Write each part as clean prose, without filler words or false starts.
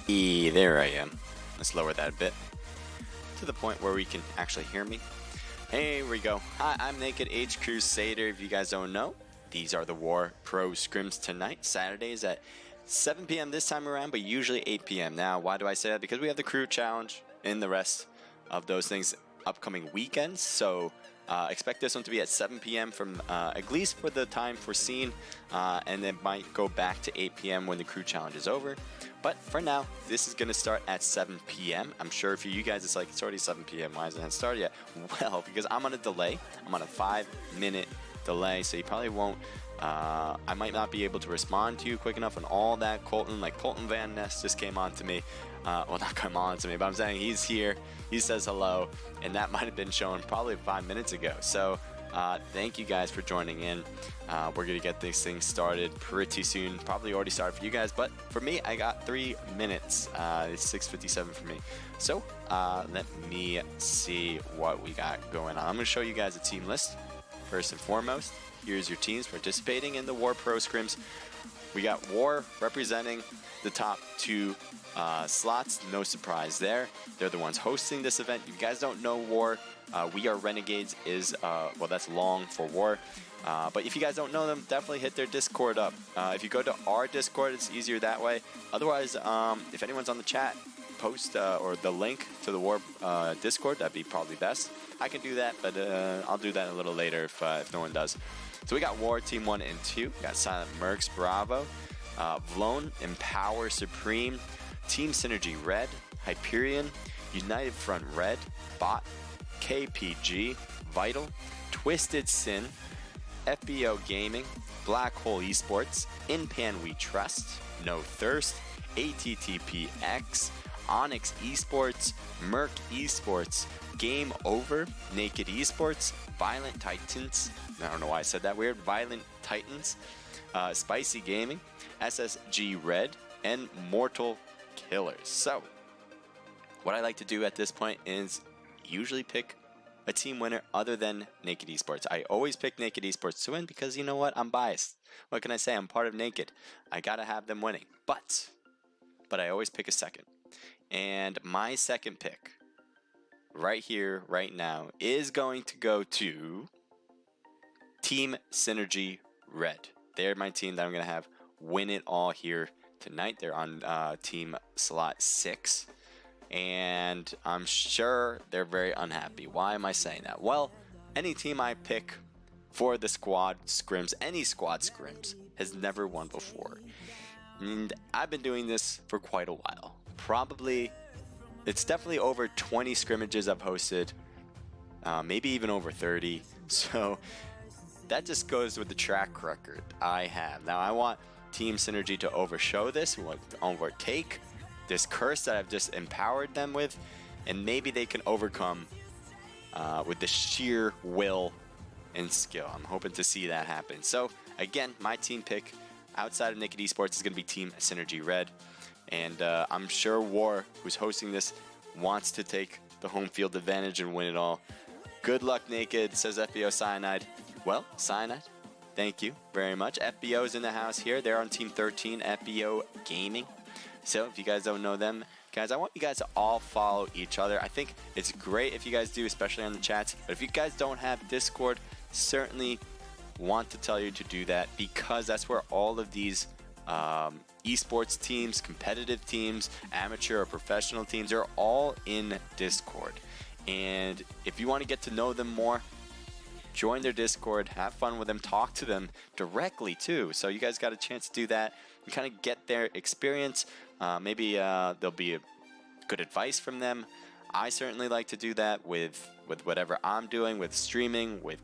There I am. Let's lower that a bit to the point where we can actually hear me. Here we go. Hi, I'm Naked H Crusader. If you guys don't know, these are the W.A.R Pro Scrims tonight. Saturdays at 7 p.m. this time around, but usually 8 p.m. Now, why do I say that? Because we have the crew challenge and the rest of those things upcoming weekends. So expect this one to be at 7 p.m. from at least for the time foreseen, and it might go back to 8 p.m. when the crew challenge is over. But for now, this is going to start at 7 p.m. I'm sure for you guys, it's like, it's already 7 p.m. Why hasn't it started yet? Well, because I'm on a delay. I'm on a 5-minute delay, so you probably won't. I might not be able to respond to you quick enough on all that. Colton Van Ness just came on to me. Well, not come on to me, but I'm saying he's here. He says hello, and that might have been shown probably 5 minutes ago. So thank you guys for joining in. We're gonna get this thing started pretty soon. Probably already started for you guys, but for me, I got 3 minutes. It's 6:57 for me. So let me see what we got going on. I'm gonna show you guys a team list first and foremost. Here's your teams participating in the W.A.R Pro Scrims. We got W.A.R representing the top 2 slots. No surprise there. They're the ones hosting this event. If you guys don't know W.A.R, We Are Renegades is, well, that's long for W.A.R. But if you guys don't know them, definitely hit their Discord up. If you go to our Discord, it's easier that way. Otherwise, if anyone's on the chat, post or the link to the W.A.R Discord. That'd be probably best. I can do that, but I'll do that a little later if no one does. So we got W.A.R Team 1 and 2. We got Silent Mercs Bravo, Vlone, Empower Supreme, Team Synergy Red, Hyperion, United Front Red, Bot, KPG, Vital, Twisted Sin, FBO Gaming, Black Hole Esports, Inpan We Trust, No Thirst, ATTPX, Onyx Esports, Merc Esports, Game Over, Naked Esports, Violent Titans, I don't know why I said that weird, Violent Titans, Spicy Gaming, SSG Red, and Mortal Killers. So, what I like to do at this point is usually pick a team winner other than Naked Esports. I always pick Naked Esports to win because, you know what, I'm biased. What can I say? I'm part of Naked. I gotta have them winning. But I always pick a second. And my second pick, right here, right now, is going to go to Team Synergy Red. They're my team that I'm going to have win it all here tonight. They're on team slot 6. And I'm sure they're very unhappy. Why am I saying that? Well, any team I pick for the squad scrims, any squad scrims, has never won before. And I've been doing this for quite a while. Probably, it's definitely over 20 scrimmages I've hosted, maybe even over 30. So that just goes with the track record I have. Now I want Team Synergy to overshow this, overtake this curse that I've just empowered them with, and maybe they can overcome with the sheer will and skill. I'm hoping to see that happen. So again, my team pick outside of Naked Esports is going to be Team Synergy Red, and I'm sure W.A.R, who's hosting this, wants to take the home field advantage and win it all. Good luck, Naked, says FBO Cyanide. Well, Cyanide, thank you very much. FBO is in the house here. They're on Team 13, FBO Gaming. So if you guys don't know them, guys, I want you guys to all follow each other. I think it's great if you guys do, especially on the chats. But if you guys don't have Discord, certainly want to tell you to do that, because that's where all of these esports teams, competitive teams, amateur or professional teams are all in Discord. And if you want to get to know them more, join their Discord, have fun with them, talk to them directly too. So you guys got a chance to do that and kind of get their experience. Maybe there'll be a good advice from them. I certainly like to do that with whatever I'm doing, with streaming, with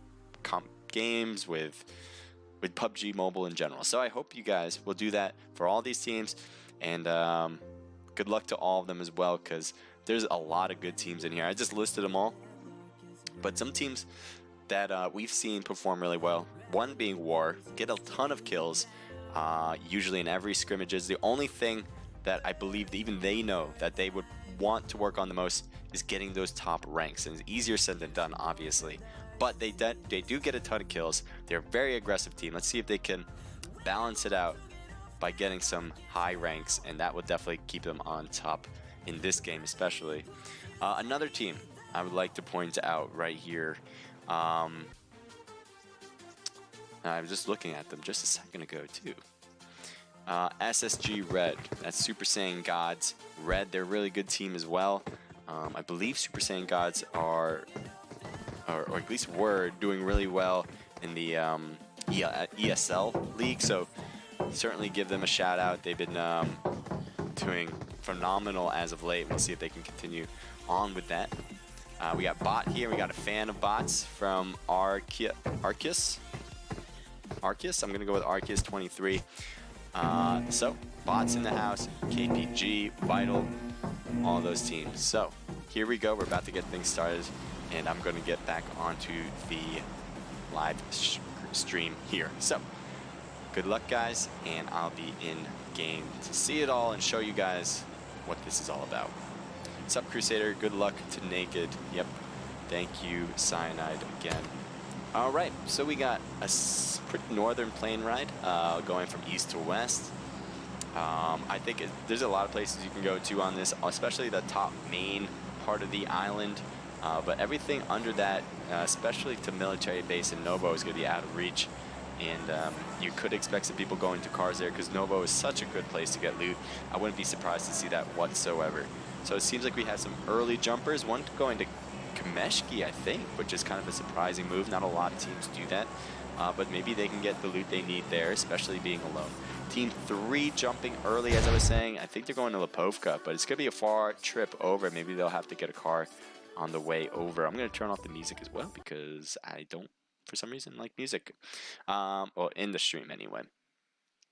games, with PUBG Mobile in general. So I hope you guys will do that for all these teams, and good luck to all of them as well, because there's a lot of good teams in here. I just listed them all, but some teams that we've seen perform really well, one being W.A.R, get a ton of kills, usually in every scrimmages. The only thing that I believe that even they know that they would want to work on the most is getting those top ranks, and it's easier said than done, obviously, but they do get a ton of kills. They're a very aggressive team. Let's see if they can balance it out by getting some high ranks, and that will definitely keep them on top in this game especially. Another team I would like to point out right here. I was just looking at them just a second ago too. SSG Red, that's Super Saiyan Gods Red. They're a really good team as well. I believe Super Saiyan Gods are, or at least were, doing really well in the ESL league, so certainly give them a shout out. They've been doing phenomenal as of late. We'll see if they can continue on with that. We got Bot here. We got a fan of bots from Arceus. I'm going to go with Arceus 23. So, bots in the house, KPG, Vital, all those teams. So, here we go. We're about to get things started, and I'm going to get back onto the live stream here. So, good luck, guys, and I'll be in game to see it all and show you guys what this is all about. What's up, Crusader? Good luck to Naked. Yep. Thank you, Cyanide, again. All right, so we got a pretty northern plane ride going from east to west. I think there's a lot of places you can go to on this, especially the top main part of the island. But everything under that, especially to military base in Novo, is going to be out of reach. And you could expect some people going to cars there because Novo is such a good place to get loot. I wouldn't be surprised to see that whatsoever. So it seems like we have some early jumpers. One going to Kameshki, I think, which is kind of a surprising move. Not a lot of teams do that, but maybe they can get the loot they need there, especially being alone. Team 3 jumping early, as I was saying. I think they're going to Lipovka, but it's going to be a far trip over. Maybe they'll have to get a car on the way over. I'm going to turn off the music as well because I don't, for some reason, like music. Well, in the stream anyway.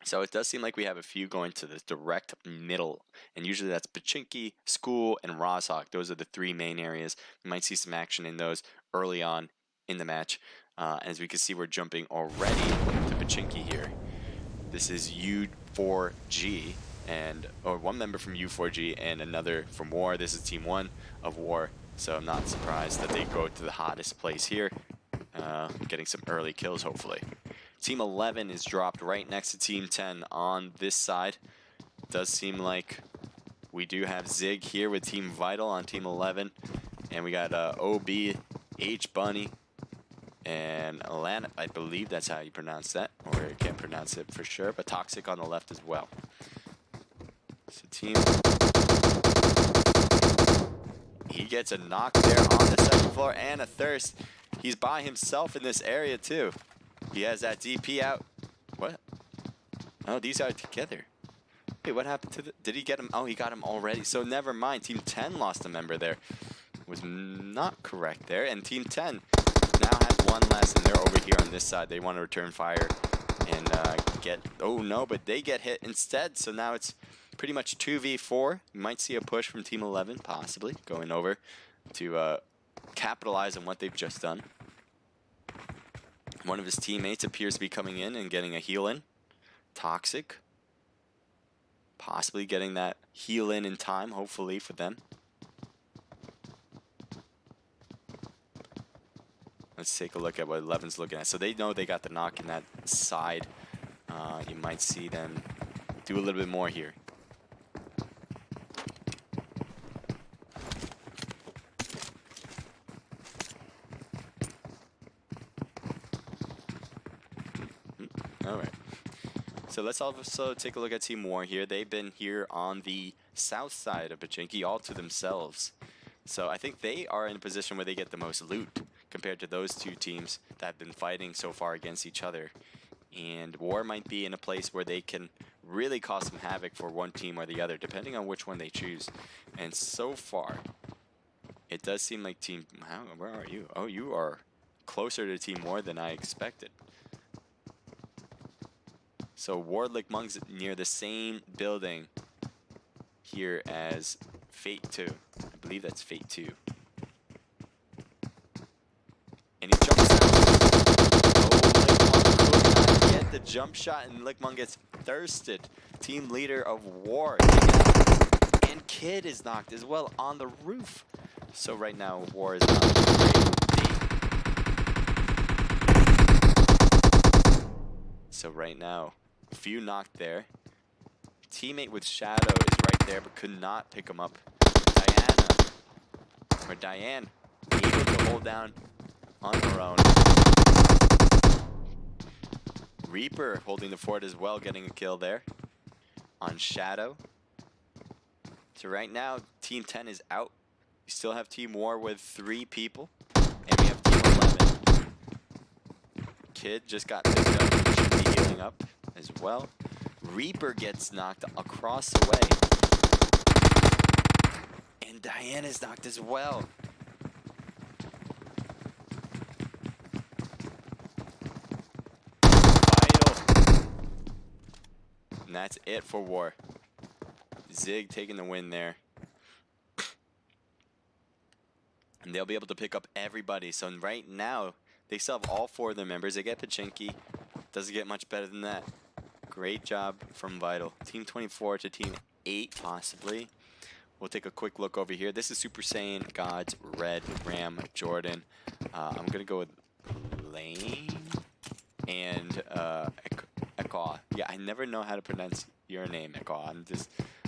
So it does seem like we have a few going to the direct middle, and usually that's Pachinki, School, and Rozhok. Those are the 3 main areas. We might see some action in those early on in the match. As we can see, we're jumping already to Pachinki here. This is U4G, or one member from U4G and another from W.A.R. This is Team 1 of W.A.R. So I'm not surprised that they go to the hottest place here, getting some early kills hopefully. Team 11 is dropped right next to Team 10 on this side. Does seem like we do have Zig here with Team Vital on Team 11. And we got OB, H Bunny, and Alana. I believe that's how you pronounce that. Or you can't pronounce it for sure. But Toxic on the left as well. So Team... He gets a knock there on the second floor and a thirst. He's by himself in this area too. He has that DP out. What? Oh, these are together. Wait, what happened to the... Did he get him? Oh, he got him already. So never mind. Team 10 lost a member there. Was not correct there. And Team 10 now has one less, and they're over here on this side. They want to return fire and get... Oh, no, but they get hit instead. So now it's pretty much 2v4. You might see a push from Team 11, possibly, going over to capitalize on what they've just done. One of his teammates appears to be coming in and getting a heal in. Toxic. Possibly getting that heal in time, hopefully, for them. Let's take a look at what 11's looking at. So they know they got the knock in that side. You might see them do a little bit more here. Alright, so let's also take a look at Team W.A.R. here. They've been here on the south side of Pachinki all to themselves. So I think they are in a position where they get the most loot compared to those two teams that have been fighting so far against each other. And W.A.R. might be in a place where they can really cause some havoc for one team or the other, depending on which one they choose. And so far, it does seem like Team... Where are you? Oh, you are closer to Team W.A.R. than I expected. So W.A.R. Lickmung's near the same building here as Fate 2. I believe that's Fate 2. And he jumps out. Oh, Lickmung could not get the jump shot, and Lickmung gets thirsted. Team leader of W.A.R. And Kid is knocked as well on the roof. So right now, W.A.R. is on grade D. So right now, few knocked there. teammate with Shadow is right there, but could not pick him up. Diane, able to hold down on her own. Reaper holding the fort as well, getting a kill there on Shadow. So right now, Team 10 is out. We still have Team War with 3 people, and we have Team 11. Kid just got picked up, should be healing up as well. Reaper gets knocked across the way. And Diane is knocked as well. Vital. And that's it for War. Zig taking the win there. And they'll be able to pick up everybody. So right now, they still have all 4 of their members. They get Pachinki. Doesn't get much better than that. Great job from Vital. Team 24 to Team 8, possibly. We'll take a quick look over here. This is Super Saiyan Gods, Red, Ram, Jordan. I'm going to go with Lane and Ekaw. Yeah, I never know how to pronounce your name, Ekaw.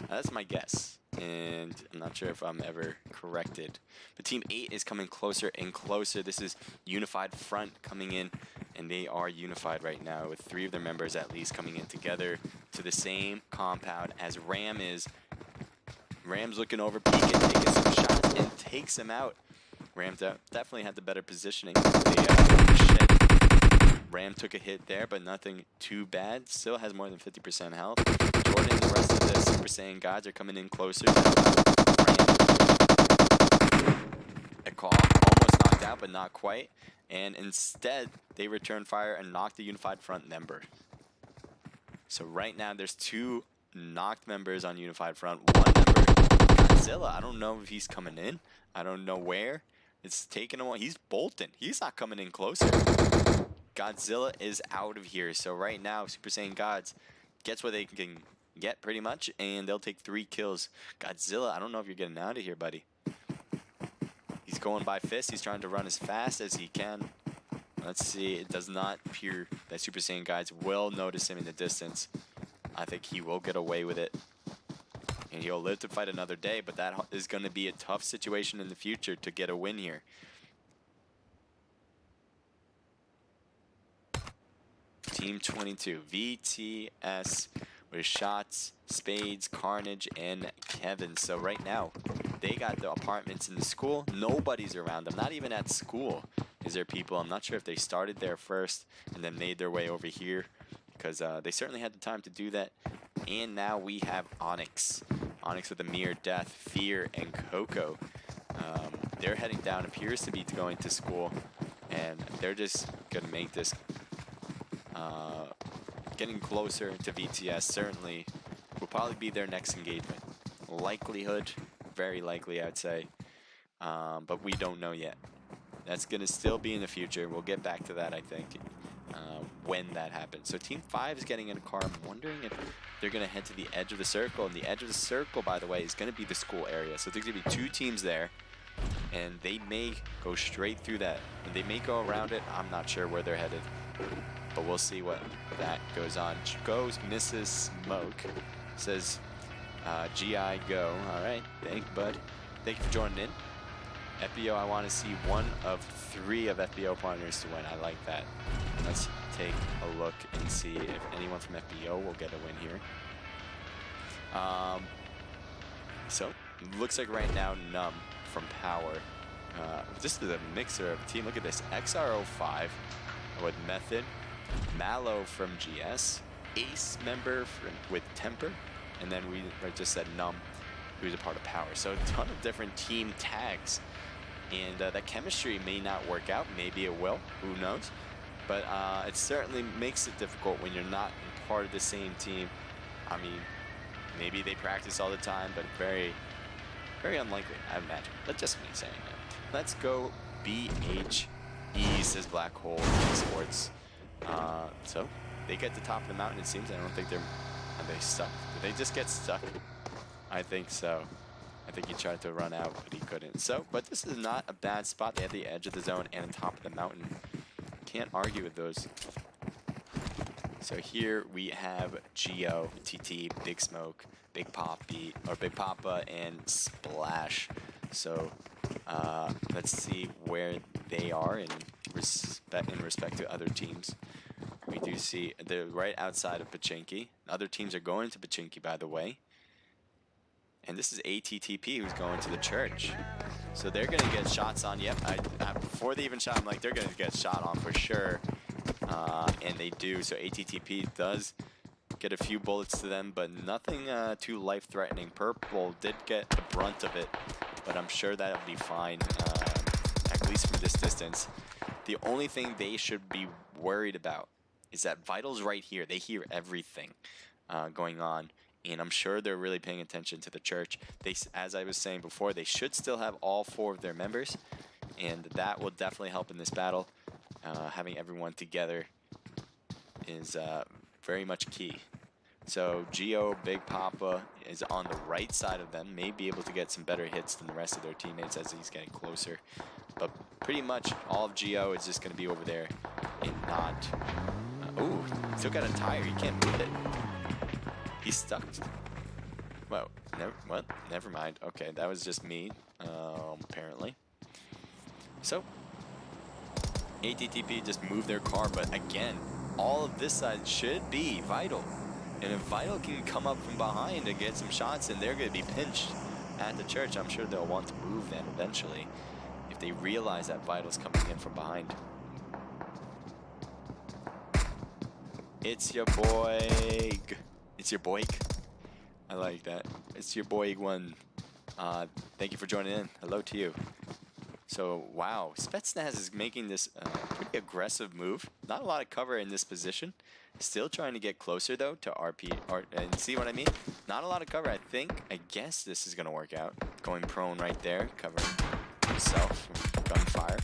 That's my guess. And I'm not sure if I'm ever corrected. But Team 8 is coming closer and closer. This is Unified Front coming in. And they are unified right now with 3 of their members at least coming in together to the same compound as Ram is. Ram's looking over, peeking, taking some shots, and takes him out. Ram definitely had the better positioning. Ram took a hit there, but nothing too bad. Still has more than 50% health. Jordan and the rest of the Super Saiyan Gods are coming in closer. Ram. A call, almost knocked out, but not quite. And instead, they return fire and knock the Unified Front member. So right now, there's 2 knocked members on Unified Front. 1 member, Godzilla. I don't know if he's coming in. I don't know where. It's taking a while. He's bolting. He's not coming in closer. Godzilla is out of here. So right now, Super Saiyan Gods gets what they can get pretty much, and they'll take 3 kills. Godzilla, I don't know if you're getting out of here, buddy. He's going by fist. He's trying to run as fast as he can. Let's see. It does not appear that Super Saiyan Guys will notice him in the distance. I think he will get away with it. And he'll live to fight another day, but that is going to be a tough situation in the future to get a win here. Team 22, VTS with Shots, Spades, Carnage, and Kevin. So right now, they got the apartments in the school. Nobody's around them. Not even at school is there people. I'm not sure if they started there first and then made their way over here, because they certainly had the time to do that. And now we have Onyx. Onyx with Amir, Death, Fear, and Coco. They're heading down, appears to be going to school. And they're just going to make this getting closer to VTS. Certainly will probably be their next engagement. Likelihood, very likely, I'd say. But we don't know yet. That's going to still be in the future. We'll get back to that, I think, when that happens. So Team 5 is getting in a car. I'm wondering if they're going to head to the edge of the circle. And the edge of the circle, by the way, is going to be the school area. So there's going to be 2 teams there. And they may go straight through that. And they may go around it. I'm not sure where they're headed. But we'll see what that goes on. Goes, misses, smoke. Says, GI, go. All right. Thank you, bud. Thank you for joining in. FBO, I want to see 1 of 3 of FBO partners to win. I like that. Let's take a look and see if anyone from FBO will get a win here. So, looks like right now, Numb from Power. This is a mixer of a team. Look at this. XRO5 with Method. Mallow from GS. Ace member with Temper. And then we just said Numb, who's a part of Power. So a ton of different team tags. And that chemistry may not work out. Maybe it will. Who knows? But it certainly makes it difficult when you're not part of the same team. I mean, maybe they practice all the time, but very, very unlikely, I imagine. That's just me saying that. Let's go BHE, says Black Hole Sports. So they get to the top of the mountain, it seems. I don't think they're... Are they stuck? Did they just get stuck? I think so. I think he tried to run out, but he couldn't. So, but this is not a bad spot. They have the edge of the zone and the top of the mountain. Can't argue with those. So here we have Geo, TT, Big Smoke, Big Poppy, or Big Papa, and Splash. So let's see where they are in respect to other teams. We do see they're right outside of Pachinki. Other teams are going to Pachinki, by the way. And this is ATTP who's going to the church. So they're going to get shots on. Yep, before they even shot, I'm like, they're going to get shot on for sure. And they do. So ATTP does get a few bullets to them, but nothing too life-threatening. Purple did get the brunt of it, but I'm sure that'll be fine, at least from this distance. The only thing they should be worried about is that Vital's right here. They hear everything going on. And I'm sure they're really paying attention to the church. They, as I was saying before, they should still have all 4 of their members, and that will definitely help in this battle. Having everyone together is very much key. So Geo, Big Papa is on the right side of them, may be able to get some better hits than the rest of their teammates as he's getting closer. But pretty much all of Geo is just going to be over there and not... ooh, still got a tire. You can't move it. He's stuck. Whoa, never mind. Okay, that was just me, apparently. So, ATTP just moved their car, but again, all of this side should be Vital. And if Vital can come up from behind and get some shots, and they're going to be pinched at the church, I'm sure they'll want to move then eventually, if they realize that Vital's coming in from behind. It's your boy. It's your boy. I like that. It's your boy one. Thank you for joining in. Hello to you. So, wow, Spetsnaz is making this pretty aggressive move. Not a lot of cover in this position. Still trying to get closer, though, to RP. And see what I mean? Not a lot of cover, I guess this is going to work out. Going prone right there, covering himself from gunfire.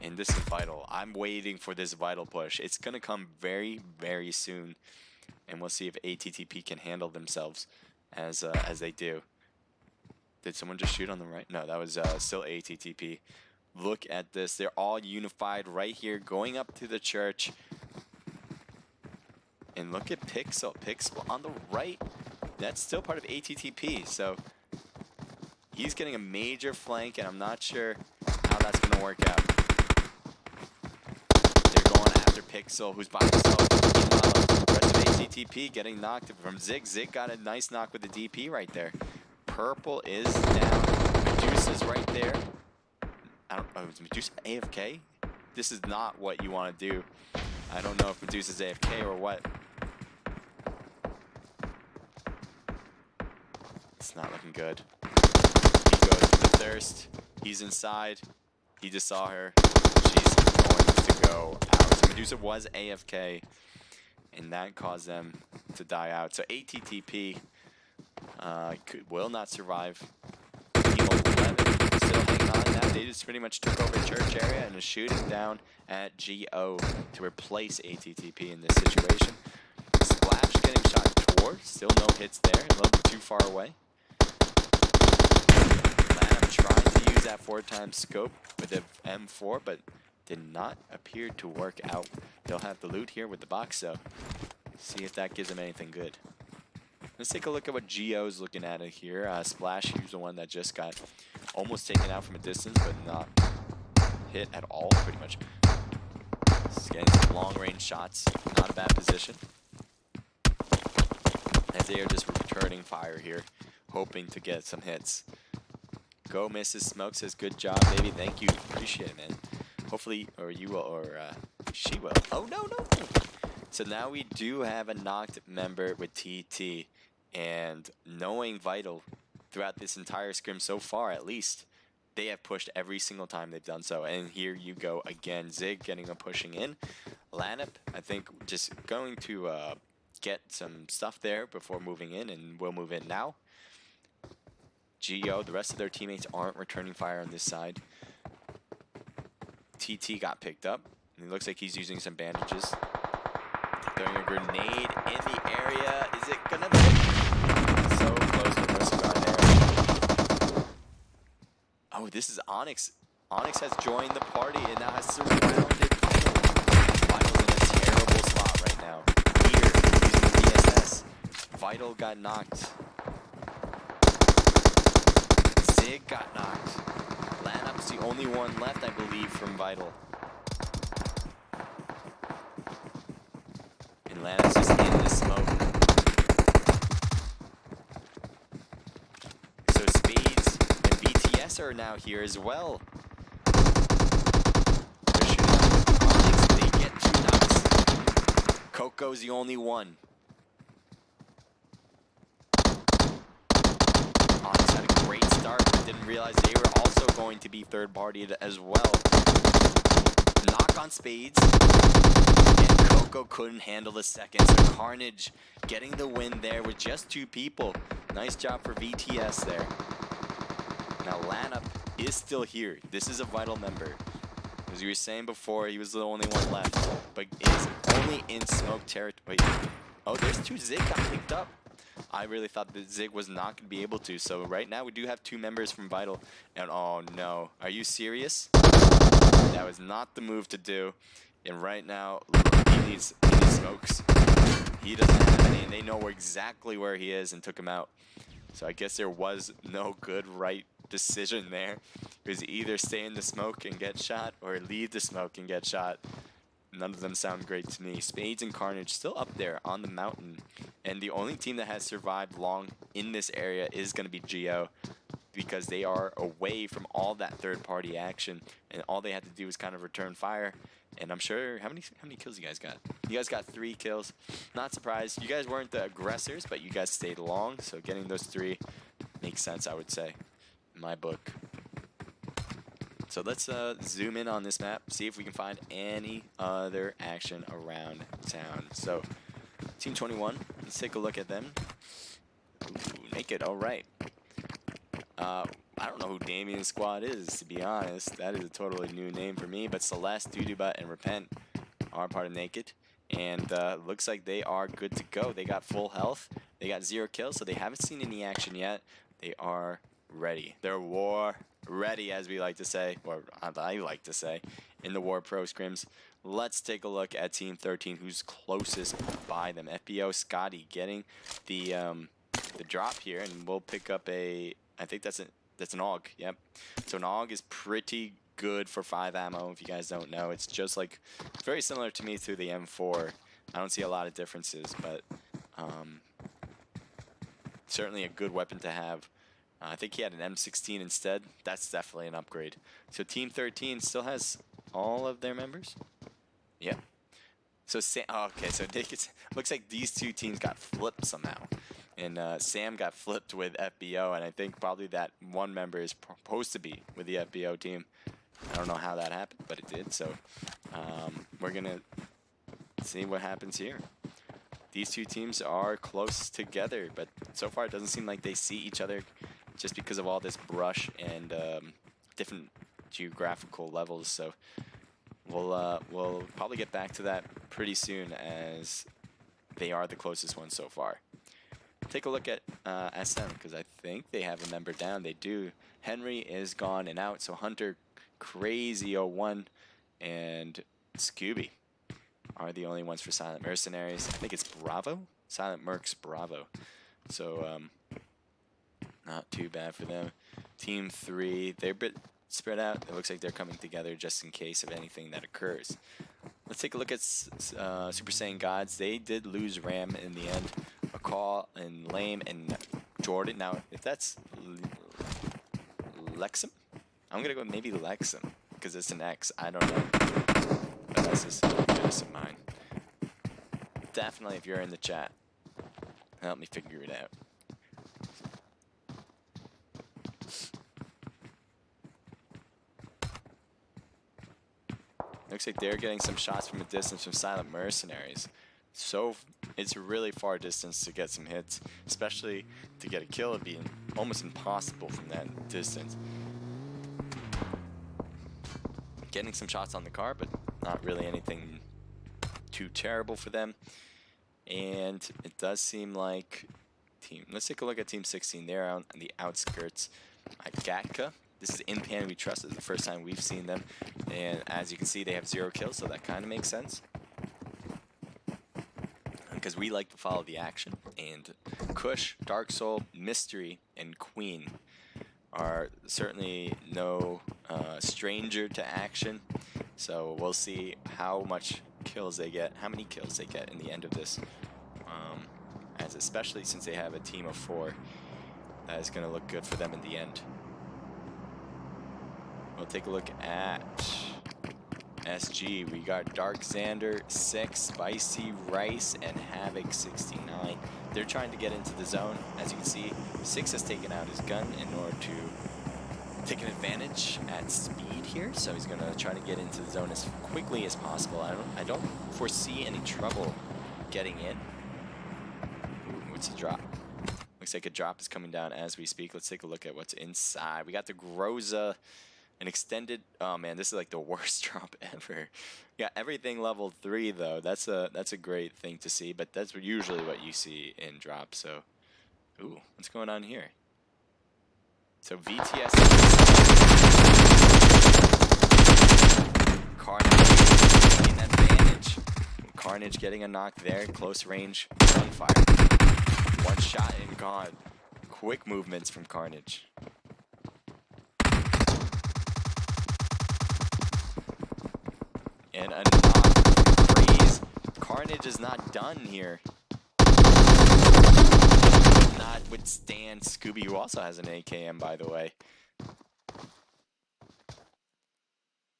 And this is Vital. I'm waiting for this Vital push. It's going to come very, very soon. And we'll see if ATTP can handle themselves as they do. Did someone just shoot on the right? No, that was still ATTP. Look at this. They're all unified right here, going up to the church. And look at Pixel. Pixel on the right. That's still part of ATTP. So he's getting a major flank, and I'm not sure how that's going to work out. They're going after Pixel, who's by himself. The rest of ATTP getting knocked from Zig. Zig got a nice knock with the DP right there. Purple is down. Medusa's right there. I don't know. Is Medusa AFK? This is not what you want to do. I don't know if Medusa's AFK or what. It's not looking good. He goes for the thirst. He's inside. He just saw her. She's going to go out. So Medusa was AFK, and that caused them to die out. So ATTP will not survive. Team 11 still hanging on now. They just pretty much took over church area and is shooting down at GO to replace ATTP in this situation. Splash getting shot toward. Still no hits there. A little bit too far away. Lanham tried to use that 4x scope with the M4, but did not appear to work out. They'll have the loot here with the box, though. See if that gives them anything good. Let's take a look at what Geo's looking at it here. Splash, he's the one that just got almost taken out from a distance, but not hit at all, pretty much. He's getting some long-range shots. Not a bad position. As they are just returning fire here, hoping to get some hits. Go Mrs. Smoke says, good job, baby. Thank you. Appreciate it, man. Hopefully, or you will, or she will. Oh, no. So now we do have a knocked member with TT. And knowing Vital throughout this entire scrim so far, at least, they have pushed every single time they've done so. And here you go again. Zig getting a pushing in. Lanap, I think, just going to get some stuff there before moving in, and we'll move in now. Geo, the rest of their teammates aren't returning fire on this side. TT got picked up, and it looks like he's using some bandages. Throwing a grenade in the area. Is it gonna be so close to the there? Oh, this is Onyx. Onyx has joined the party and now has surrounded Vital. Vital's in a terrible spot right now. Vital got knocked. Zig got knocked. Lanup's the only one left, I believe, from Vital. And Lanup's just in the smoke. So Spades and BTS are now here as well. They're shooting at Onyx. They get 2 knocks. Coco's the only one. Onyx had a great start, but didn't realize they were also going to be third-partied as well. Knock on Spades, and Coco couldn't handle the second, so Carnage getting the win there with just 2 people. Nice job for VTS there. Now Lanup is still here. This is a Vital member. As you were saying before, he was the only one left, but is only in smoke territory. Oh, there's 2 Zig got picked up. I really thought that Zig was not going to be able to. So right now we do have 2 members from Vital. And oh no, are you serious? That was not the move to do. And right now he needs smokes. He doesn't have any, and they know exactly where he is and took him out. So I guess there was no good right decision there. It was either stay in the smoke and get shot or leave the smoke and get shot. None of them sound great to me. Spades and Carnage still up there on the mountain. And the only team that has survived long in this area is going to be Geo, because they are away from all that third-party action. And all they had to do was kind of return fire. And I'm sure, how many kills you guys got? You guys got 3 kills. Not surprised. You guys weren't the aggressors, but you guys stayed long. So getting those 3 makes sense, I would say, in my book. So let's zoom in on this map, see if we can find any other action around town. So Team 21, let's take a look at them. Ooh, naked, all right. I don't know who Damien's squad is, to be honest. That is a totally new name for me, but Celeste, Duduba, and Repent are part of Naked. And looks like they are good to go. They got full health. They got 0 kills, so they haven't seen any action yet. They are ready. They're war ready, as we like to say, or I like to say, in the WAR Pro Scrims. Let's take a look at Team 13, who's closest by them. FBO Scotty getting the drop here, and we'll pick up a, I think that's an AUG, yep. So an AUG is pretty good for 5 ammo, if you guys don't know. It's just like, very similar to me to the M4. I don't see a lot of differences, but certainly a good weapon to have. I think he had an M16 instead. That's definitely an upgrade. So Team 13 still has all of their members? Yeah. So okay, so looks like these 2 teams got flipped somehow. And Sam got flipped with FBO, and I think probably that one member is supposed to be with the FBO team. I don't know how that happened, but it did. So we're going to see what happens here. These 2 teams are close together, but so far it doesn't seem like they see each other, just because of all this brush and different geographical levels. So we'll probably get back to that pretty soon, as they are the closest ones so far. Take a look at SM, because I think they have a member down. They do. Henry is gone and out, so Hunter, Crazy 01, and Scooby are the only ones for Silent Mercenaries. I think it's Bravo? Silent Mercs Bravo. So not too bad for them. Team 3, they're a bit spread out. It looks like they're coming together just in case of anything that occurs. Let's take a look at Super Saiyan Gods. They did lose Ram in the end. McCall and Lame and Jordan. Now, if that's Lexum, I'm going to go with maybe Lexum, because it's an X. I don't know. But that's just goodness of mine. Definitely, if you're in the chat, help me figure it out. Looks like they're getting some shots from a distance from Silent Mercenaries. So it's a really far distance to get some hits, especially to get a kill. It'd be almost impossible from that distance. Getting some shots on the car, but not really anything too terrible for them. And it does seem like let's take a look at Team 16. They're on the outskirts. Gatka. This is in Pan We Trust. This is the first time we've seen them. And as you can see, they have 0 kills, so that kind of makes sense. because we like to follow the action. And Kush, Dark Soul, Mystery, and Queen are certainly no stranger to action. So we'll see how much kills they get, how many kills they get in the end of this. As especially since they have a team of 4, that is going to look good for them in the end. We'll take a look at SG. We got Dark Xander 6, Spicy Rice, and Havoc 69. They're trying to get into the zone. As you can see, 6 has taken out his gun in order to take an advantage at speed here. So he's going to try to get into the zone as quickly as possible. I don't foresee any trouble getting in. Ooh, what's the drop? Looks like a drop is coming down as we speak. Let's take a look at what's inside. We got the Groza. An extended, oh man, this is like the worst drop ever. Yeah, everything level 3 though. That's a great thing to see, but that's usually what you see in drops. So, ooh, what's going on here? So VTS Carnage taking advantage. Carnage getting a knock there, close range, gunfire. One shot and gone. Quick movements from Carnage. And a knock. Freeze. Carnage is not done here. Not withstand Scooby, who also has an AKM, by the way.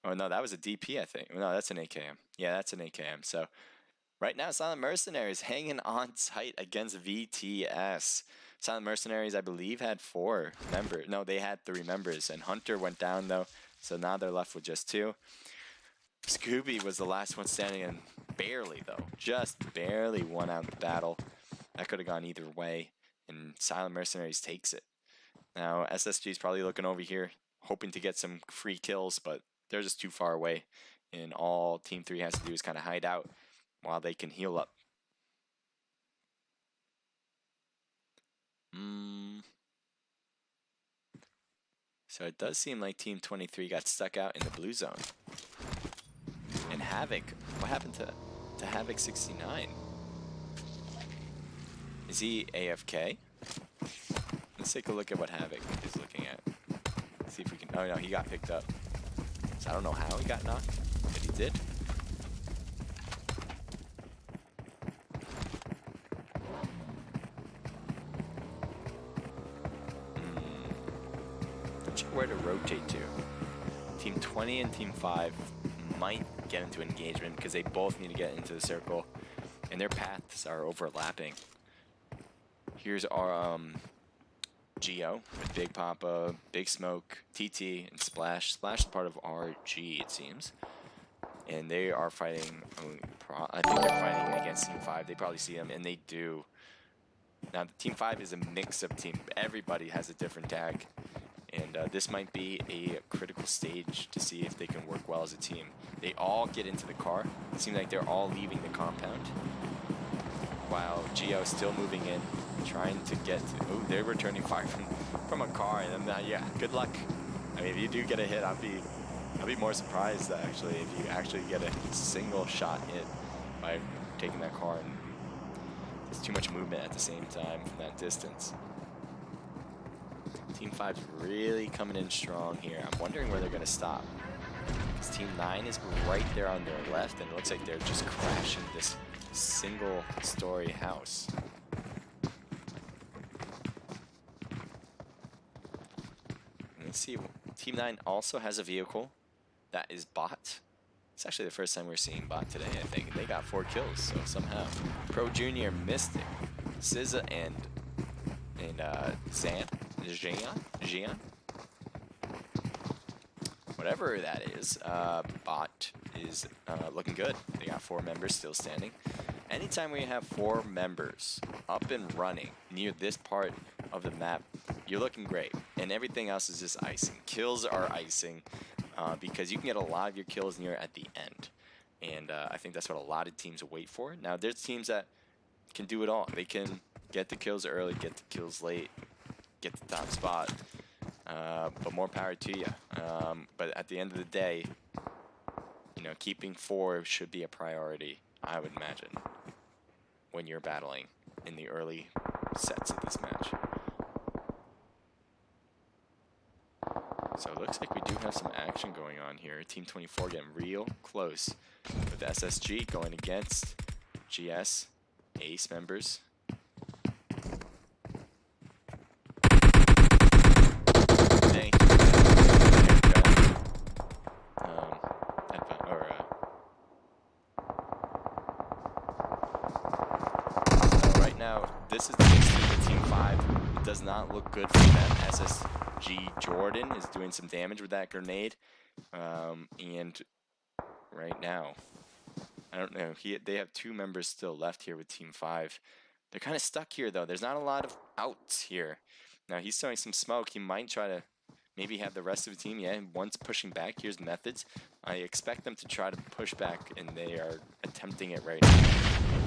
Oh no, that was a DP, I think. No, that's an AKM. Yeah, that's an AKM. So right now, Silent Mercenaries hanging on tight against VTS. Silent Mercenaries, I believe, had 4 members. No, they had 3 members, and Hunter went down though. So now they're left with just 2. Scooby was the last one standing, and barely though, just barely won out the battle. That could have gone either way, and Silent Mercenaries takes it. Now SSG is probably looking over here, hoping to get some free kills, but they're just too far away, and all Team 3 has to do is kind of hide out while they can heal up. So it does seem like Team 23 got stuck out in the blue zone. And Havoc, what happened to Havoc 69? Is he AFK? Let's take a look at what Havoc is looking at. See if we can, oh no, he got picked up. So I don't know how he got knocked, but he did. Not sure where to rotate to. Team 20 and Team 5 might get into engagement because they both need to get into the circle and their paths are overlapping. Here's our Geo with Big Papa, Big Smoke, TT, and Splash. Splash is part of RG, it seems. And they are fighting, I think they're fighting against Team 5. They probably see them, and they do. Now, Team 5 is a mix of team. Everybody has a different tag. And this might be a critical stage to see if they can work well as a team. They all get into the car. It seems like they're all leaving the compound. While Geo is still moving in, trying to get to... Oh, they're returning fire from a car. And yeah, good luck. I mean, if you do get a hit, I'd be more surprised, actually, if you actually get a single shot hit by taking that car. And there's too much movement at the same time from that distance. Team 5's really coming in strong here. I'm wondering where they're going to stop. Because Team 9 is right there on their left, and it looks like they're just crashing this single-story house. Let's see. Team 9 also has a vehicle that is bot. It's actually the first time we're seeing bot today, I think. They got 4 kills, so somehow. Pro Junior, Mystic, SZA, and Jian, whatever that is, bot is looking good. They got 4 members still standing. Anytime we have 4 members up and running near this part of the map, you're looking great, and everything else is just icing. Kills are icing because you can get a lot of your kills near at the end, and I think that's what a lot of teams wait for. Now, there's teams that can do it all. They can get the kills early, get the kills late, get the top spot, but more power to you. But at the end of the day, you know, keeping 4 should be a priority, I would imagine. when you're battling in the early sets of this match. So it looks like we do have some action going on here. Team 24 getting real close with SSG going against GS, Ace members. Thank you. Right now, this is the next team with Team 5. It does not look good for them. SSG Jordan is doing some damage with that grenade. And right now, I don't know. They have 2 members still left here with Team 5. They're kind of stuck here, though. There's not a lot of outs here. Now, he's throwing some smoke. He might try to maybe have the rest of the team. Yeah, once pushing back. Here's Methods. I expect them to try to push back, and they are attempting it right now.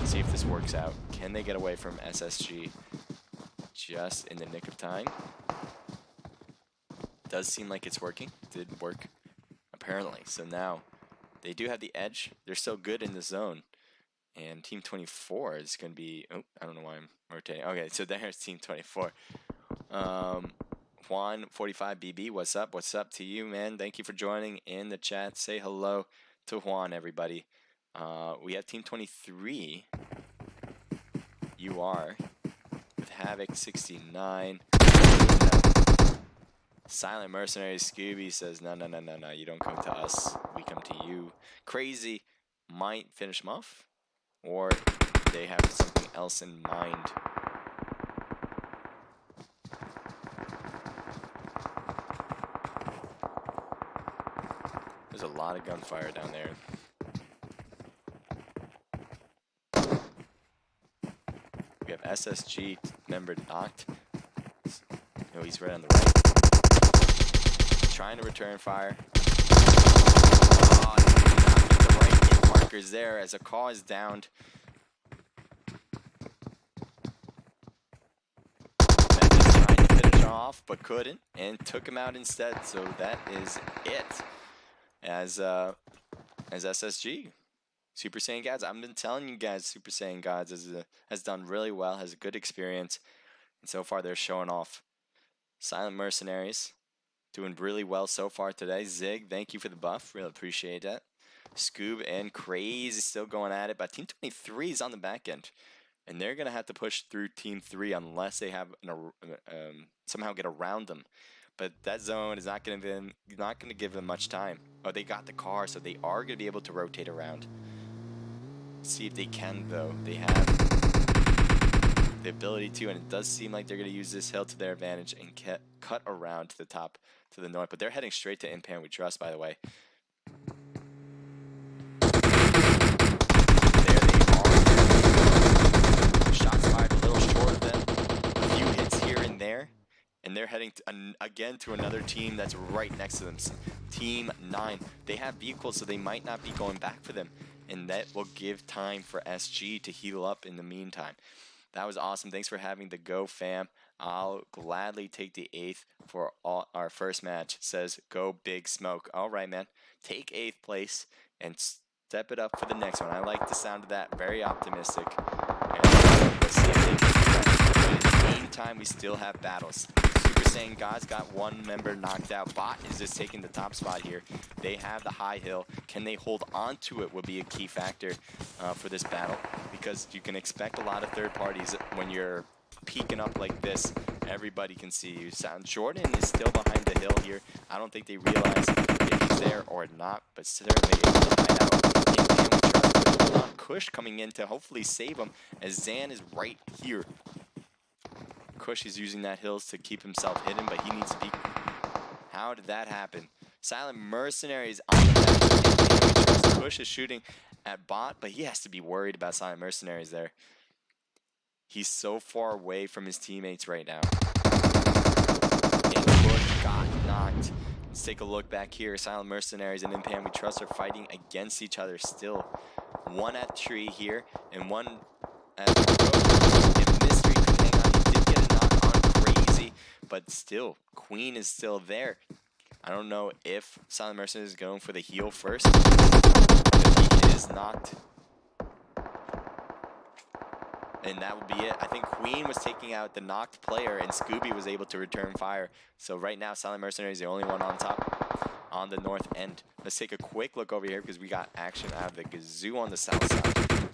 See if this works out. Can they get away from SSG just in the nick of time? Does seem like it's working. Did work, apparently. So now they do have the edge. They're still good in the zone. And Team 24 is going to be... Oh, I don't know why I'm rotating. Okay, so there's Team 24. Juan 45BB, what's up? What's up to you, man? Thank you for joining in the chat. Say hello to Juan, everybody. We have Team 23. W.A.R. with Havoc 69. Silent Mercenary Scooby says, no, you don't come to us. We come to you. Crazy might finish them off. Or they have something else in mind. There's a lot of gunfire down there. We have SSG member knocked. No, he's right on the right. Trying to return fire. Oh, he did not get the right hit markers there as a call is downed. Methods trying to finish off, but couldn't, and took him out instead. So that is it. As SSG. Super Saiyan Gods, I've been telling you guys, Super Saiyan Gods has done really well, has a good experience, and so far they're showing off. Silent Mercenaries, doing really well so far today. Zig, thank you for the buff, really appreciate that. Scoob and Crazy still going at it, but Team 23 is on the back end, and they're going to have to push through Team 3 unless they have somehow get around them. But that zone is not going to give them much time. Oh, they got the car, so they are going to be able to rotate around. See if they can, though. They have the ability to, and it does seem like they're going to use this hill to their advantage and cut around to the top, to the north. But they're heading straight to Impan We Trust, by the way. There they are. Shots fired a little short of them. A few hits here and there. And they're heading again to another team that's right next to them. Team 9. They have vehicles, so they might not be going back for them. And that will give time for SG to heal up in the meantime. That was awesome. Thanks for having the Go fam. I'll gladly take the 8th for our first match. Says Go Big Smoke. All right, man. Take 8th place and step it up for the next one. I like the sound of that. Very optimistic. And let's see if they can do that. But in the meantime, we still have battles. Super Saiyan Gods got one member knocked out. Bot is just taking the top spot here. They have the high hill. Can they hold on to it will be a key factor for this battle, because you can expect a lot of third parties when you're peeking up like this. Everybody can see you. Jordan is still behind the hill here. I don't think they realize if he's there or not, but certainly able to find out. Hold on, Kush coming in to hopefully save him, as Zan is right here. Kush is using that hills to keep himself hidden, but he needs to be... How did that happen? Silent Mercenaries on the back. Kush is shooting at Bot, but he has to be worried about Silent Mercenaries there. He's so far away from his teammates right now. And Kush got knocked. Let's take a look back here. Silent Mercenaries and Impan We Trust are fighting against each other still. One at tree here, and one at Mystery could hang on. He did get a knock on Crazy, but still, Queen is still there. I don't know if Silent Mercenaries is going for the heal first, but he is knocked. and that would be it. I think Queen was taking out the knocked player, and Scooby was able to return fire. So right now, Silent Mercenary is the only one on top on the north end. Let's take a quick look over here because we got action out of the Gazoo on the south side.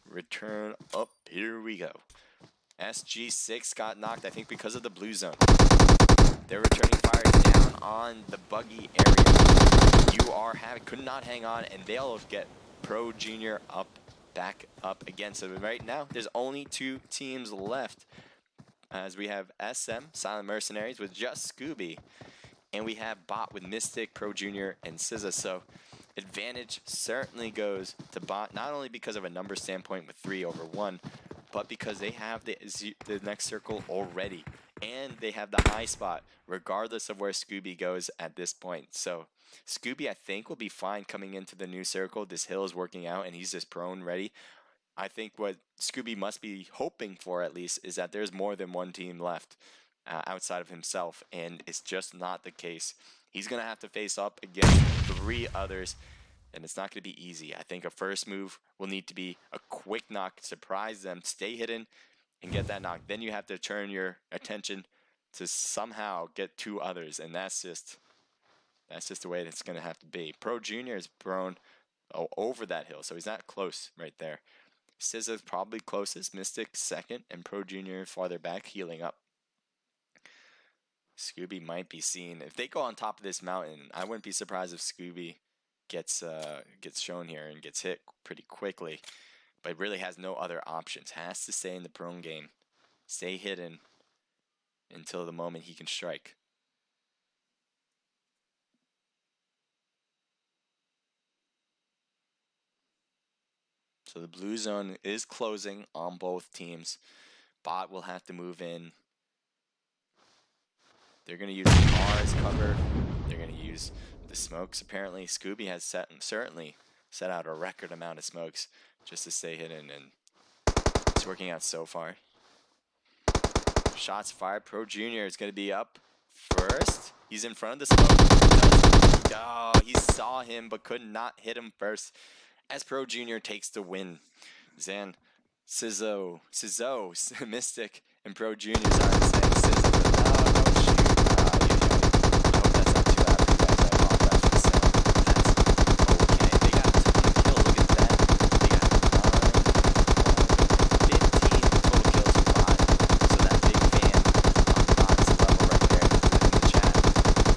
Return up. Here we go. SG6 got knocked, I think, because of the blue zone. They're returning fire down on the buggy area. W.A.R could not hang on, and they'll get Pro Junior back up again. So right now, there's only 2 teams left, as we have SM, Silent Mercenaries, with just Scooby, and we have Bot with Mystic, Pro Junior, and SZA. So advantage certainly goes to Bot, not only because of a number standpoint with 3/1, but because they have the next circle already, and they have the high spot, regardless of where Scooby goes at this point. So Scooby, I think, will be fine coming into the new circle. This hill is working out, and he's just prone ready. I think what Scooby must be hoping for, at least, is that there's more than one team left outside of himself, and it's just not the case. He's going to have to face up against 3 others, and it's not going to be easy. I think a first move will need to be a quick knock, surprise them, stay hidden, and get that knock. Then you have to turn your attention to somehow get 2 others, and that's just the way it's going to have to be. Pro Junior is prone over that hill, so he's not close right there. SZA's probably closest, Mystic second, and Pro Junior farther back, healing up. Scooby might be seen. If they go on top of this mountain, I wouldn't be surprised if Scooby gets shown here and gets hit pretty quickly, but really has no other options. Has to stay in the prone game, stay hidden until the moment he can strike. So the blue zone is closing on both teams. Bot will have to move in. They're going to use the bar as cover. They're going to use the smokes. Apparently, Scooby has certainly set out a record amount of smokes just to stay hidden, and it's working out so far. Shots fired. Pro Junior is going to be up first. He's in front of the smoke. Oh, he saw him but could not hit him first, as Pro Junior takes the win. Zan, SZA, Mystic, and Pro Junior are saying SZA. No, don't shoot. I hope that's not too loud for you guys. I apologize for the sound. That's okay. They got a ton of kills. Look at that. They got 15 total kills for Bot. So that big fan on Bot's level right there in the chat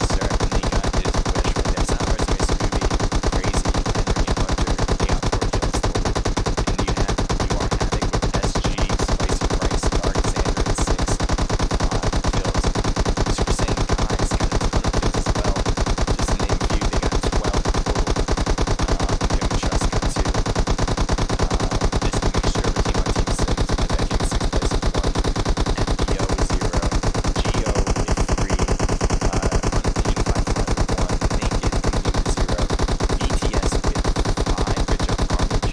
certainly got his wish right there. Silent Mercenary, Scooby, Crazy, Henry, and Hunter. They got 4 kills total. And you have W.A.R Havoc with SG, Spicy Price, Dark Xander, and 6, 5 kills. Super Saiyan Kai's got a ton of kills as well. Just to name a few, they got 12 total. Young Trust got 2. This mixture of a team on Team 6, my deck came in 6th place with 1. FBO with 0. Geo with 3. Ununified Front with 1. Naked with 0. BTS with 5. Good job, Carnage.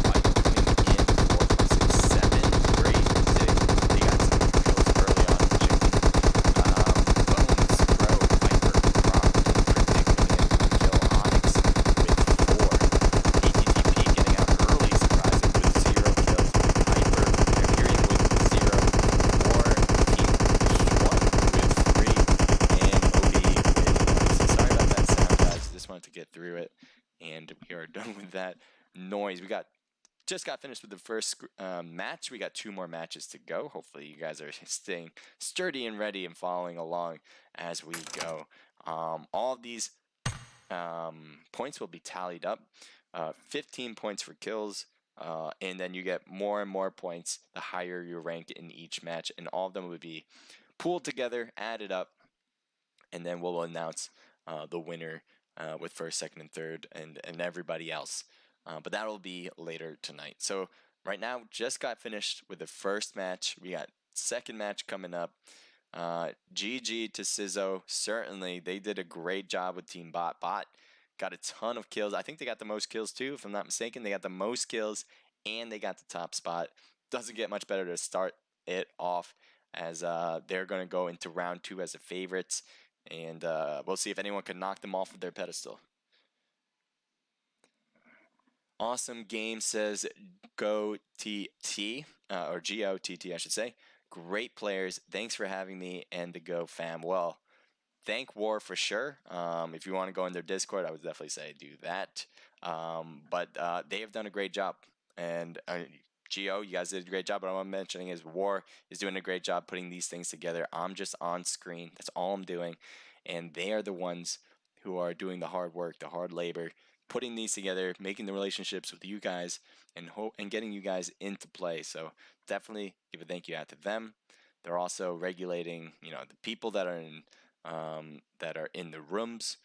Fight coming in 4, 5, 6, 7. Great. Zig. They got some kills early on. Chicken. Bones, Pro, Viper, Rock, Cryptic coming in for a kill. Onyx with 4. ATTP getting out early, surprising, with 0 kills. Hyper, Hyperion with 0. War Team 1 with 3. And OB with so sorry about that sound, guys. Just wanted to get through it. And we are done with that noise. We just got finished with the first match. We got 2 more matches to go. Hopefully you guys are staying sturdy and ready and following along as we go. All of these points will be tallied up. 15 points for kills, and then you get more and more points the higher you rank in each match, and all of them would be pooled together, added up, and then we'll announce the winner with first, second, and third, and everybody else. But that'll be later tonight. So right now, just got finished with the first match. We got second match coming up. GG to SZA. Certainly, they did a great job with Team Bot. Bot got a ton of kills. I think they got the most kills too, if I'm not mistaken. They got the most kills, and they got the top spot. Doesn't get much better to start it off, as they're going to go into round 2 as the favorites. And we'll see if anyone can knock them off of their pedestal. Awesome game, says Go TT, or GOTT, I should say. Great players. Thanks for having me and the Go fam. Well, thank W.A.R for sure. If you want to go in their Discord, I would definitely say do that. But they have done a great job. And Geo, you guys did a great job. But what I'm mentioning is W.A.R is doing a great job putting these things together. I'm just on screen. That's all I'm doing. And they are the ones who are doing the hard work, the hard labor, putting these together, making the relationships with you guys, and getting you guys into play. So definitely give a thank you out to them. They're also regulating, the people that are in the rooms,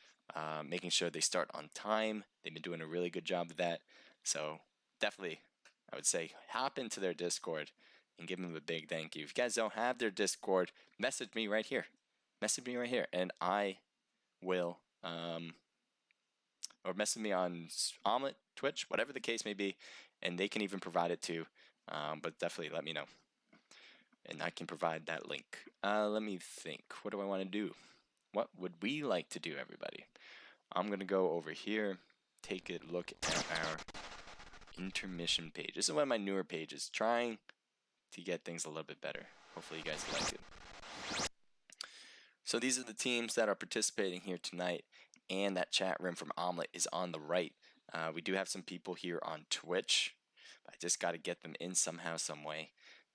making sure they start on time. They've been doing a really good job of that. So definitely, I would say hop into their Discord and give them a big thank you. If you guys don't have their Discord, message me right here. And I will, or message me on Omlet, Twitch, whatever the case may be, and they can even provide it too. But definitely let me know, and I can provide that link. Let me think. What do I want to do? What would we like to do, everybody? I'm going to go over here, take a look at our intermission page. This is one of my newer pages, trying to get things a little bit better. Hopefully you guys like it. So these are the teams that are participating here tonight, and that chat room from Omlet is on the right. We do have some people here on Twitch. I just got to get them in somehow, some way,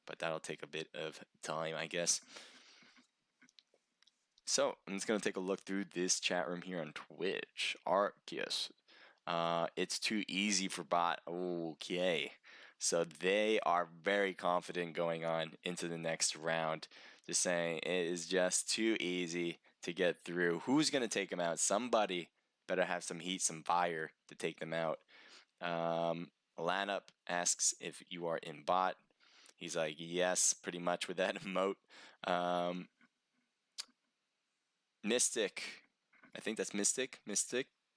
but that'll take a bit of time, I guess. So I'm just going to take a look through this chat room here on Twitch. Arceus. It's too easy for bot. Okay. So they are very confident going on into the next round. Just saying it is just too easy to get through. Who's going to take them out? Somebody better have some heat, some fire to take them out. Lanup asks if you are in bot. He's like, yes, pretty much with that emote. Mystic, I think that's Mystic.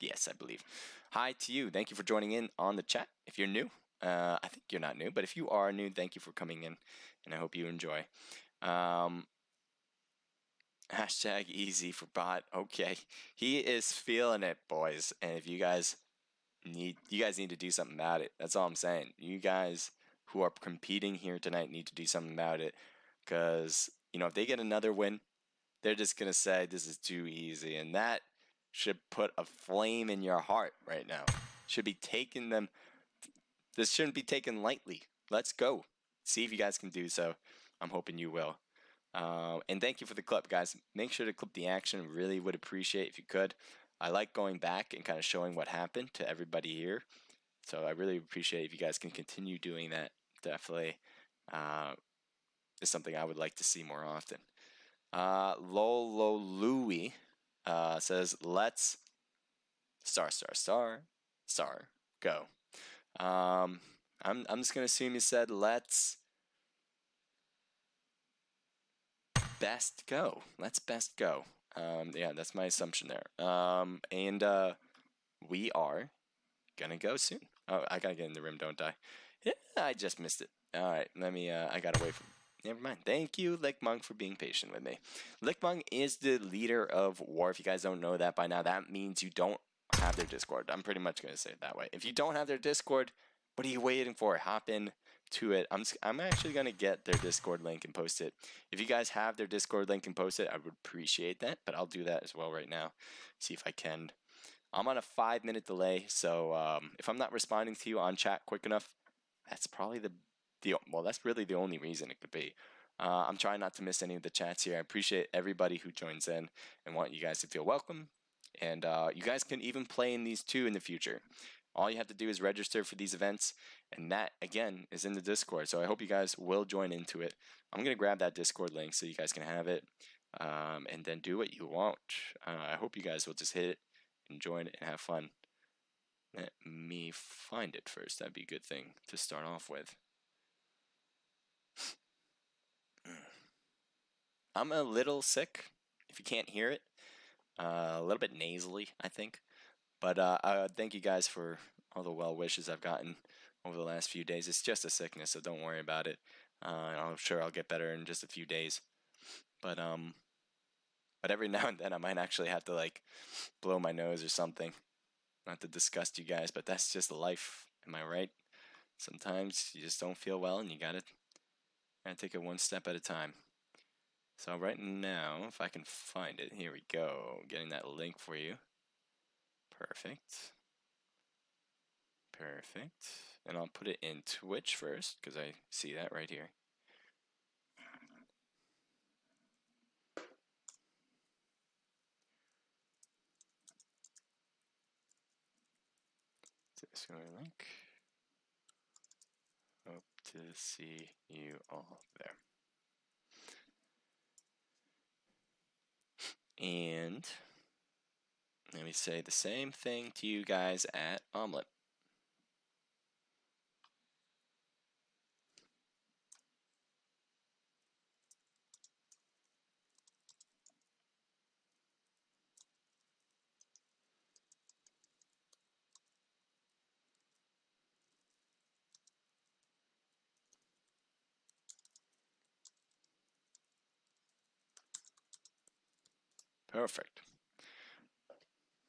Yes, I believe. Hi to you. Thank you for joining in on the chat. If you're new, I think you're not new, but if you are new, thank you for coming in, and I hope you enjoy. Hashtag easy for bot. Okay, he is feeling it, boys. And if you guys need to do something about it. That's all I'm saying. You guys who are competing here tonight need to do something about it, because if they get another win, they're just going to say this is too easy, and that should put a flame in your heart right now. Should be taking them. This shouldn't be taken lightly. Let's go. See if you guys can do so. I'm hoping you will. And thank you for the clip, guys. Make sure to clip the action. Really would appreciate if you could. I like going back and kind of showing what happened to everybody here. So I really appreciate if you guys can continue doing that. Definitely is something I would like to see more often. Lolo Louie says, let's star go. I'm just gonna assume you said let's best go. Let's best go. Yeah, that's my assumption there. And we are gonna go soon. Oh, I gotta get in the room, don't I? Yeah, I just missed it. All right, let me. I gotta wait for. Never mind. Thank you, Lickmung, for being patient with me. Lickmung is the leader of W.A.R. If you guys don't know that by now, that means you don't have their Discord. I'm pretty much gonna say it that way. If you don't have their Discord, what are you waiting for? Hop in to it. I'm actually gonna get their Discord link and post it. If you guys have their Discord link and post it, I would appreciate that. But I'll do that as well right now. See if I can. I'm on a 5-minute delay, so if I'm not responding to you on chat quick enough, that's probably that's really the only reason it could be. I'm trying not to miss any of the chats here. I appreciate everybody who joins in and want you guys to feel welcome. And you guys can even play in these too in the future. All you have to do is register for these events, and that, again, is in the Discord. So I hope you guys will join into it. I'm going to grab that Discord link so you guys can have it, and then do what you want. I hope you guys will just hit it and join it and have fun. Let me find it first. That'd be a good thing to start off with. I'm a little sick, if you can't hear it. A little bit nasally, I think. But thank you guys for all the well wishes I've gotten over the last few days. It's just a sickness, so don't worry about it. I'm sure I'll get better in just a few days. But every now and then I might actually have to blow my nose or something. Not to disgust you guys, but that's just life. Am I right? Sometimes you just don't feel well and you gotta take it one step at a time. So right now, if I can find it, here we go. Getting that link for you. Perfect. Perfect. And I'll put it in Twitch first because I see that right here. Discord link. Hope to see you all there. And let me say the same thing to you guys at Omlet. Perfect.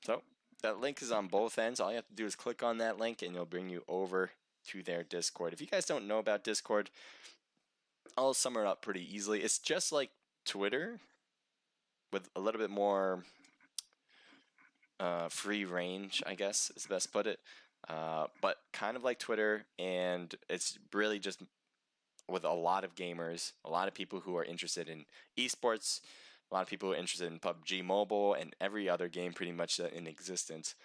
So that link is on both ends. All you have to do is click on that link and it'll bring you over to their Discord. If you guys don't know about Discord, I'll sum it up pretty easily. It's just like Twitter with a little bit more free range, I guess is the best to put it. But kind of like Twitter, and it's really just with a lot of gamers, a lot of people who are interested in esports, a lot of people who are interested in PUBG Mobile and every other game pretty much in existence.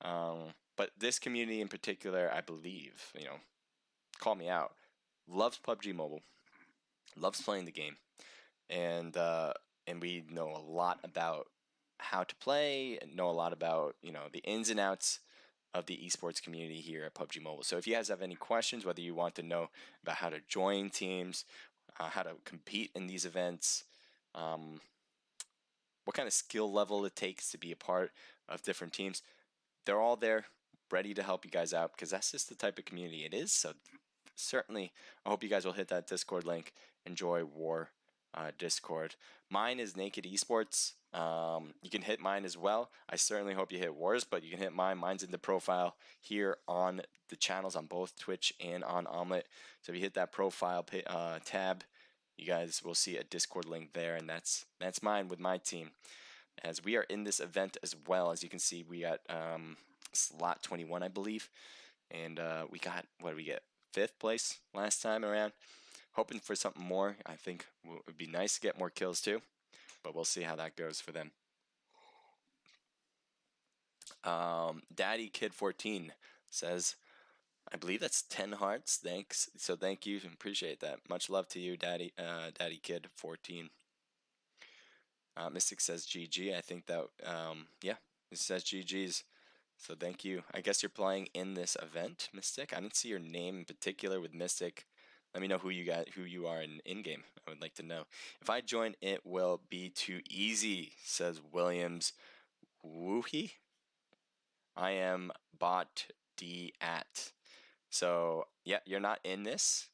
But this community in particular, I believe, call me out, loves PUBG Mobile, loves playing the game, and we know a lot about how to play and know a lot about the ins and outs of the esports community here at PUBG Mobile. So if you guys have any questions, whether you want to know about how to join teams, how to compete in these events, what kind of skill level it takes to be a part of different teams, they're all there ready to help you guys out because that's just the type of community it is. So certainly, I hope you guys will hit that Discord link. Enjoy W.A.R. Discord. Mine is Naked Esports. You can hit mine as well. I certainly hope you hit W.A.R's, but you can hit mine. Mine's in the profile here on the channels on both Twitch and on Omlet. So if you hit that profile tab, you guys will see a Discord link there, and that's mine with my team. As we are in this event as well, as you can see, we got slot 21, I believe, and we got, what did we get? 5th place last time around. Hoping for something more. I think it would be nice to get more kills too, but we'll see how that goes for them. Daddy Kid 14 says, I believe that's 10 hearts. Thanks. So thank you. Appreciate that. Much love to you, Daddy Kid 14. Mystic says GG. I think that yeah, it says GG's. So thank you. I guess you're playing in this event, Mystic. I didn't see your name in particular with Mystic. Let me know who you are in game. I would like to know. If I join, it will be too easy, says Williams. Woohee. I am bot D at. So yeah, you're not in this,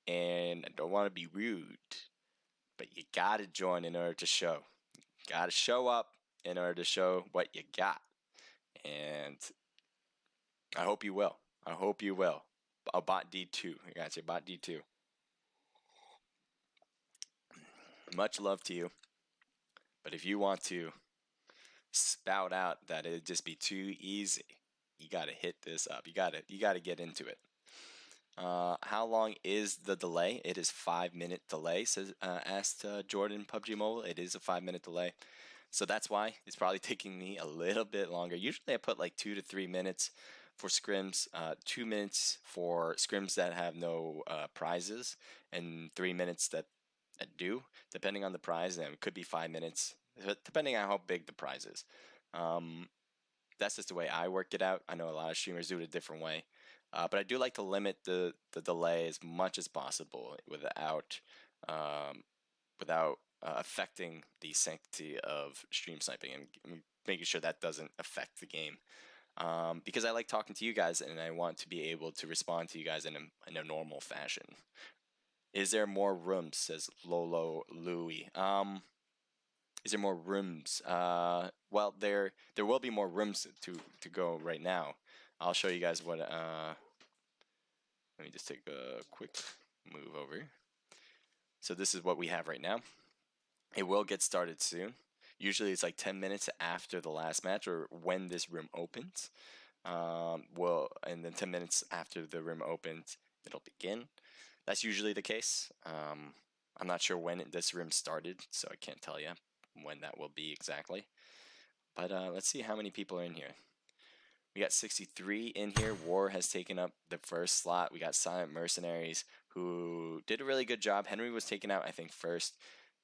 and I don't want to be rude, but you gotta join in order to show. You gotta show up in order to show what you got, and I hope you will. I hope you will. A bot D2. I got you, bot D2. Much love to you. But if you want to spout out that it'd just be too easy, you gotta hit this up. You gotta get into it. How long is the delay? It is 5-minute delay, says asked Jordan PUBG Mobile. It is a 5-minute delay. So that's why it's probably taking me a little bit longer. Usually I put like 2 to 3 minutes for scrims, 2 minutes for scrims that have no prizes, and 3 minutes that do, depending on the prize. And it could be 5 minutes, depending on how big the prize is. That's just the way I work it out. I know a lot of streamers do it a different way. But I do like to limit the delay as much as possible without affecting the sanctity of stream sniping and making sure that doesn't affect the game. Because I like talking to you guys and I want to be able to respond to you guys in a normal fashion. Is there more rooms? Says Lolo Louie. Is there more rooms? Well, there will be more rooms to go right now. I'll show you guys what. Let me just take a quick move over. So this is what we have right now. It will get started soon. Usually it's like 10 minutes after the last match or when this room opens. And then 10 minutes after the room opens, it'll begin. That's usually the case. I'm not sure when this room started, so I can't tell you when that will be exactly. But let's see how many people are in here. We got 63 in here. W.A.R has taken up the first slot. We got Silent Mercenaries, who did a really good job. Henry was taken out, I think, first.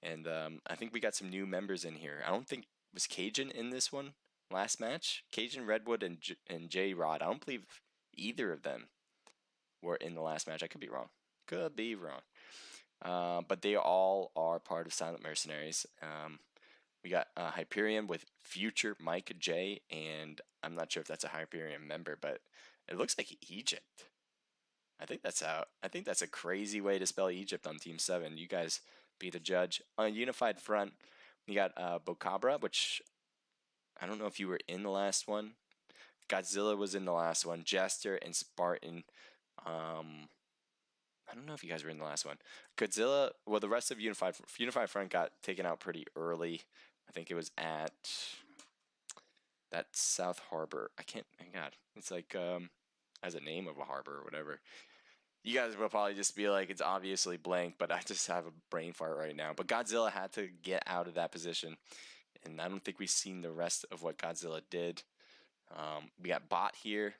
And I think we got some new members in here. I don't think, was Cajun in this one last match? Cajun, Redwood, and J-Rod. I don't believe either of them were in the last match. I could be wrong. Could be wrong. But they all are part of Silent Mercenaries. We got Hyperion with future Mike J, and I'm not sure if that's a Hyperion member, but it looks like Egypt. I think that's a crazy way to spell Egypt on Team 7. You guys be the judge. On Unified Front, we got Bocabra, which I don't know if you were in the last one. Godzilla was in the last one. Jester and Spartan. I don't know if you guys were in the last one. Godzilla, well, the rest of Unified Front got taken out pretty early. I think it was at that South Harbor. I can't, God, it's like, as a name of a harbor or whatever. You guys will probably just be like, it's obviously blank, but I just have a brain fart right now. But Godzilla had to get out of that position, and I don't think we've seen the rest of what Godzilla did. We got Bot here.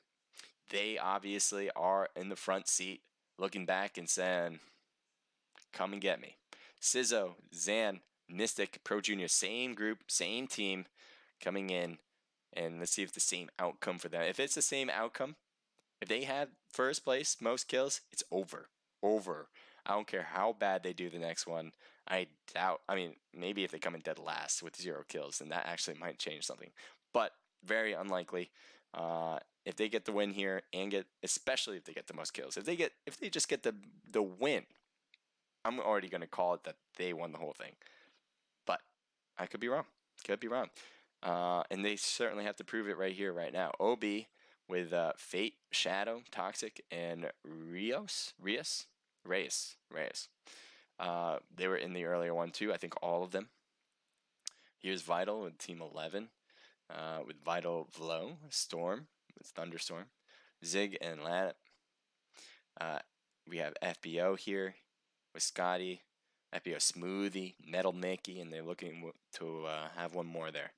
They obviously are in the front seat, looking back and saying, come and get me. Sizzo, Zan, Mystic, Pro Junior, same group, same team, coming in, and let's see if the same outcome for them. If it's the same outcome, if they have first place, most kills, it's over. Over. I don't care how bad they do the next one. I doubt, I mean, maybe if they come in dead last with 0 kills, then that actually might change something. But very unlikely. If they get the win here and especially if they get the most kills, if they just get the win, I'm already going to call it that they won the whole thing. But I could be wrong. Could be wrong. And they certainly have to prove it right here, right now. OB with Fate, Shadow, Toxic, and Reyes. They were in the earlier one too. I think all of them. Here's Vital with Team 11. With Vital Vlo, Storm, with Thunderstorm, Zig and Lat. We have FBO here with Scotty, FBO Smoothie, Metal Mickey, and they're looking to have one more there.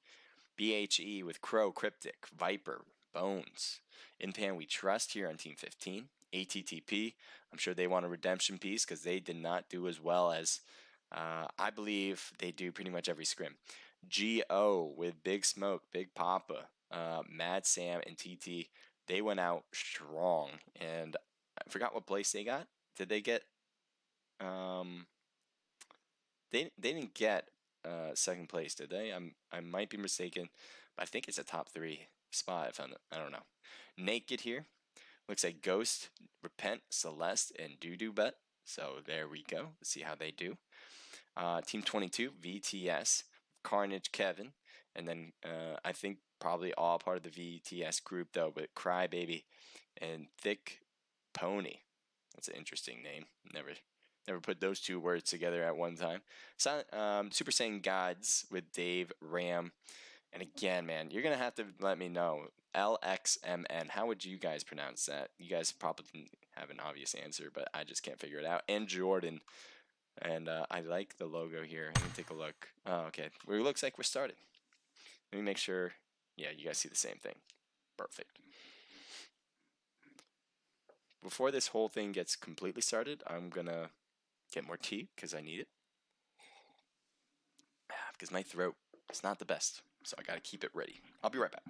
BHE with Crow, Cryptic, Viper, Bones. Inpan we trust here on Team 15. ATTP, I'm sure they want a redemption piece because they did not do as well as I believe they do pretty much every scrim. GO with Big Smoke, Big Papa, Mad Sam, and TT. They went out strong, and I forgot what place they got. Did they get? They didn't get second place, did they? I might be mistaken, but I think it's a top 3 spot. If I don't know. Naked here looks like Ghost, Repent, Celeste, and Doo Bet. So there we go. Let's see how they do. Team 22 VTS. Carnage, Kevin, and then I think probably all part of the VTS group though, but Crybaby and Thick Pony. That's an interesting name. Never put those 2 words together at one time. Super Saiyan Gods with Dave, Ram, and again, man, you're gonna have to let me know. LXMN. How would you guys pronounce that? You guys probably didn't have an obvious answer, but I just can't figure it out. And Jordan. And I like the logo here. Let me take a look. Oh, okay. It looks like we're started. Let me make sure. Yeah, you guys see the same thing. Perfect. Before this whole thing gets completely started, I'm going to get more tea because I need it. Because my throat is not the best. So I got to keep it ready. I'll be right back.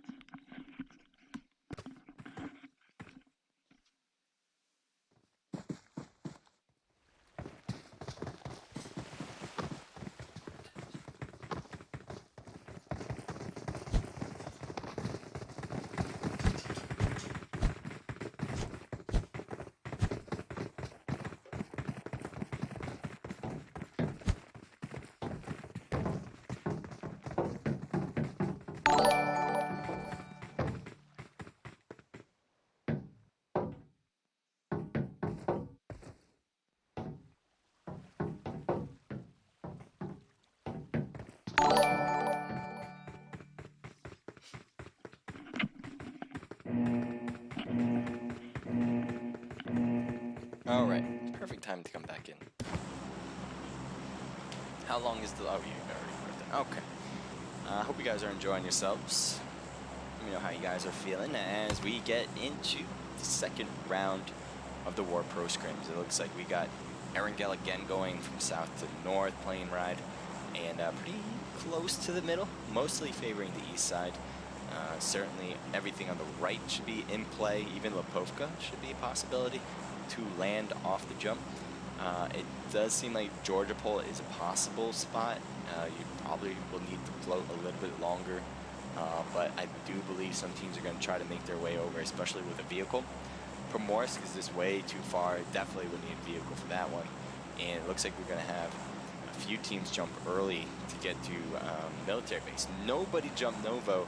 time to come back in. How long is the... Oh, you already put that. Okay. I hope you guys are enjoying yourselves. Let me know how you guys are feeling as we get into the second round of the W.A.R Pro Scrims. It looks like we got Erangel again going from south to north, plane ride, and pretty close to the middle, mostly favoring the east side. Certainly everything on the right should be in play. Even Lipovka should be a possibility to land off the jump. It does seem like Georgia Pole is a possible spot. You probably will need to float a little bit longer, but I do believe some teams are going to try to make their way over, especially with a vehicle. Primorsk is just way too far. Definitely would need a vehicle for that one. And it looks like we're going to have a few teams jump early to get to military base. Nobody jumped Novo.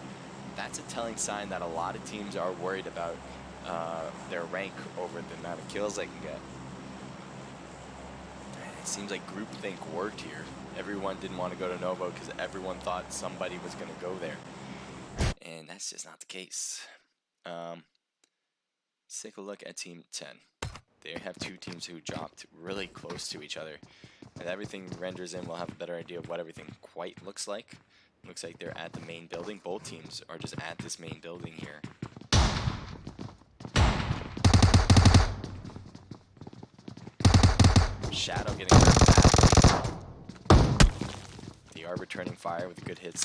That's a telling sign that a lot of teams are worried about their rank over the amount of kills they can get. It seems like groupthink worked here. Everyone didn't want to go to Novo because everyone thought somebody was going to go there. And that's just not the case. Let's take a look at Team 10. They have two teams who dropped really close to each other. As everything renders in, we'll have a better idea of what everything quite looks like. Looks like they're at the main building. Both teams are just at this main building here. Shadow getting hurt back. They are returning fire with good hits.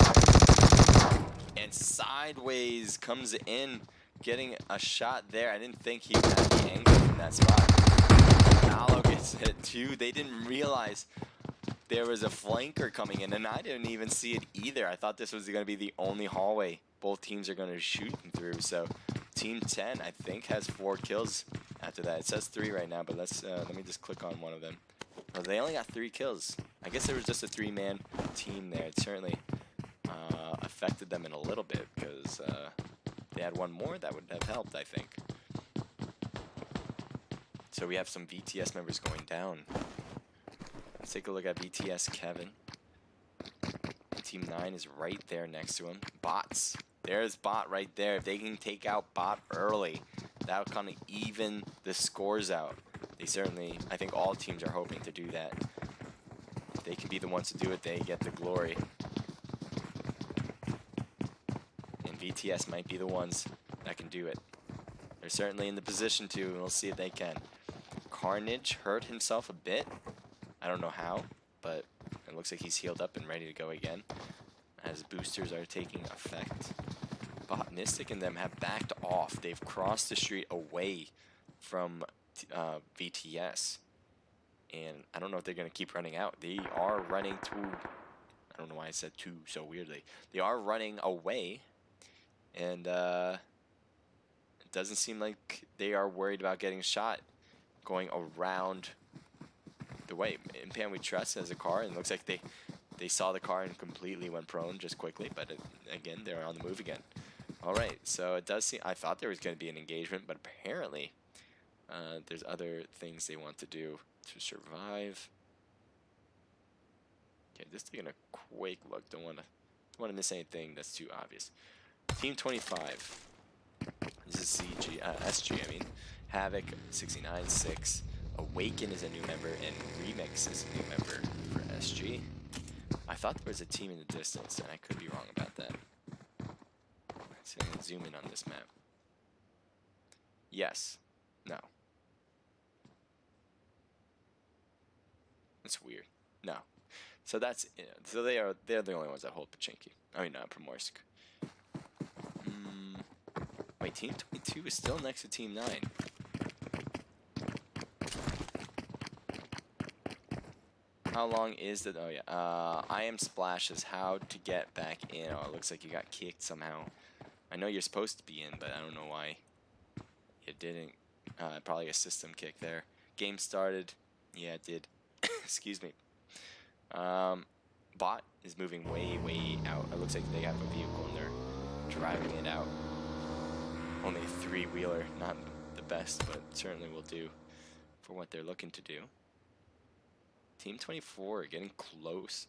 And sideways comes in, getting a shot there. I didn't think he would have the angle from that spot. Malo gets hit too. They didn't realize there was a flanker coming in, and I didn't even see it either. I thought this was going to be the only hallway both teams are going to shoot through. So Team 10, I think, has 4 kills after that. It says 3 right now, but let me just click on one of them. Well, they only got 3 kills. I guess there was just a 3-man team there. It certainly affected them in a little bit because they had one more that would have helped, I think. So we have some VTS members going down. Let's take a look at VTS Kevin. Team 9 is right there next to him. Bots. There's Bot right there. If they can take out Bot early, that'll kind of even the scores out. They certainly, I think all teams are hoping to do that. If they can be the ones to do it, they get the glory. And VTS might be the ones that can do it. They're certainly in the position to, and we'll see if they can. Carnage hurt himself a bit. I don't know how, but it looks like he's healed up and ready to go again as boosters are taking effect. Botanistic and them have backed off. They've crossed the street away from VTS. And I don't know if they're going to keep running out. They are running to... I don't know why I said to so weirdly. They are running away. And it doesn't seem like they are worried about getting shot going around the way. Impan we trust has a car, and it looks like they saw the car and completely went prone just quickly, but again, they're on the move again. Alright, so it does seem, I thought there was going to be an engagement, but apparently there's other things they want to do to survive. Okay, just taking a quick look, don't want to miss anything that's too obvious. Team 25, this is SG, I mean, Havoc, 69-6. Awaken is a new member, and Remix is a new member for SG. I thought there was a team in the distance, and I could be wrong about that. So I'm going to zoom in on this map. Yes. No. That's weird. No. So that's so they're the only ones that hold Pachinki. I mean, Primorsk. Wait, Team 22 is still next to Team 9. How long is the... Oh, yeah. I am Splashes. How to get back in. Oh, it looks like you got kicked somehow. I know you're supposed to be in, but I don't know why you didn't. Probably a system kick there. Game started. Yeah, it did. Excuse me. Bot is moving way, way out. It looks like they have a vehicle and they're driving it out. Only a 3-wheeler. Not the best, but certainly will do for what they're looking to do. Team 24 getting close.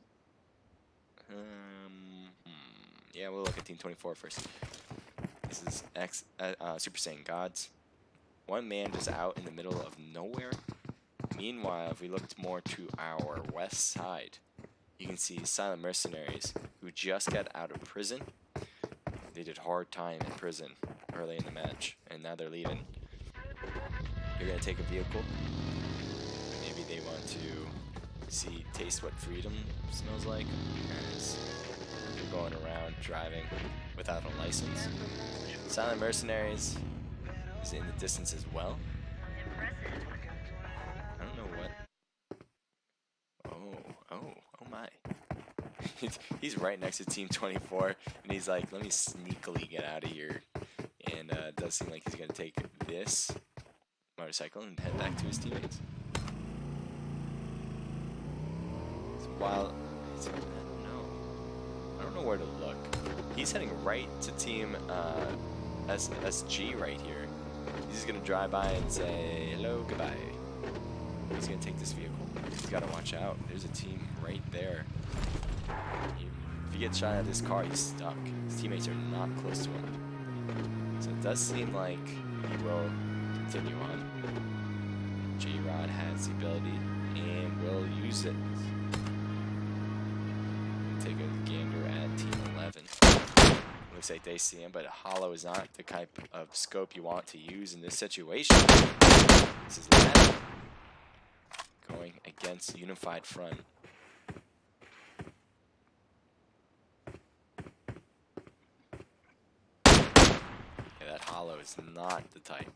Yeah, we'll look at Team 24 first. This is Super Saiyan Gods. One man just out in the middle of nowhere. Meanwhile, if we looked more to our west side, you can see Silent Mercenaries, who just got out of prison. They did hard time in prison early in the match, and now they're leaving. They're going to take a vehicle. Maybe they want to taste what freedom smells like, as they're going around driving without a license. Silent Mercenaries is in the distance as well. I don't know what. Oh my. He's right next to Team 24, and he's like, let me sneakily get out of here. And it does seem like he's going to take this motorcycle and head back to his teammates. So while, I don't know where to look. He's heading right to Team SG right here. He's just going to drive by and say, hello, goodbye. He's going to take this vehicle. He's got to watch out. There's a team right there. If he gets shot at this car, he's stuck. His teammates are not close to him. So it does seem like he will continue on. J.Rod has the ability and will use it. Take a gander at Team 11. Looks like they see him, but Hollow is not the type of scope you want to use in this situation. This is Lad going against Unified Front. That Hollow is not the type.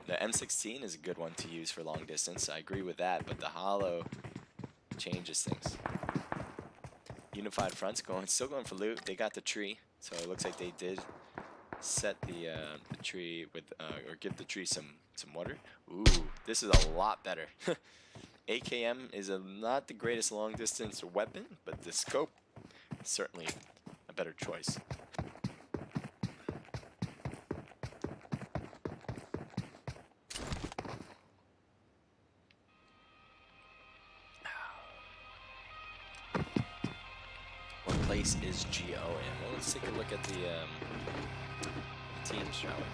The M16 is a good one to use for long distance. I agree with that, but the Hollow changes things. Unified Front's still going for loot. They got the tree, so it looks like they did set the tree with or give the tree some water. Ooh, this is a lot better. AKM is not the greatest long distance weapon, but the scope is certainly a better choice. Place is GO in. Well, let's take a look at the teams, shall we?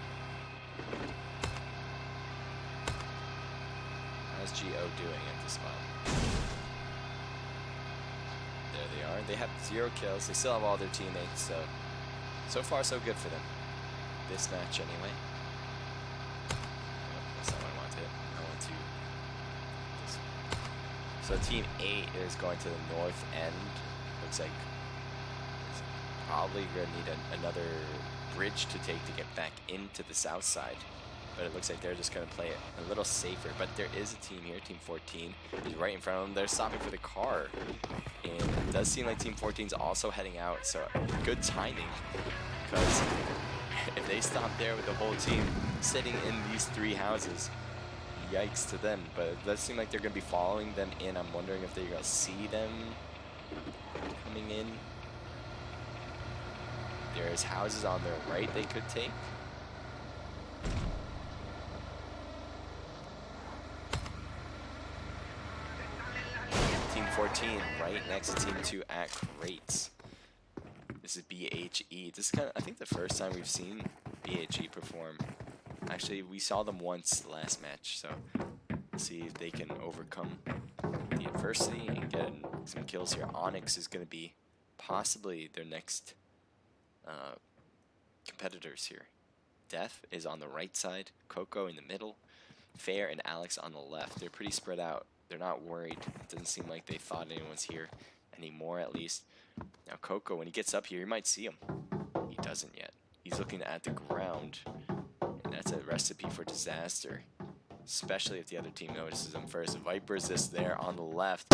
How's GO doing at this spot? There they are. They have 0 kills. They still have all their teammates, so far so good for them. This match anyway. Oh, that's not what I want to hit. I want to. So Team 8 is going to the north end. Looks like probably going to need another bridge to take to get back into the south side. But it looks like they're just going to play it a little safer. But there is a team here, Team 14, is right in front of them. They're stopping for the car. And it does seem like Team 14 is also heading out. So good timing. Because if they stop there with the whole team sitting in these 3 houses, yikes to them. But it does seem like they're going to be following them in. I'm wondering if they're going to see them coming in. There's houses on their right they could take. Team 14 right next to Team 2 at crates. This is BHE. This is kind of, I think, the first time we've seen BHE perform. Actually, we saw them once last match, so let's see if they can overcome the adversity and get some kills here. Onyx is going to be possibly their next competitors here. Death is on the right side, Coco in the middle, Fair and Alex on the left. They're pretty spread out. They're not worried. It doesn't seem like they thought anyone's here anymore, at least. Now Coco, when he gets up here, you might see him. He doesn't yet. He's looking at the ground, and that's a recipe for disaster, especially if the other team notices him first. Viper's just there on the left.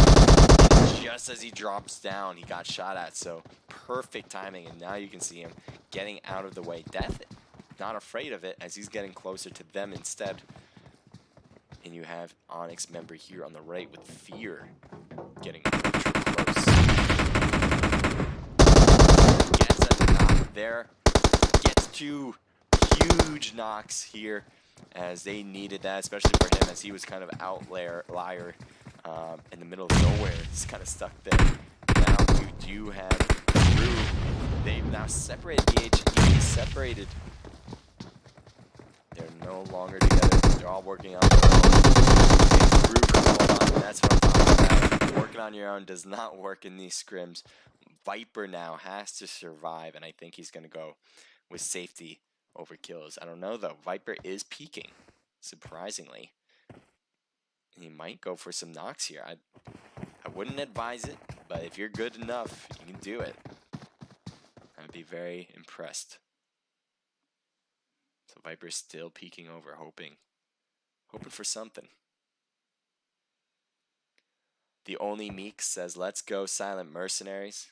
Just as he drops down, he got shot at, so perfect timing, and now you can see him getting out of the way. Death, not afraid of it, as he's getting closer to them instead. And you have Onyx member here on the right with Fear getting ultra close. Gets a knock there. Gets 2 huge knocks here, as they needed that, especially for him, as he was kind of outlier in the middle of nowhere. He's kind of stuck there. Now you do have Drew. They've now separated. BHE separated. They're no longer together. They're all working on it. group. Hold on, that's what I'm talking about. Working on your own does not work in these scrims. Viper now has to survive, and I think he's going to go with safety over kills. I don't know, though. Viper is peaking, surprisingly. He might go for some knocks here. I wouldn't advise it, but if you're good enough, you can do it. I'd be very impressed. So Viper's still peeking over, hoping for something. The Only Meek says, let's go Silent Mercenaries.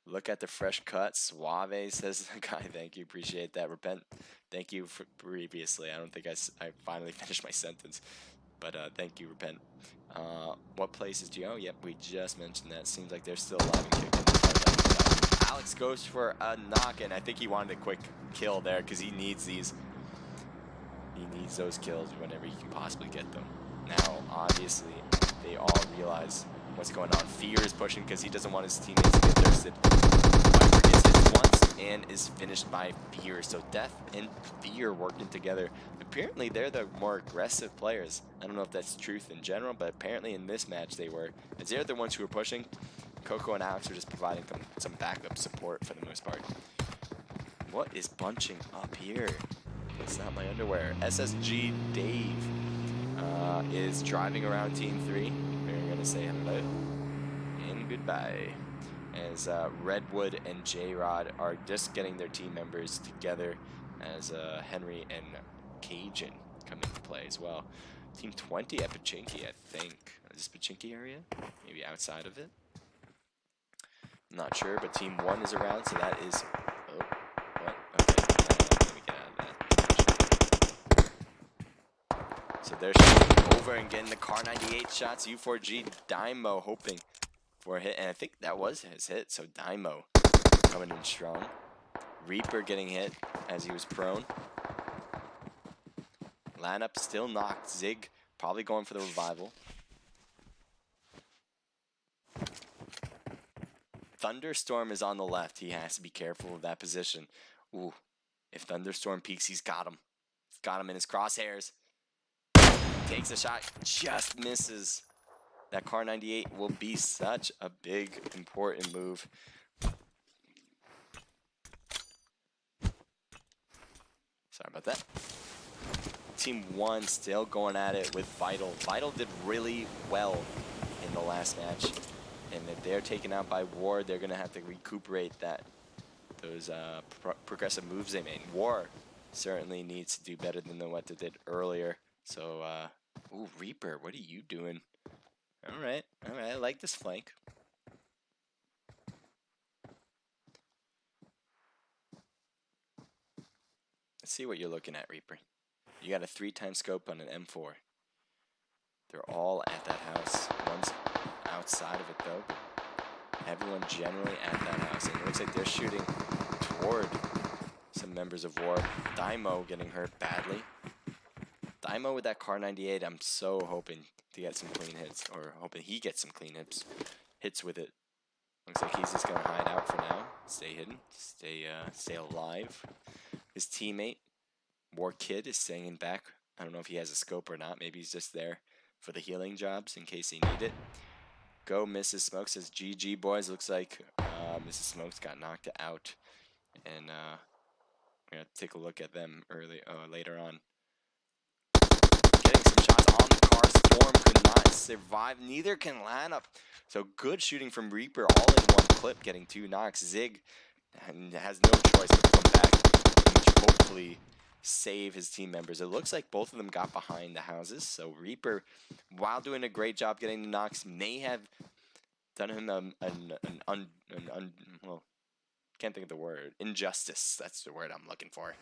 Look at the fresh cut. Suave says, guy, thank you, appreciate that. Repent, thank you for previously. I don't think I finally finished my sentence, but thank you, Repent. What places do you own? Yep, we just mentioned that. Seems like they're still alive and kicking. Alex goes for a knock, and I think he wanted a quick kill there because he needs these. He needs those kills whenever he can possibly get them. Now, obviously, they all realize what's going on. Fear is pushing because he doesn't want his teammates to get thirsted. Viper gets hit once and is finished by Fear. So Death and Fear working together. Apparently, they're the more aggressive players. I don't know if that's truth in general, but apparently in this match they were. As they're the ones who were pushing. Coco and Alex are just providing some backup support for the most part. What is bunching up here? It's not my underwear. SSG Dave is driving around Team 3. We're going to say hello and goodbye. As Redwood and J-Rod are just getting their team members together as Henry and Cajun come into play as well. Team 20 at Pachinki, I think. Is this Pachinki area? Maybe outside of it? I'm not sure, but Team 1 is around, so that is... Oh, what? Okay, let me get out of that. So they're shooting over and getting the Car 98 shots. U4G, Daimo hoping for a hit, and I think that was his hit, so Daimo coming in strong. Reaper getting hit as he was prone. Lineup still knocked. Zig probably going for the revival. Thunderstorm is on the left. He has to be careful of that position. Ooh, if Thunderstorm peeks, he's got him. He's got him in his crosshairs. Takes a shot, just misses. That Car 98 will be such a big, important move. Sorry about that. Team 1 still going at it with Vital. Vital did really well in the last match. And if they're taken out by W.A.R, they're going to have to recuperate those progressive moves they made. W.A.R certainly needs to do better than what they did earlier. So, ooh, Reaper, what are you doing? All right, I like this flank. Let's see what you're looking at, Reaper. You got a 3x scope on an M4. They're all at that house. One's outside of it, though. Everyone generally at that house. And it looks like they're shooting toward some members of W.A.R. Daimo getting hurt badly. Daimo with that Car 98, I'm so hoping to get some clean hits, or hoping he gets some clean hits with it. Looks like he's just going to hide out for now. Stay hidden. Stay alive. His teammate, W.A.R Kid, is staying in back. I don't know if he has a scope or not. Maybe he's just there for the healing jobs in case he need it. Go Mrs. Smoke says, GG boys. Looks like Mrs. Smokes got knocked out. And we're going to take a look at them later on. Getting some shots on the car. Storm could not survive. Neither can Lineup. So good shooting from Reaper, all in one clip, getting 2 knocks. Zig has no choice but to come back and hopefully save his team members. It looks like both of them got behind the houses. So Reaper, while doing a great job getting the knocks, may have done him well, can't think of the word. Injustice. That's the word I'm looking for.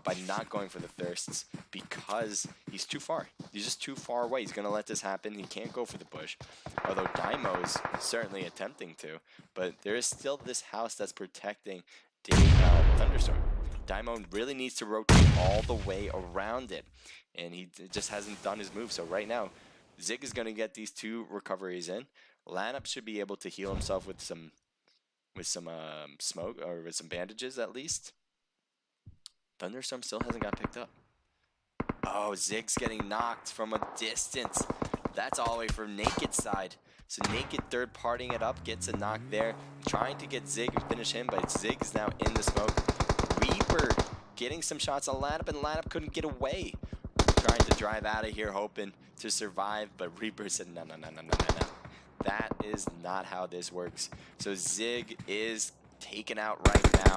By not going for the thirsts because he's too far. He's just too far away. He's going to let this happen. He can't go for the bush. Although Daimo is certainly attempting to. But there is still this house that's protecting Thunderstorm. Daimo really needs to rotate all the way around it. And he just hasn't done his move. So right now, Zig is going to get these 2 recoveries in. Lineup should be able to heal himself with some smoke, or with some bandages at least. Thunderstorm still hasn't got picked up. Oh, Zig's getting knocked from a distance. That's all the way from Naked side. So Naked third partying it up, gets a knock there. Trying to get Zig and finish him, but Zig's now in the smoke. Reaper getting some shots on Laddup, and Laddup couldn't get away. Trying to drive out of here, hoping to survive, but Reaper said, no. That is not how this works. So Zig is taken out right now,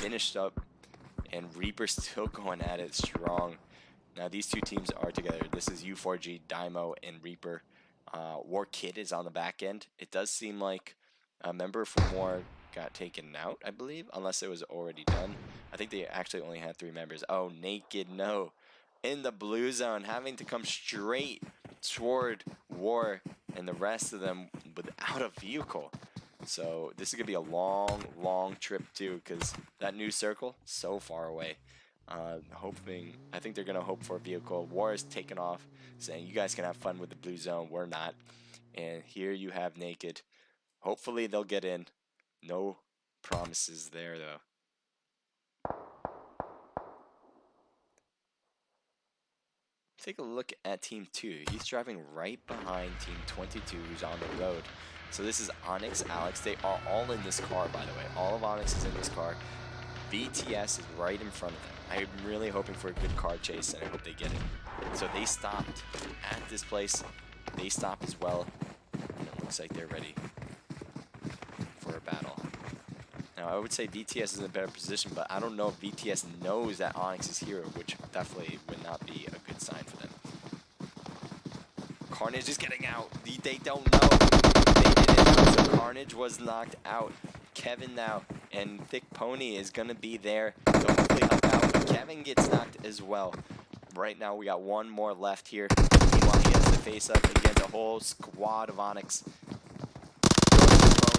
finished up, and Reaper still going at it strong. Now these two teams are together. This is U4G, Dymo, and Reaper. War Kid is on the back end. It does seem like a member from War got taken out, I believe, unless it was already done. I think they actually only had 3 members. Oh, Naked, no. In the blue zone, having to come straight toward War, and the rest of them without a vehicle. So this is going to be a long trip too, because that new circle, so far away. I think they're going to hope for a vehicle. War is taken off, saying you guys can have fun with the blue zone, we're not. And here you have Naked. Hopefully they'll get in. No promises there though. Take a look at Team 2. He's driving right behind Team 22, who's on the road. So this is Onyx, Alex. They are all in this car, by the way. All of Onyx is in this car. BTS is right in front of them. I'm really hoping for a good car chase, and I hope they get it. So they stopped at this place. They stopped as well. And it looks like they're ready for a battle. Now, I would say BTS is in a better position, but I don't know if BTS knows that Onyx is here, which definitely would not be a good sign for them. Carnage is getting out. They don't know. They didn't know, so Carnage was knocked out. Kevin now, and Thick Pony is going to be there to hopefully help out. But Kevin gets knocked as well. Right now, we got one more left here. Meanwhile, he has to face up against a whole squad of Onyx. Throw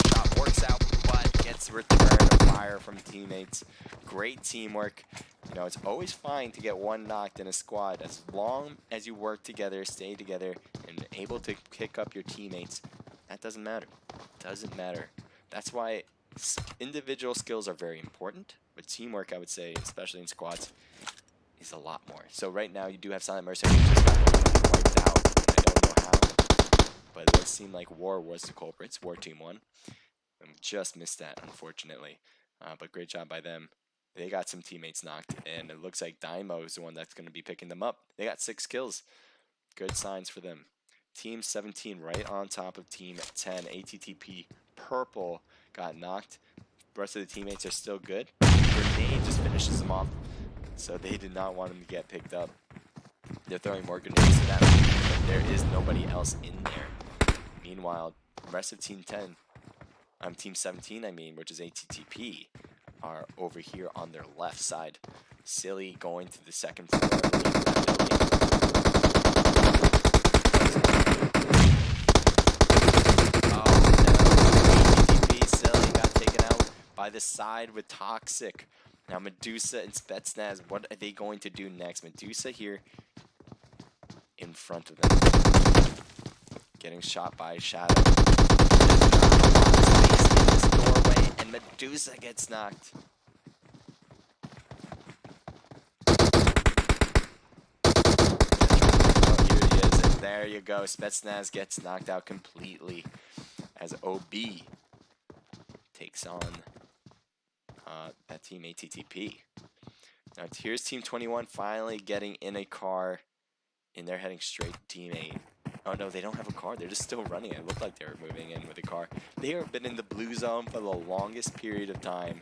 shot, works out, but gets return of fire from teammates. Great teamwork. You know, it's always fine to get one knocked in a squad as long as you work together, stay together, and able to pick up your teammates. That doesn't matter. Doesn't matter. That's why individual skills are very important, but teamwork, I would say, especially in squads, is a lot more. So right now, you do have Silent Mercenary just got wiped out. I don't know how, but it does seem like War was the culprits. War Team 1. And just missed that, unfortunately. But great job by them. They got some teammates knocked, and it looks like Dymo is the one that's going to be picking them up. They got 6 kills. Good signs for them. Team 17 right on top of Team 10. ATTP Purple got knocked. The rest of the teammates are still good. Grenade just finishes them off, so they did not want him to get picked up. They're throwing more grenades to that, but there is nobody else in there. Meanwhile, the rest of Team 10, Team 17, I mean, which is ATTP, are over here on their left side. Silly going to the second floor. Silly got taken out by the side with Toxic. Now Medusa and Spetsnaz, what are they going to do next? Medusa here in front of them. Getting shot by Shadow. In this doorway, and Medusa gets knocked. Oh, here he is, and there you go. Spetsnaz gets knocked out completely as OB takes on that team ATTP. Now here's Team 21 finally getting in a car, and they're heading straight to Team 8. Oh no, they don't have a car. They're just still running. It looked like they were moving in with a car. They have been in the blue zone for the longest period of time.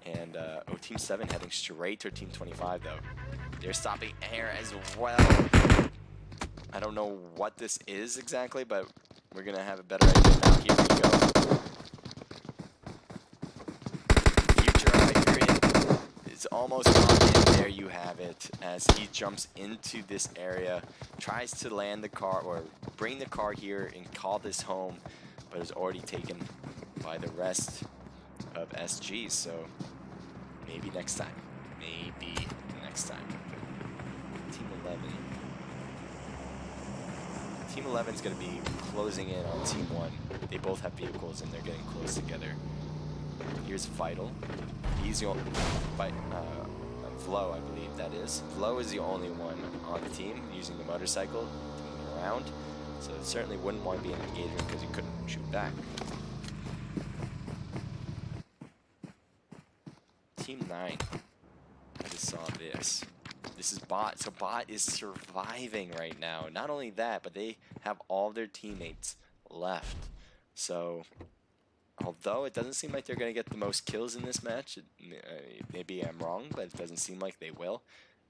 And Team 7 heading straight to Team 25 though. They're stopping air as well. I don't know what this is exactly, but we're gonna have a better idea now. Here we go. Future Hyperion is almost on, and there you have it. As he jumps into this area, tries to land the car or bring the car here and call this home, but is already taken by the rest of SG. So maybe next time. Maybe next time. Team 11. Team 11 is going to be closing in on Team 1. They both have vehicles and they're getting close together. Here's Vital. He's the only Vlo, I believe that is. Vlo is the only one on the team using the motorcycle to move around. So it certainly wouldn't want to be an engagement because he couldn't shoot back. Team 9. I just saw this. This is Bot. So Bot is surviving right now. Not only that, but they have all their teammates left. So although it doesn't seem like they're going to get the most kills in this match, maybe I'm wrong, but it doesn't seem like they will.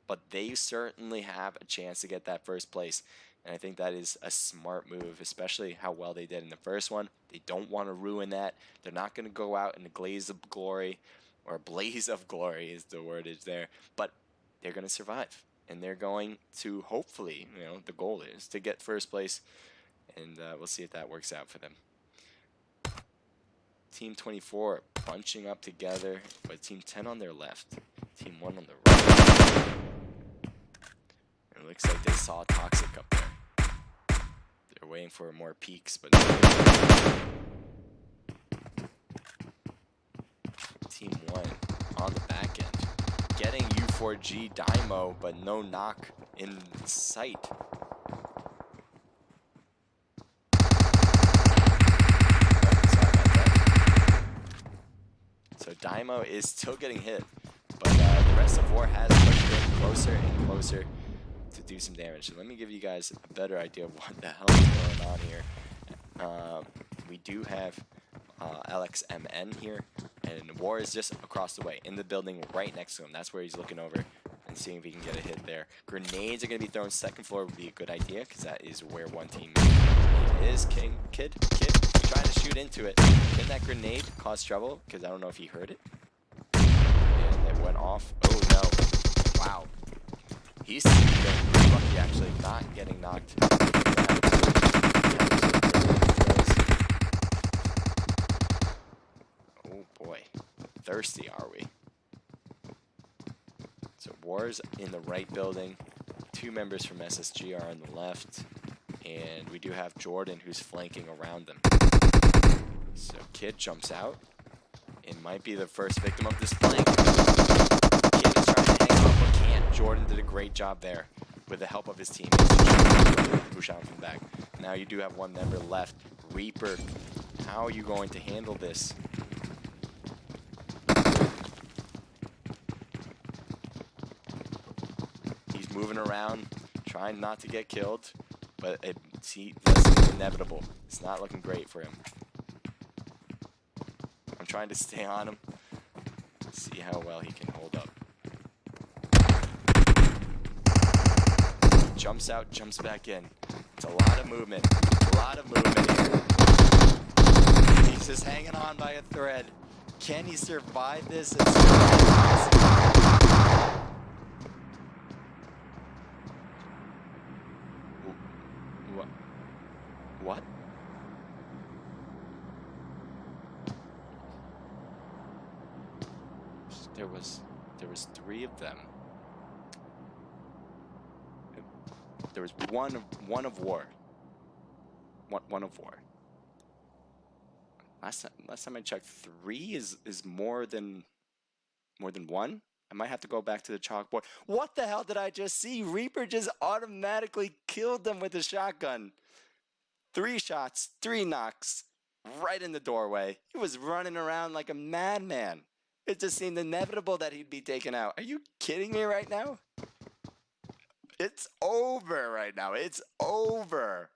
But they certainly have a chance to get that first place. And I think that is a smart move, especially how well they did in the first one. They don't want to ruin that. They're not going to go out in a glaze of glory, or a blaze of glory is the word is there. But they're going to survive. And they're going to, hopefully, you know, the goal is to get first place. And we'll see if that works out for them. Team 24 bunching up together, but Team 10 on their left, Team 1 on the right. It looks like they saw Toxic up there. They're waiting for more peaks, but Team 1 on the back end, getting U4G Dymo, but no knock in sight. So Dymo is still getting hit, but the rest of War has pushed him closer and closer to do some damage. So let me give you guys a better idea of what the hell is going on here. We do have LXMN here, and War is just across the way in the building right next to him. That's where he's looking over and seeing if he can get a hit there. Grenades are going to be thrown. Second floor would be a good idea because that is where one team is. Kid, trying to shoot into it. Can that grenade cause trouble? Because I don't know if he heard it. And it went off. Oh no. Wow. He's lucky actually not getting knocked. Oh boy. Thirsty are we? So War's in the right building. 2 members from SSG are on the left. And we do have Jordan who's flanking around them. So Kid jumps out and might be the first victim of this flank. Kid is trying to hang on but can't. Jordan did a great job there with the help of his team. Push out from the back. Now you do have one member left. Reaper, how are you going to handle this? He's moving around, trying not to get killed. But it does seem inevitable. It's not looking great for him. I'm trying to stay on him. See how well he can hold up. Jumps out, jumps back in. It's a lot of movement. A lot of movement here. He's just hanging on by a thread. Can he survive this? What? There was 3 of them. There was one of War. One of War. Last time I checked, 3 is more than 1. I might have to go back to the chalkboard. What the hell did I just see? Reaper just automatically killed them with a shotgun. 3 shots, 3 knocks, right in the doorway. He was running around like a madman. It just seemed inevitable that he'd be taken out. Are you kidding me right now? It's over right now. It's over.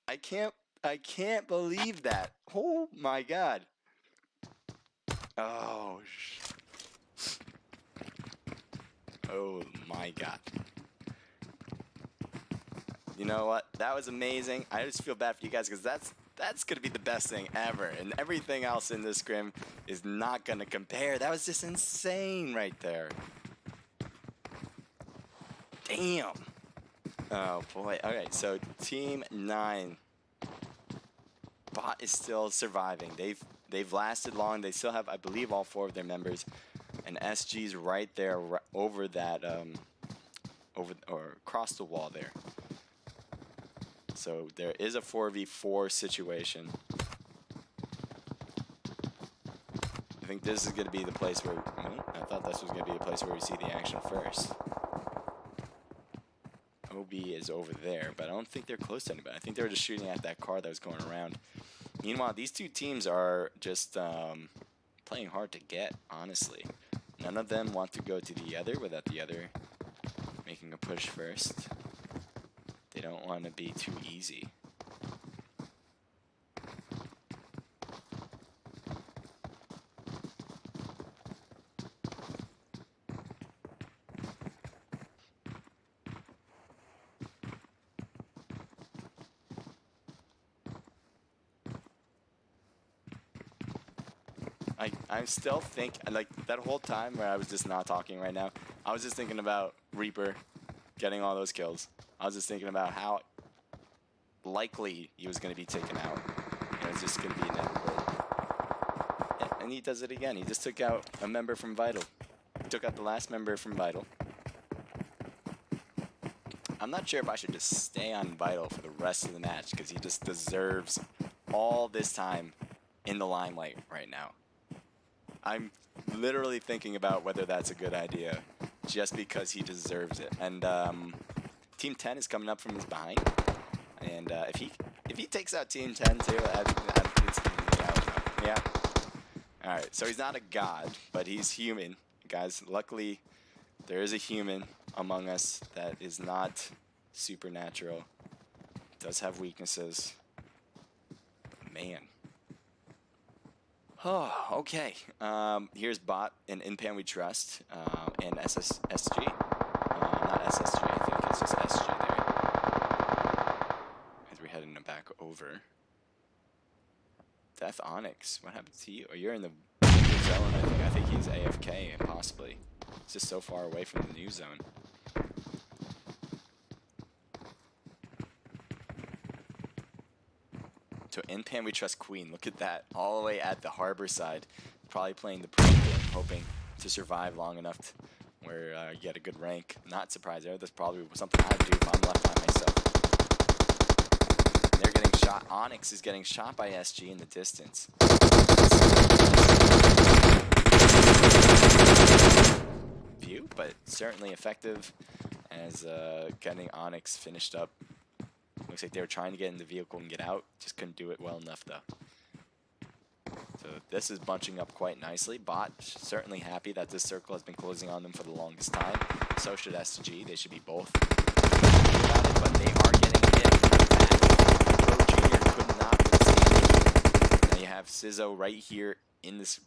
I can't believe that. Oh my god. Oh my god. You know what? That was amazing. I just feel bad for you guys because that's going to be the best thing ever. And everything else in this scrim is not going to compare. That was just insane right there. Damn. Oh, boy. Okay, so Team 9. Bot is still surviving. They've lasted long. They still have, I believe, all 4 of their members. And SG's right there over that, or across the wall there. So there is a 4v4 situation. think this is going to be the place where... I thought this was going to be the place where we see the action first. OB is over there, but I don't think they're close to anybody. I think they were just shooting at that car that was going around. Meanwhile, these two teams are just playing hard to get, honestly. None of them want to go to the other without the other making a push first. They don't want to be too easy. I still think, like, that whole time where I was just not talking right now, I was just thinking about Reaper getting all those kills. I was just thinking about how likely he was going to be taken out. And it was just going to be inevitable. Yeah, and he does it again. He just took out a member from Vital. He took out the last member from Vital. I'm not sure if I should just stay on Vital for the rest of the match, because he just deserves all this time in the limelight right now. I'm literally thinking about whether that's a good idea, just because he deserves it. And Team 10 is coming up from his behind, and if he takes out Team 10 too, it's yeah. All right, so he's not a god, but he's human, guys. Luckily, there is a human among us that is not supernatural. Does have weaknesses. But man. Oh, okay. Here's Bot and Inpan We Trust, and SSG. Not SSG, I think it's just SG there. As we're heading back over. Death Onyx, what happened to you? Oh, you're in the zone, I think. I think he's AFK, and possibly. He's just so far away from the new zone. So Inpan We Trust Queen, look at that, all the way at the harbor side, probably playing the pro game, hoping to survive long enough to where you get a good rank. Not surprised there, that's probably something I'd do if I'm left by myself. And they're getting shot, Onyx is getting shot by SG in the distance. View, but certainly effective as getting Onyx finished up. Looks like they were trying to get in the vehicle and get out. Just couldn't do it well enough, though. So this is bunching up quite nicely. Bot certainly happy that this circle has been closing on them for the longest time. So should SG. They should be both about it, but they are getting hit back. Pro Junior could not withstand. Now you have Sizzo right here in this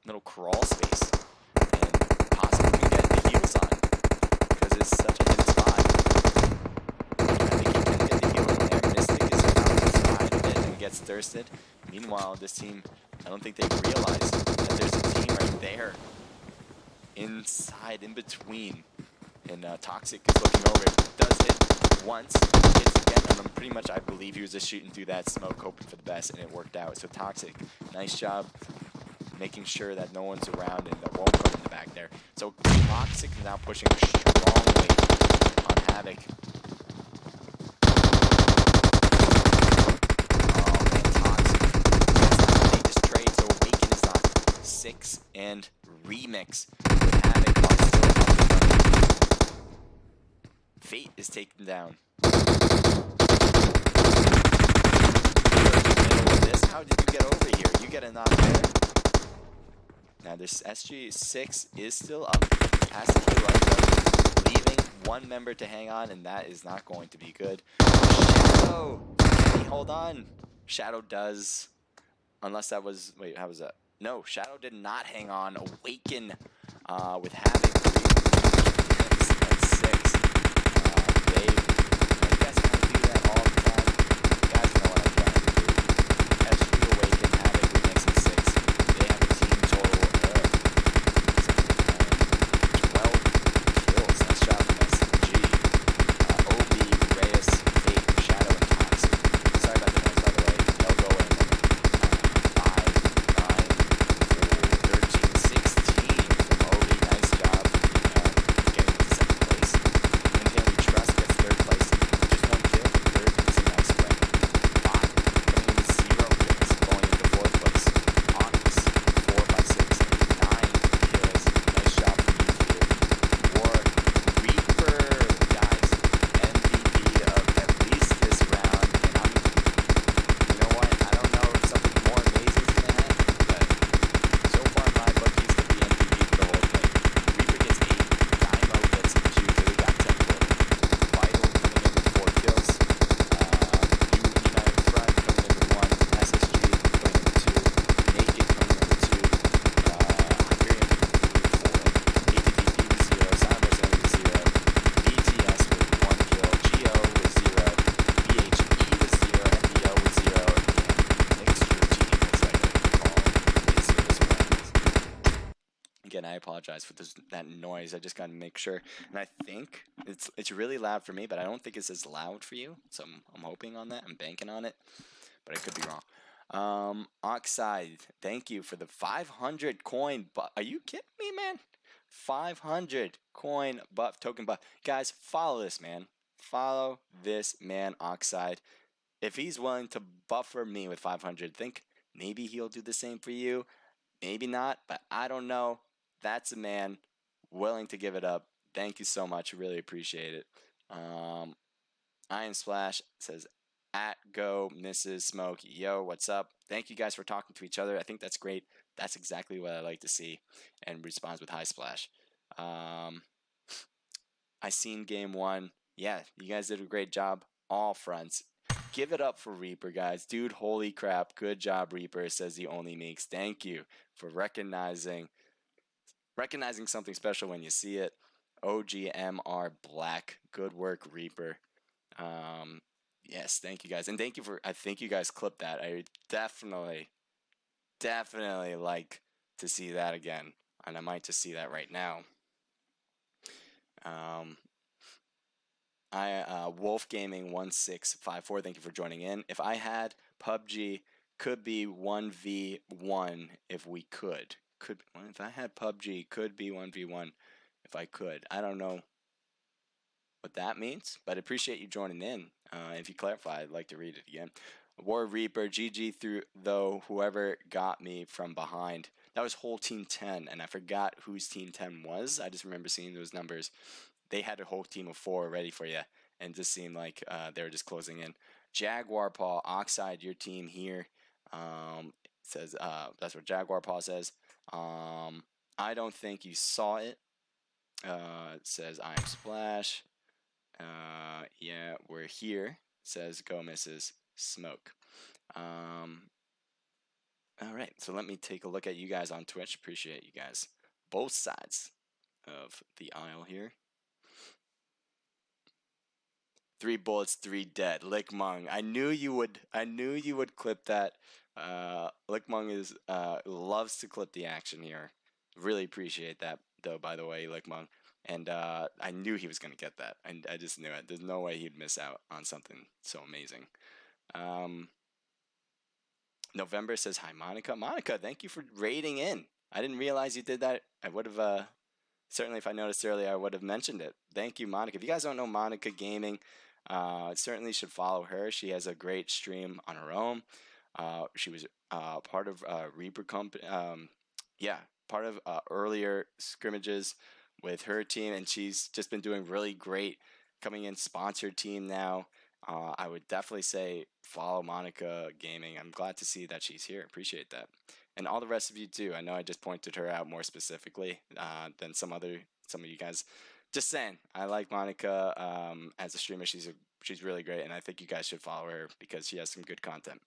little crawl space. And possibly can get the heals on because it's such a hidden spot. Gets thirsted. Meanwhile, this team, I don't think they realize that there's a team right there inside, in between. And Toxic is looking over. Does hit once, hits again, and I'm pretty much, I believe he was just shooting through that smoke, hoping for the best, and it worked out. So Toxic, nice job making sure that no one's around and that won't come in the back there. So Toxic is now pushing strongly on Havoc. And Remix with Havoc are still up and running. Fate is taken down. How did you get over here? You get a knock there. Now this SG6 is still up. Has to heal up though. Leaving one member to hang on, and that is not going to be good. Shadow! Can he hold on? Shadow does. Unless that was... Wait, how was that? No, Shadow did not hang on. Awaken with Havoc. That's 6. Dave, I guess I do that all the time. You guys know what I'm trying to do. SG Awaken, Havoc, Remix, and 6. They have a team total of 12 kills. Nice job from SG. OB, Reyes, Fate, Shadow, and Toxic. Sorry about the noise, by the way. They'll go in. 5, 9, 4, 13, 16 from Obi. Nice job. again, I apologize for that noise. I just got to make sure. And I think it's really loud for me, but I don't think it's as loud for you. So I'm hoping on that. I'm banking on it, but I could be wrong. Oxide, thank you for the 500 coin. But are you kidding me, man? 500 coin buff token buff. Guys, follow this man. Follow this man, Oxide. If he's willing to buffer me with 500, think maybe he'll do the same for you. Maybe not, but I don't know. That's a man willing to give it up. Thank you so much. Really appreciate it. Iron Splash says, at go Mrs. Smoke. Yo, what's up? Thank you guys for talking to each other. I think that's great. That's exactly what I like to see. And responds with high splash. I seen game one. Yeah, you guys did a great job. All fronts. Give it up for Reaper, guys. Dude, holy crap. Good job, Reaper, says the only makes. Thank you for recognizing something special when you see it. OGMR Black. Good work, Reaper. Yes, thank you guys. And thank you for, I think you guys clipped that. I definitely like to see that again. And I might just see that right now. Wolf Gaming 1654, thank you for joining in. If I had PUBG, could be 1v1 if we could. If I had PUBG, could be 1v1 if I could. I don't know what that means, but I appreciate you joining in. If you clarify, I'd like to read it again. War Reaper, GG through though whoever got me from behind. That was whole team 10, and I forgot whose team 10 was. I just remember seeing those numbers. They had a whole team of 4 ready for you, and it just seemed like they were just closing in. Jaguar Paw, Oxide, your team here. Says that's what Jaguar Paw says. I don't think you saw it. It says I'm Splash. Yeah, we're here. Says go Mrs. Smoke. All right, so let me take a look at you guys on Twitch. Appreciate you guys, both sides of the aisle here. 3 bullets, 3 dead. Lickmung. I knew you would clip that. Lickmung is loves to clip the action here. Really appreciate that though, by the way, Lickmung. And I knew he was gonna get that. And I just knew it. There's no way he'd miss out on something so amazing. November says hi, Monica. Monica, thank you for raiding in. I didn't realize you did that. I would have certainly, if I noticed earlier, I would have mentioned it. Thank you, Monica. If you guys don't know Monica Gaming, certainly should follow her. She has a great stream on her own. She was part of Reaper Company. Part of earlier scrimmages with her team, and she's just been doing really great. Coming in sponsored team now. I would definitely say follow Monica Gaming. I'm glad to see that she's here. Appreciate that. And all the rest of you too. I know I just pointed her out more specifically than some of you guys. Just saying, I like Monica as a streamer. She's really great, and I think you guys should follow her because she has some good content.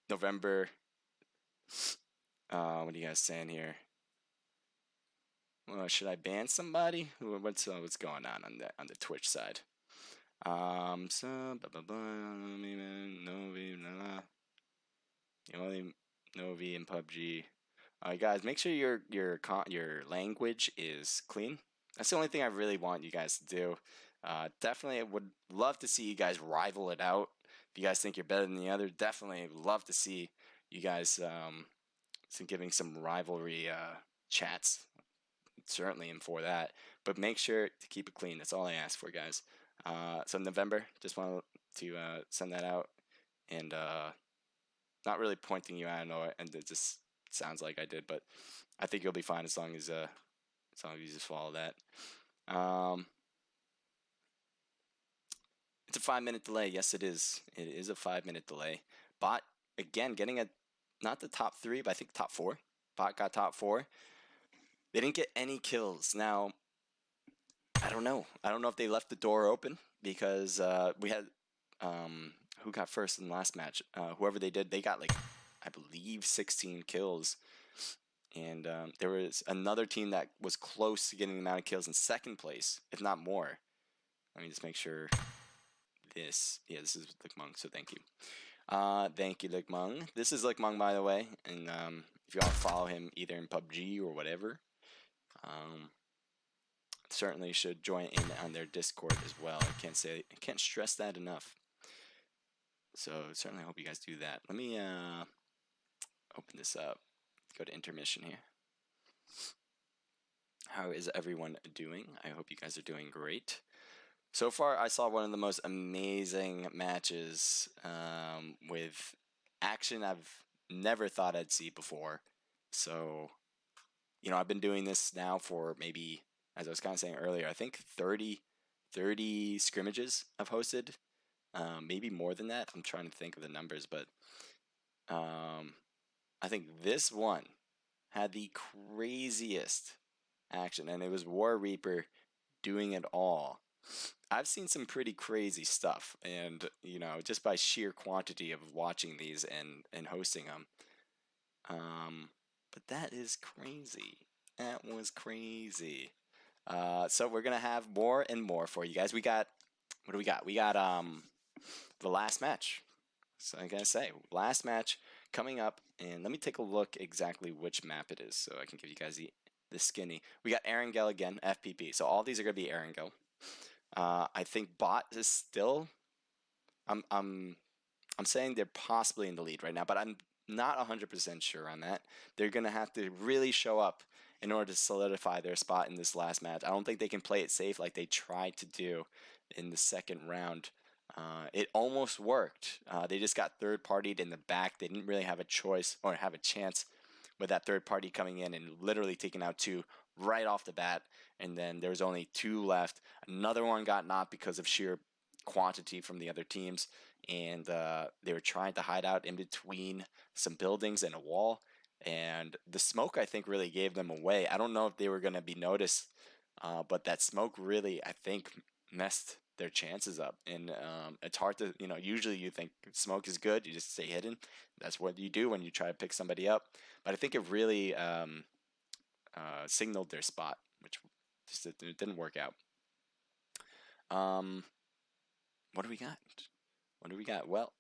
November. What are you guys saying here? Well, should I ban somebody? What's going on the Twitch side? Novi and PUBG. Guys, make sure your language is clean. That's the only thing I really want you guys to do. Definitely would love to see you guys rival it out. If you guys think you're better than the other, definitely love to see you guys giving some rivalry chats. Certainly am for that, but make sure to keep it clean. That's all I ask for, guys. So November, just wanted to send that out, and not really pointing you out, and it just sounds like I did, but I think you'll be fine as long as you just follow that. It's a 5-minute delay. Yes, it is. It is a 5-minute delay. Bot again getting not the top 3, but I think top 4. Bot got top 4. They didn't get any kills. Now, I don't know. I don't know if they left the door open because we had who got first in the last match. Whoever they did, they got I believe 16 kills. And there was another team that was close to getting the amount of kills in second place, if not more. Let me just make sure this is Lickmung, so thank you. Thank you, Lickmung. This is Lickmung, by the way, and if you want to follow him either in PUBG or whatever, certainly should join in on their Discord as well. I can't stress that enough. So certainly hope you guys do that. Let me open this up. Go to intermission here. How is everyone doing? I hope you guys are doing great. So far, I saw one of the most amazing matches with action I've never thought I'd see before. So, you know, I've been doing this now for maybe, as I was kind of saying earlier, I think 30 scrimmages I've hosted. Maybe more than that. I'm trying to think of the numbers, but I think this one had the craziest action, and it was War Reaper doing it all. I've seen some pretty crazy stuff, and you know, just by sheer quantity of watching these and hosting them. But that is crazy. That was crazy. So we're gonna have more and more for you guys. We got, what do we got? We got the last match. So I'm gonna say last match coming up, and let me take a look exactly which map it is, so I can give you guys the skinny. We got Erangel again, FPP. So all these are gonna be Erangel. I think bot is still. I'm saying they're possibly in the lead right now, but I'm not 100% sure on that. They're gonna have to really show up in order to solidify their spot in this last match. I don't think they can play it safe like they tried to do in the second round. It almost worked. They just got third-partied in the back. They didn't really have a choice or have a chance with that third party coming in and literally taking out two right off the bat. And then there was only two left. Another one got knocked because of sheer quantity from the other teams. And they were trying to hide out in between some buildings and a wall. And the smoke, I think, really gave them away. I don't know if they were going to be noticed, but that smoke really, I think, messed their chances up. And it's hard to, you know, usually you think smoke is good, you just stay hidden. That's what you do when you try to pick somebody up. But I think it really signaled their spot, which just it didn't work out. What do we got? What do we got? Well,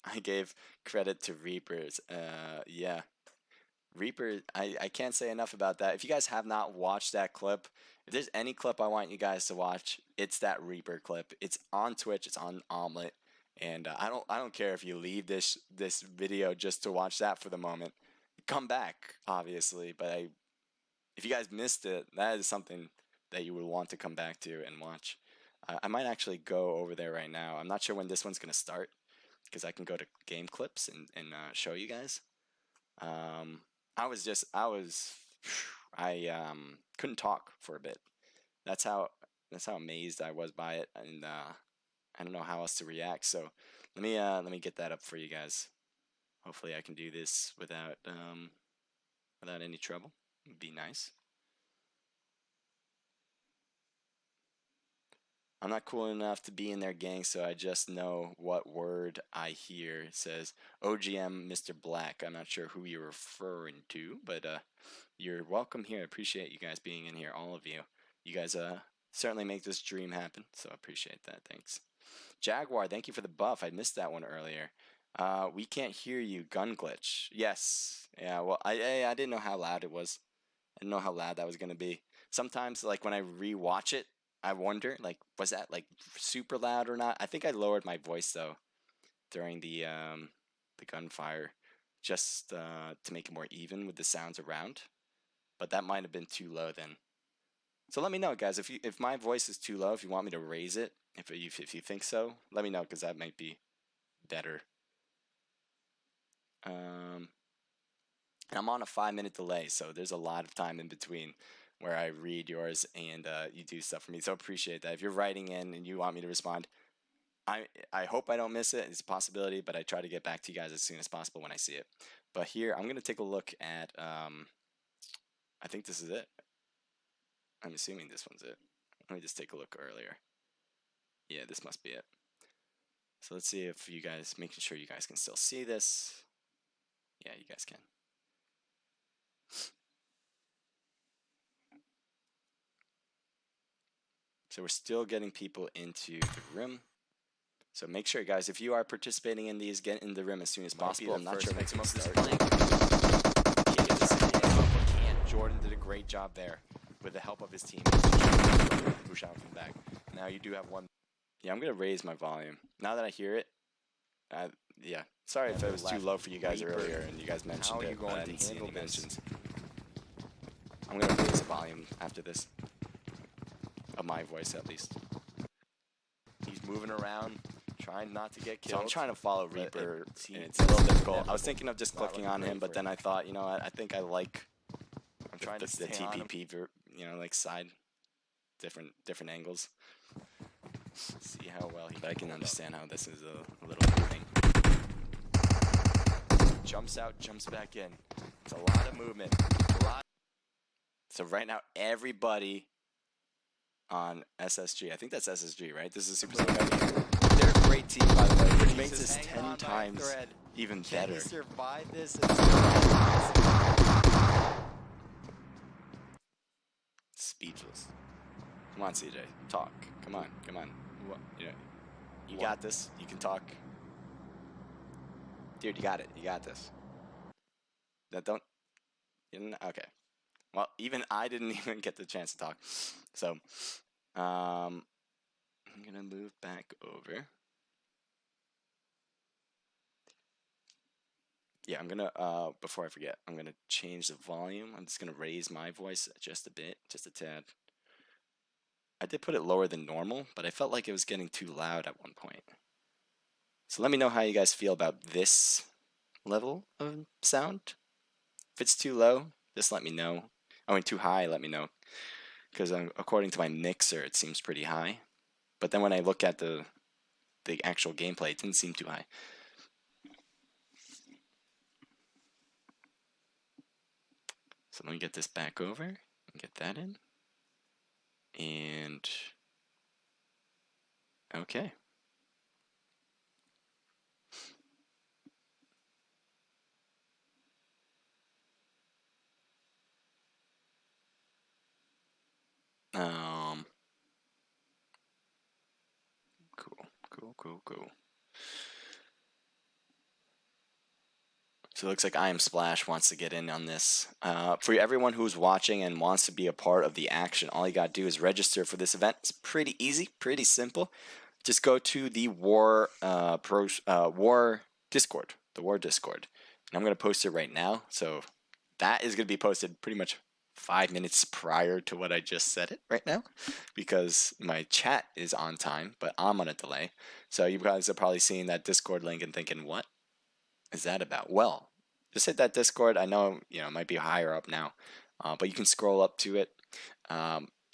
I gave credit to Reapers. Yeah. Reaper, I can't say enough about that. If you guys have not watched that clip, if there's any clip I want you guys to watch, it's that Reaper clip. It's on Twitch, it's on Omlet, and I don't care if you leave this video just to watch that for the moment. Come back, obviously, but if you guys missed it, that is something that you would want to come back to and watch. I might actually go over there right now. I'm not sure when this one's gonna start because I can go to game clips and show you guys. I couldn't talk for a bit. That's how amazed I was by it, and I don't know how else to react. So let me get that up for you guys. Hopefully I can do this without any trouble. It'd be nice. I'm not cool enough to be in their gang, so I just know what word I hear. It says OGM Mr. Black. I'm not sure who you're referring to, but you're welcome here. I appreciate you guys being in here, all of you. You guys certainly make this dream happen, so I appreciate that. Thanks. Jaguar, thank you for the buff. I missed that one earlier. We can't hear you. Gun glitch. Yes. Yeah, well, I didn't know how loud it was. I didn't know how loud that was going to be. Sometimes, like, when I rewatch it, I wonder, like, was that, like, super loud or not? I think I lowered my voice, though, during the gunfire, just to make it more even with the sounds around. But that might have been too low then. So let me know, guys, if my voice is too low, if you want me to raise it, if you think so, let me know, because that might be better. And I'm on a 5-minute delay, so there's a lot of time in between where I read yours and you do stuff for me. So appreciate that. If you're writing in and you want me to respond, I hope I don't miss it. It's a possibility, but I try to get back to you guys as soon as possible when I see it. But here, I'm going to take a look at, I think this is it. I'm assuming this one's it. Let me just take a look earlier. Yeah, this must be it. So let's see if you guys, making sure you guys can still see this. Yeah, you guys can. So we're still getting people into the room. So make sure, guys, if you are participating in these, get in the rim as soon as possible. I'm not sure if victim it's of this start. flank. Jordan did a great job there with the help of his team. Push out from back. Now you do have one. Yeah, I'm gonna raise my volume now that I hear it. Yeah, sorry if it was too low for you guys earlier and you guys mentioned it, but I didn't see any mentions. I'm gonna raise the volume after this, of my voice at least. He's moving around, trying not to get killed. So I'm trying to follow Reaper, and it's a little difficult. I was thinking of just clicking on him, but then I thought, you know what, I think I like the TPP, you know, like side, different angles. See how well he. But I can understand how this is a little moving. Jumps out, jumps back in. It's a lot of movement. So right now, everybody on SSG. I think that's SSG, right? This is Super Sonic. They're a great team, by the way, which makes this 10 times even better. Can he survive this? Speechless. Come on, CJ. Talk. Come on. Come on. You know, you got this. You can talk. Dude, you got it. You got this. That don't. Okay. Well, even I didn't even get the chance to talk. So, I'm gonna move back over. Yeah, I'm gonna, before I forget, I'm gonna change the volume. I'm just gonna raise my voice just a bit, just a tad. I did put it lower than normal, but I felt like it was getting too loud at one point. So let me know how you guys feel about this level of sound. If it's too low, just let me know. I mean, too high, let me know. Because according to my mixer, it seems pretty high. But then when I look at the actual gameplay, it didn't seem too high. So let me get this back over and get that in. And okay. Cool. So it looks like I Am Splash wants to get in on this. For everyone who's watching and wants to be a part of the action, all you gotta do is register for this event. It's pretty easy, pretty simple. Just go to the WAR Discord, the WAR Discord, and I'm gonna post it right now. So that is gonna be posted pretty much 5 minutes prior to what I just said it right now, because my chat is on time, but I'm on a delay. So you guys are probably seeing that Discord link and thinking, what is that about? Well, just hit that Discord. I know, it might be higher up now, but you can scroll up to it.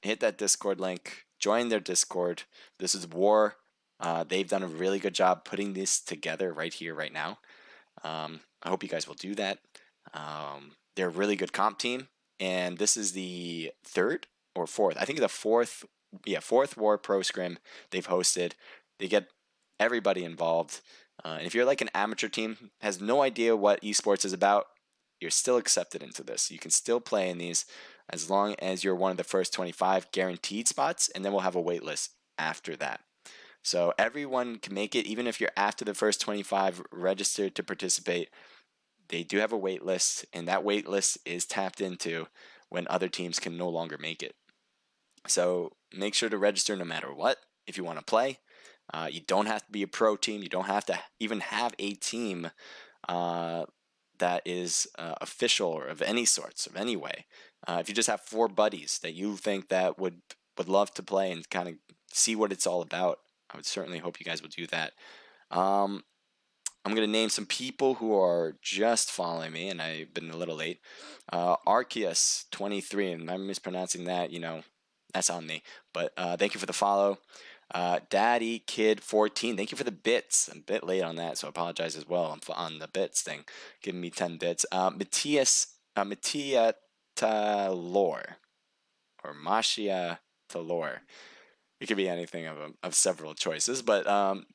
Hit that Discord link. Join their Discord. This is WAR. They've done a really good job putting this together right here, right now. I hope you guys will do that. They're a really good comp team, and this is the third or fourth. I think the fourth WAR Pro Scrim they've hosted. They get everybody involved. And if you're like an amateur team, has no idea what esports is about, you're still accepted into this. You can still play in these as long as you're one of the first 25 guaranteed spots, and then we'll have a wait list after that. So everyone can make it, even if you're after the first 25 registered to participate. They do have a wait list, and that wait list is tapped into when other teams can no longer make it. So make sure to register no matter what if you want to play. You don't have to be a pro team. You don't have to even have a team that is official or of any sorts, of any way. If you just have 4 buddies that you think that would love to play and kind of see what it's all about, I would certainly hope you guys would do that. I'm going to name some people who are just following me, and I've been a little late. Arceus23, and I'm mispronouncing that, that's on me. But thank you for the follow. Daddy Kid 14, thank you for the bits. I'm a bit late on that, so I apologize as well on the bits thing, giving me 10 bits. Mattia Talor, or Mashia Talor. It could be anything of several choices, but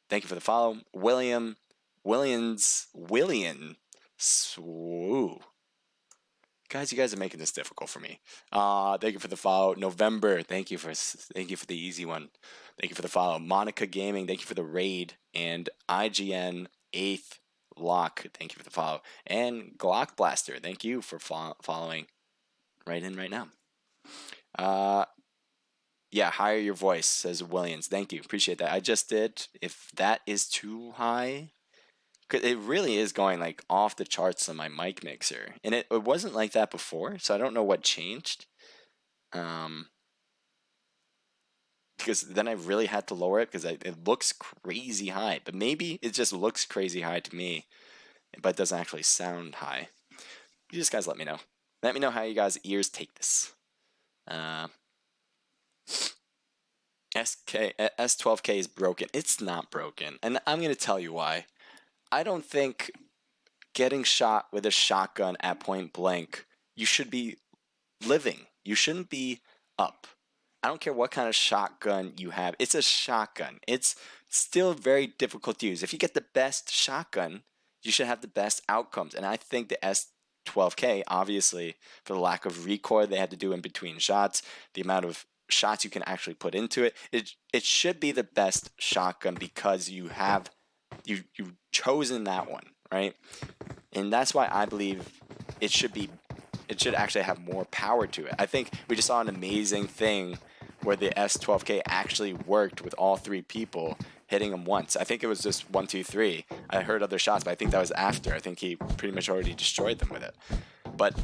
thank you for the follow. William Swoo. Guys, you guys are making this difficult for me. Thank you for the follow. November, thank you for the easy one. Thank you for the follow. Monica Gaming, thank you for the raid. And IGN 8th Lock, thank you for the follow. And Glock Blaster, thank you for following right in right now. Yeah, higher your voice, says Williams. Thank you, appreciate that. I just did. If that is too high, 'cause it really is going like off the charts on my mic mixer, and it wasn't like that before, so I don't know what changed. Because then I really had to lower it because it looks crazy high, but maybe it just looks crazy high to me, but it doesn't actually sound high. You just guys let me know. Let me know how you guys' ears take this. S12K is broken. It's not broken, and I'm gonna tell you why. I don't think getting shot with a shotgun at point blank, you should be living. You shouldn't be up. I don't care what kind of shotgun you have. It's a shotgun. It's still very difficult to use. If you get the best shotgun, you should have the best outcomes. And I think the S12K, obviously, for the lack of recoil they had to do in between shots, the amount of shots you can actually put into it, it should be the best shotgun because you've chosen that one, right? And that's why I believe it should actually have more power to it. I think we just saw an amazing thing where the S12K actually worked with all three people hitting him once. I think it was just 1, 2, 3. I heard other shots, but I think that was after. I think he pretty much already destroyed them with it. But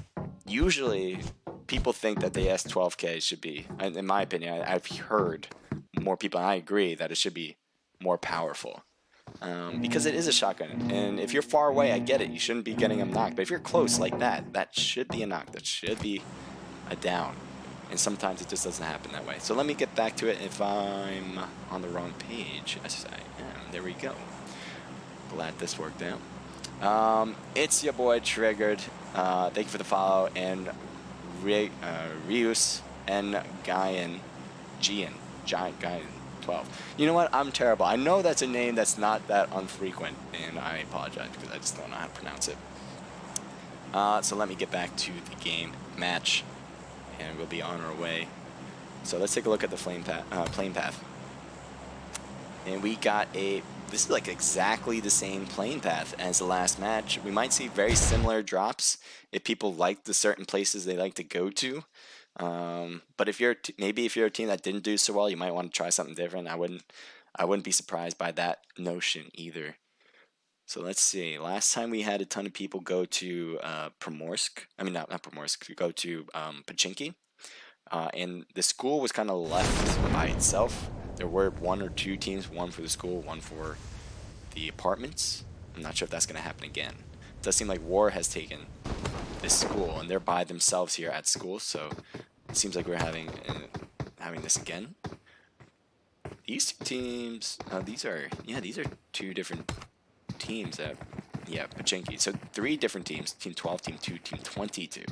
usually people think that the S12K should be, in my opinion, I've heard more people, and I agree that it should be more powerful. Because it is a shotgun, and if you're far away, I get it, you shouldn't be getting them knocked, but if you're close like that, that should be a knock, that should be a down, and sometimes it just doesn't happen that way. So let me get back to it. If I'm on the wrong page, yes I am, there we go. Glad this worked out. It's your boy Triggered. Thank you for the follow, and Rius and Gian 12. You know what? I'm terrible. I know that's a name that's not that unfrequent, and I apologize because I just don't know how to pronounce it. So let me get back to the game match, and we'll be on our way. So let's take a look at the plane path. And we got this is like exactly the same plane path as the last match. We might see very similar drops if people like the certain places they like to go to. But if you're maybe if you're a team that didn't do so well, you might want to try something different. I wouldn't be surprised by that notion either. So let's see. Last time we had a ton of people go to Primorsk. I mean, not Primorsk. Go to Pachinki, and the school was kind of left by itself. There were 1 or 2 teams, one for the school, one for the apartments. I'm not sure if that's going to happen again. It does seem like W.A.R has taken this school, and they're by themselves here at school, so it seems like we're having this again. These 2 teams, these are 2 different teams at Pachinki. So 3 different teams: Team 12, Team 2, Team 22.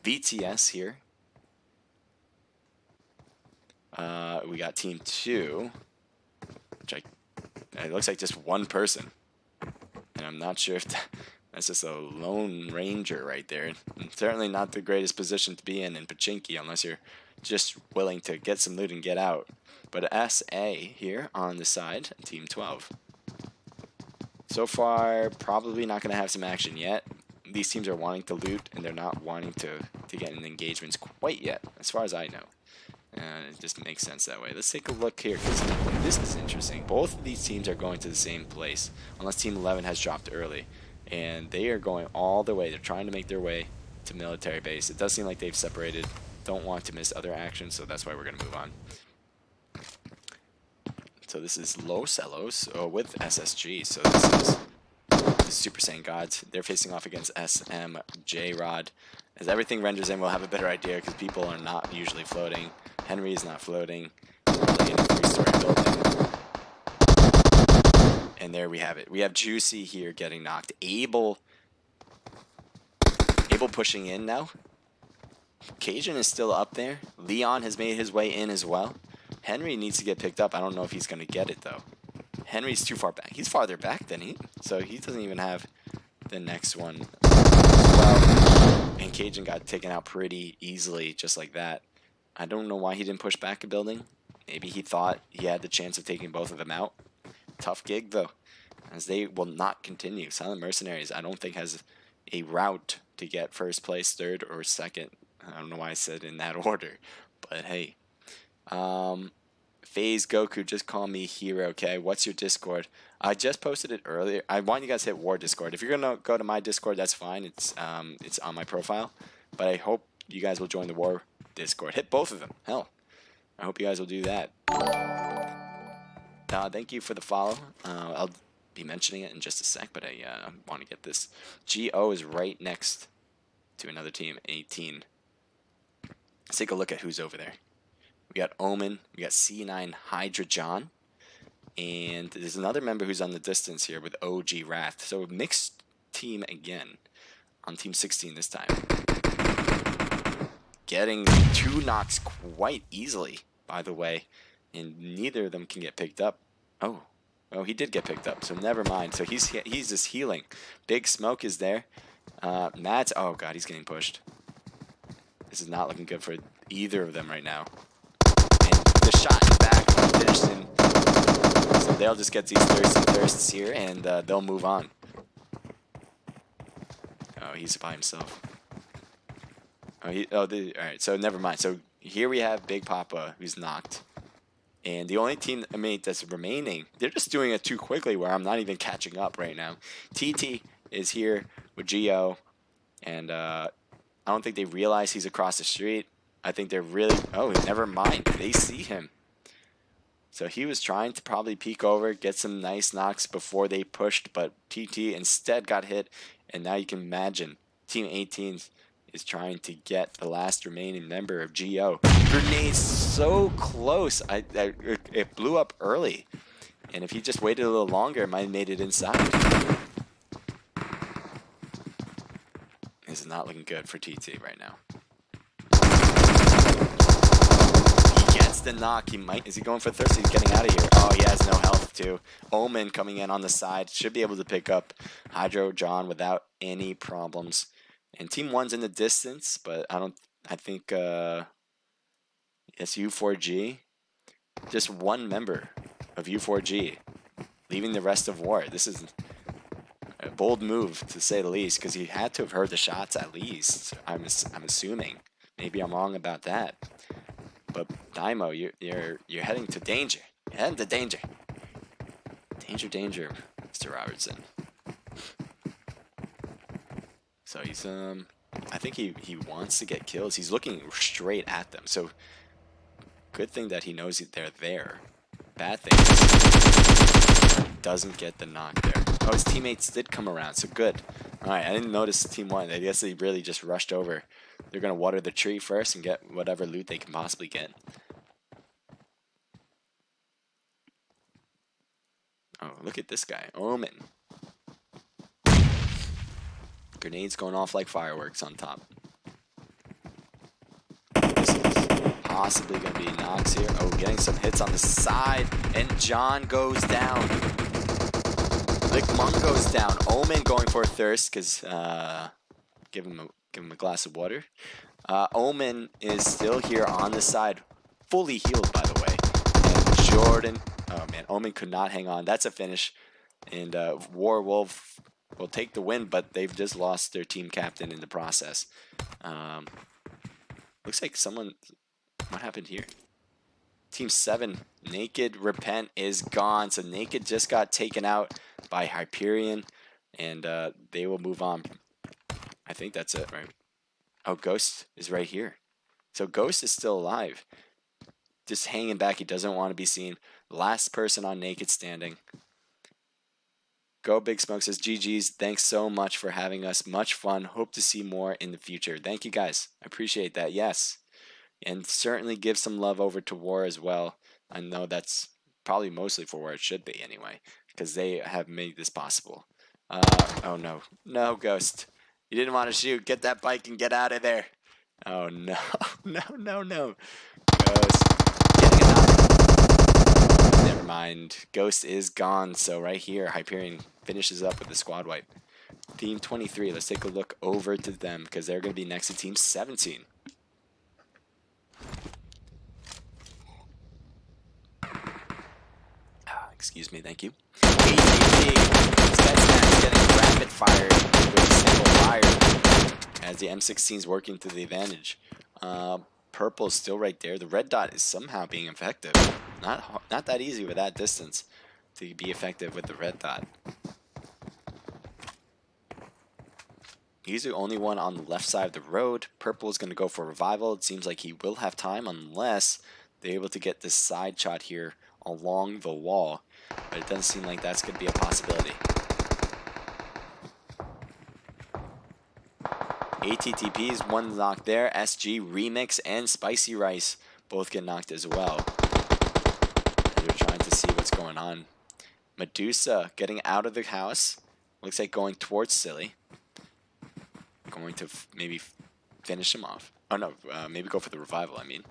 VTS here. We got Team 2, which it looks like just one person, and I'm not sure if that's just a lone ranger right there. And certainly not the greatest position to be in Pachinki unless you're just willing to get some loot and get out. But SA here on the side, Team 12. So far, probably not going to have some action yet. These teams are wanting to loot, and they're not wanting to get in engagements quite yet, as far as I know. And it just makes sense that way. Let's take a look here, because this is interesting. Both of these teams are going to the same place, unless Team 11 has dropped early. And they are going all the way. They're trying to make their way to military base. It does seem like they've separated. Don't want to miss other actions, so that's why we're going to move on. So this is Los Elos with SSG. So this is Super Saiyan Gods. They're facing off against SM J-Rod. As everything renders in, we'll have a better idea because people are not usually floating. Henry is not floating. Really in a 3-story building. And there we have it. We have Juicy here getting knocked. Abel pushing in now. Cajun is still up there. Leon has made his way in as well. Henry needs to get picked up. I don't know if he's going to get it, though. Henry's too far back. He's farther back than so he doesn't even have the next one. well. And Cajun got taken out pretty easily, just like that. I don't know why he didn't push back a building. Maybe he thought he had the chance of taking both of them out. Tough gig, though, as they will not continue. Silent Mercenaries, I don't think, has a route to get first place, third, or second. I don't know why I said in that order, but hey. FaZe Goku, just call me hero, okay? What's your Discord? I just posted it earlier. I want you guys to hit War Discord. If you're gonna go to my Discord, that's fine. It's on my profile, but I hope you guys will join the War Discord. Hit both of them. Hell, I hope you guys will do that. Thank you for the follow. I'll be mentioning it in just a sec, but I want to get this. GO is right next to another team, 18. Let's take a look at who's over there. We got Omen, we got C9 Hydra John, and there's another member who's on the distance here with OG Wrath. So a mixed team again on team 16 this time. Getting 2 knocks quite easily, by the way, and neither of them can get picked up. Oh, he did get picked up, so never mind. So he's just healing. Big Smoke is there. Matt's, oh god, he's getting pushed. This is not looking good for either of them right now. The shot is back, finished in. So they'll just get these thirsts here, and they'll move on. Oh, he's by himself. All right, so never mind. So here we have Big Papa, who's knocked. And the only teammate that's remaining, they're just doing it too quickly where I'm not even catching up right now. TT is here with Gio, and I don't think they realize he's across the street. I think they're really... Oh, never mind. They see him. So he was trying to probably peek over, get some nice knocks before they pushed, but TT instead got hit. And now you can imagine Team 18 is trying to get the last remaining member of GO. Grenade so close. It blew up early. And if he just waited a little longer, it might have made it inside. This is not looking good for TT right now. The knock, he might, is he going for thirst? He's getting out of here. Oh, he has no health too. Omen coming in on the side, should be able to pick up Hydro John without any problems. And team 1's in the distance, but I think it's U4G. Just one member of U4G leaving the rest of War. This is a bold move to say the least, because he had to have heard the shots at least. I'm assuming. Maybe I'm wrong about that. But Daimo, you're heading to danger. You're heading to danger. Danger, Mr. Robertson. So he's I think he wants to get kills. He's looking straight at them. So good thing that he knows they're there. Bad thing doesn't get the knock there. Oh, his teammates did come around, so good. All right, I didn't notice team 1. I guess they really just rushed over. They're going to water the tree first and get whatever loot they can possibly get. Oh, look at this guy. Omen. Grenades going off like fireworks on top. This is possibly going to be knocks here. Oh, getting some hits on the side. And John goes down. Lick Mung goes down. Omen going for a thirst because give him a glass of water. Omen is still here on the side, fully healed, by the way. And Jordan, oh man, Omen could not hang on. That's a finish. And War Wolf will take the win, but they've just lost their team captain in the process. Looks like someone, what happened here? Team 7, Naked Repent is gone. So Naked just got taken out by Hyperion, and they will move on. I think that's it, right? Oh, Ghost is right here. So Ghost is still alive. Just hanging back. He doesn't want to be seen. Last person on Naked standing. Go Big Smoke says, GG's. Thanks so much for having us. Much fun. Hope to see more in the future. Thank you, guys. I appreciate that. Yes. And certainly give some love over to War as well. I know that's probably mostly for where it should be anyway, because they have made this possible. Oh, no. No, Ghost. You didn't want to shoot. Get that bike and get out of there. Oh, no. No. Ghost. Getting a knock. Never mind. Ghost is gone. So right here, Hyperion finishes up with the squad wipe. Team 23. Let's take a look over to them because they're going to be next to Team 17. Excuse me, thank you. ATT, Spetsnaz getting rapid fired with a single fire as the M16 is working to the advantage. Purple is still right there. The red dot is somehow being effective. Not that easy with that distance to be effective with the red dot. He's the only one on the left side of the road. Purple is going to go for revival. It seems like he will have time unless they're able to get this side shot here along the wall. But it doesn't seem like that's going to be a possibility. ATTP's one knock there. SG, Remix, and Spicy Rice both get knocked as well. They're trying to see what's going on. Medusa getting out of the house. Looks like going towards Silly. Going to maybe finish him off. Oh no, maybe go for the revival, I mean.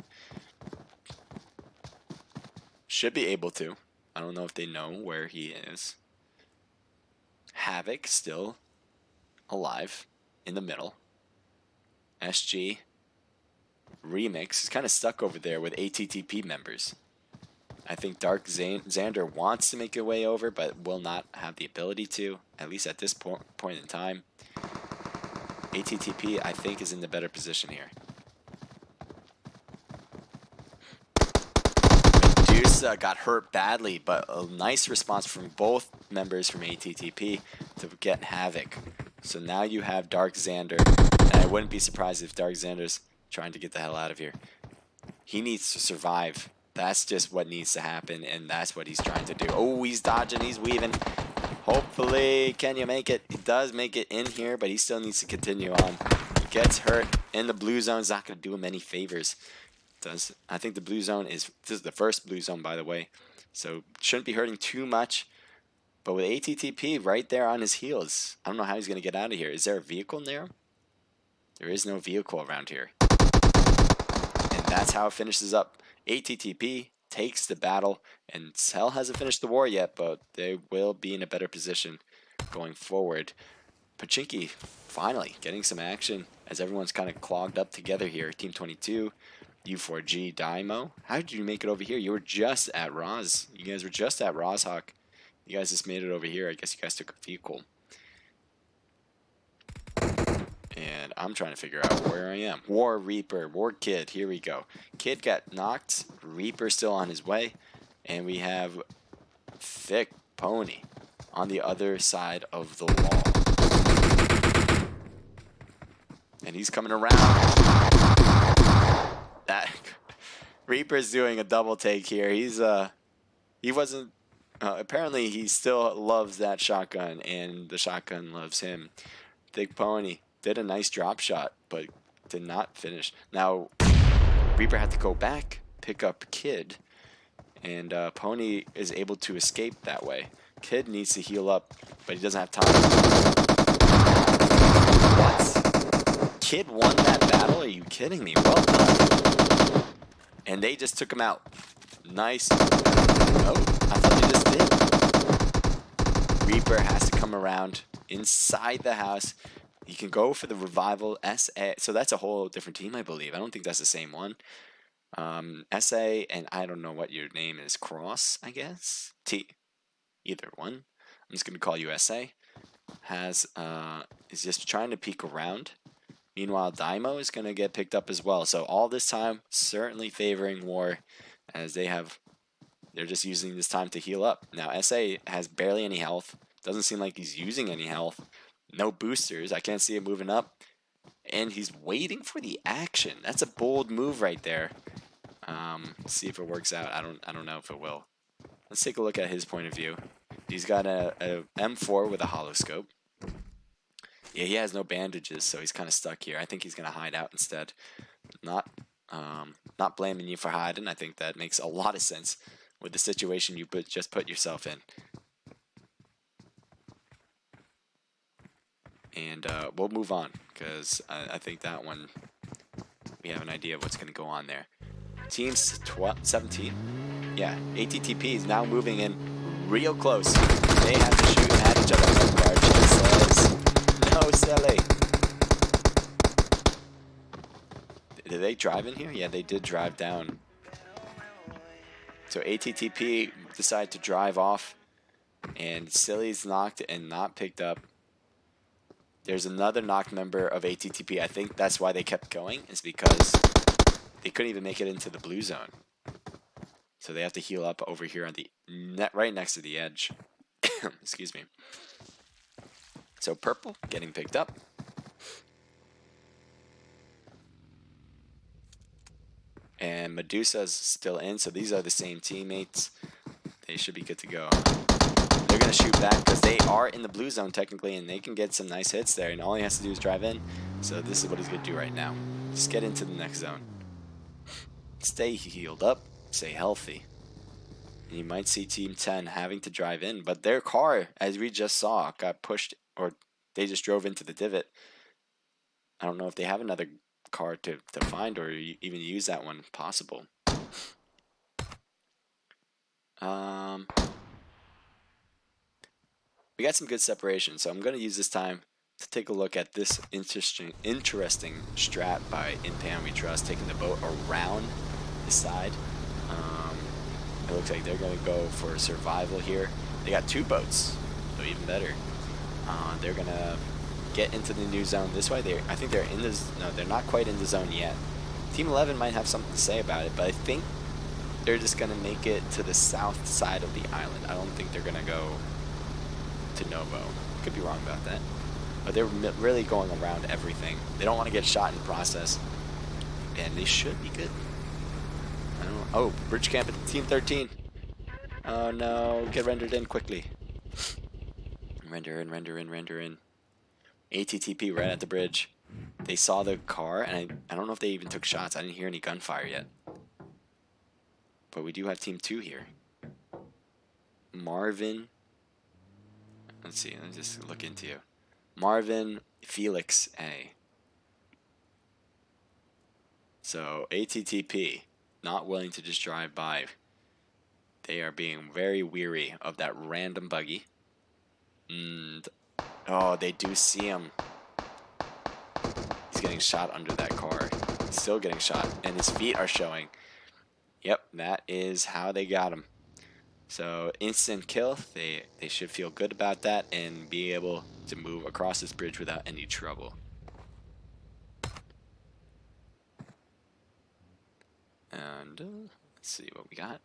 Should be able to. I don't know if they know where he is. Havoc still alive in the middle. SG. Remix is kind of stuck over there with ATTP members. I think Dark Xander wants to make a way over, but will not have the ability to, at least at this point in time. ATTP, I think, is in the better position here. Medusa got hurt badly, but a nice response from both members from ATTP to get Havoc. So now you have Dark Xander, and I wouldn't be surprised if Dark Xander's trying to get the hell out of here. He needs to survive. That's just what needs to happen, and that's what he's trying to do. Oh, he's dodging, he's weaving. Hopefully, can you make it? He does make it in here, but he still needs to continue on. He gets hurt in the blue zone. It's not going to do him any favors. I think the blue zone this is the first blue zone, by the way, so shouldn't be hurting too much. But with ATTP right there on his heels, I don't know how he's going to get out of here. Is there a vehicle in there? There is no vehicle around here. And that's how it finishes up. ATTP takes the battle, and Cell hasn't finished the war yet, but they will be in a better position going forward. Pachinki finally getting some action as everyone's kind of clogged up together here. Team 22, U4G, Daimo. How did you make it over here? You were just at Roz. You guys were just at Rozhawk. You guys just made it over here. I guess you guys took a vehicle. And I'm trying to figure out where I am. War Reaper, War Kid, here we go. Kid got knocked, Reaper still on his way, and we have Thick Pony on the other side of the wall. And he's coming around. That Reaper's doing a double take here. He wasn't apparently he still loves that shotgun, and the shotgun loves him. Thick Pony did a nice drop shot, but did not finish. Now, Reaper had to go back, pick up Kid, and Pony is able to escape that way. Kid needs to heal up, but he doesn't have time. What? Kid won that battle? Are you kidding me? Well done. And they just took him out. Nice. Oh, I thought they just did. Reaper has to come around inside the house. You can go for the revival SA. So that's a whole different team, I believe. I don't think that's the same one. SA, and I don't know what your name is. Cross, I guess? T. Either one. I'm just going to call you SA. Is just trying to peek around. Meanwhile, Daimo is going to get picked up as well. So all this time, certainly favoring War, as they're just using this time to heal up. Now, SA has barely any health. Doesn't seem like he's using any health. No boosters. I can't see him moving up. And he's waiting for the action. That's a bold move right there. See if it works out. I don't know if it will. Let's take a look at his point of view. He's got a M4 with a holoscope. Yeah, he has no bandages, so he's kind of stuck here. I think he's going to hide out instead. Not blaming you for hiding. I think that makes a lot of sense with the situation you just put yourself in. And we'll move on, because I think that one, we have an idea of what's going to go on there. Team 17. Yeah, ATTP is now moving in real close. They have to shoot at each other. Barchin says, No, silly. Did they drive in here? Yeah, they did drive down. So ATTP decided to drive off, and Silly's knocked and not picked up. There's another knocked member of ATTP. I think that's why they kept going, is because they couldn't even make it into the blue zone. So they have to heal up over here on the net, right next to the edge. Excuse me. So purple getting picked up. And Medusa's still in, so these are the same teammates. They should be good to go. They're going to shoot back because they are in the blue zone technically, and they can get some nice hits there, and all he has to do is drive in. So this is what he's going to do right now. Just get into the next zone. Stay healed up, stay healthy. And you might see Team 10 having to drive in, but their car, as we just saw, got pushed, or they just drove into the divot. I don't know if they have another car to find or even use that one possible. We got some good separation, so I'm going to use this time to take a look at this interesting strat by In Pan We Trust, taking the boat around the side. It looks like they're going to go for survival here. They got two boats, so even better. They're going to get into the new zone this way. I think they're in this. No, they're not quite in the zone yet. Team 11 might have something to say about it, but I think they're just going to make it to the south side of the island. I don't think they're going to go to Novo. Could be wrong about that. But they're really going around everything. They don't want to get shot in the process. And they should be good. I don't know. Oh, bridge camp at Team 13. Oh no, get rendered in quickly. Render in, render in, render in. ATTP right at the bridge. They saw the car, and I don't know if they even took shots. I didn't hear any gunfire yet. But we do have Team 2 here. Marvin. Let's see, let me just look into you. Marvin, Felix A. So ATTP, not willing to just drive by. They are being very weary of that random buggy. And, oh, they do see him. He's getting shot under that car. He's still getting shot, and his feet are showing. Yep, that is how they got him. So instant kill, they should feel good about that and be able to move across this bridge without any trouble. And let's see what we got.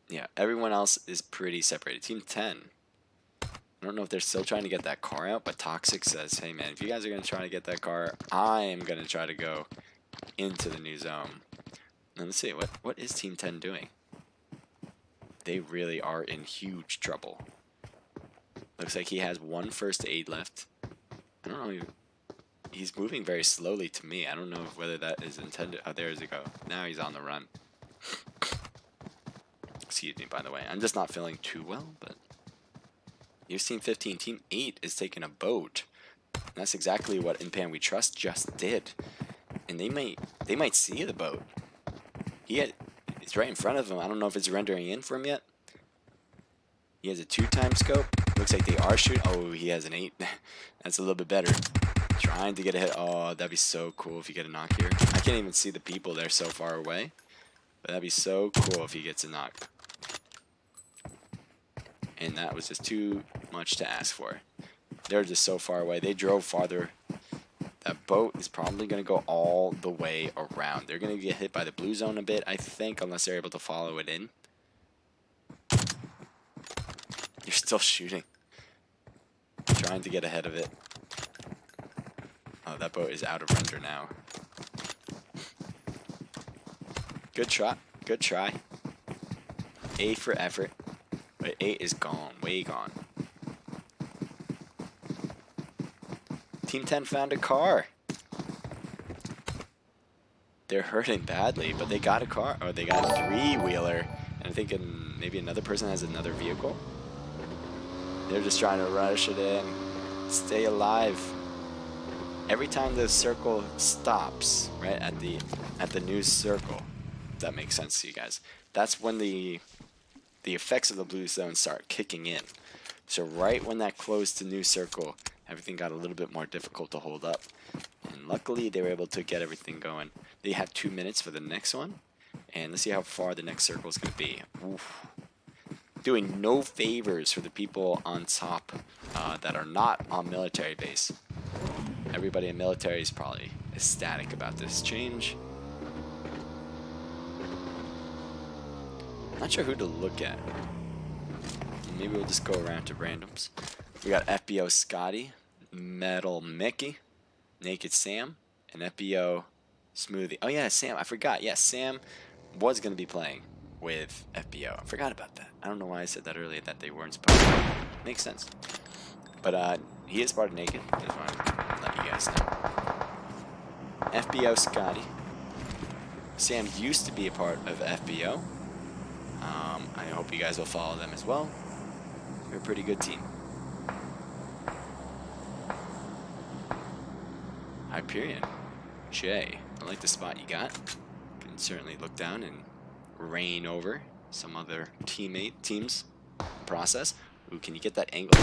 Yeah, everyone else is pretty separated. Team 10. I don't know if they're still trying to get that car out, but Toxic says, hey man, if you guys are going to try to get that car, I am going to try to go into the new zone. Now let's see, what is Team 10 doing? They really are in huge trouble. Looks like he has one first aid left. I don't know. He's moving very slowly to me. I don't know whether that is intended. Oh, there's he go. Now he's on the run. Excuse me, by the way. I'm just not feeling too well, but here's Team 15. Team 8 is taking a boat. And that's exactly what In Pan We Trust just did. And they might see the boat. It's right in front of him. I don't know if it's rendering in for him yet. He has a 2-time scope. Looks like they are shooting. Oh, he has an 8. That's a little bit better. Trying to get a hit. Oh, that'd be so cool if you get a knock here. I can't even see the people. They're so far away. But that'd be so cool if he gets a knock. And that was just too much to ask for. They're just so far away. They drove farther. That boat is probably going to go all the way around. They're going to get hit by the blue zone a bit, I think, unless they're able to follow it in. You're still shooting. Trying to get ahead of it. Oh, that boat is out of render now. Good shot. Good try. A for effort. But 8 is gone. Way gone. Team 10 found a car. They're hurting badly, but they got a car. Oh, they got a 3-wheeler. And I'm thinking maybe another person has another vehicle. They're just trying to rush it in. Stay alive. Every time the circle stops, right, at the new circle, if that makes sense to you guys, that's when the effects of the blue zone start kicking in. So right when that closed to new circle, everything got a little bit more difficult to hold up. And luckily, they were able to get everything going. They have 2 minutes for the next one. And let's see how far the next circle is going to be. Oof. Doing no favors for the people on top that are not on military base. Everybody in military is probably ecstatic about this change. Not sure who to look at. Maybe we'll just go around to randoms. We got FBO Scotty, Metal Mickey, Naked Sam, and FBO Smoothie. Oh yeah, Sam, I forgot. Yeah, Sam was going to be playing with FBO. I forgot about that. I don't know why I said that earlier, that they weren't supposed to. Makes sense. But he is part of Naked. Just want to let you guys know. FBO Scotty. Sam used to be a part of FBO. I hope you guys will follow them as well. They're a pretty good team. Hyperion. Jay, I like the spot you got. You can certainly look down and reign over some other teams process. Ooh, can you get that angle?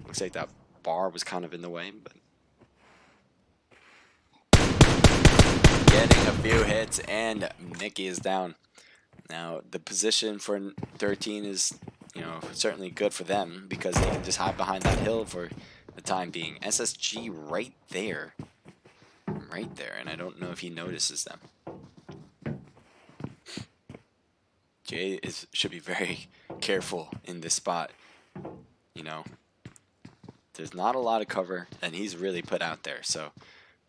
Looks like that bar was kind of in the way, but getting a few hits, and Mickey is down. Now the position for 13 is, you know, certainly good for them because they can just hide behind that hill for the time being. SSG right there, and I don't know if he notices them. Jay should be very careful in this spot. You know, there's not a lot of cover, and he's really put out there, so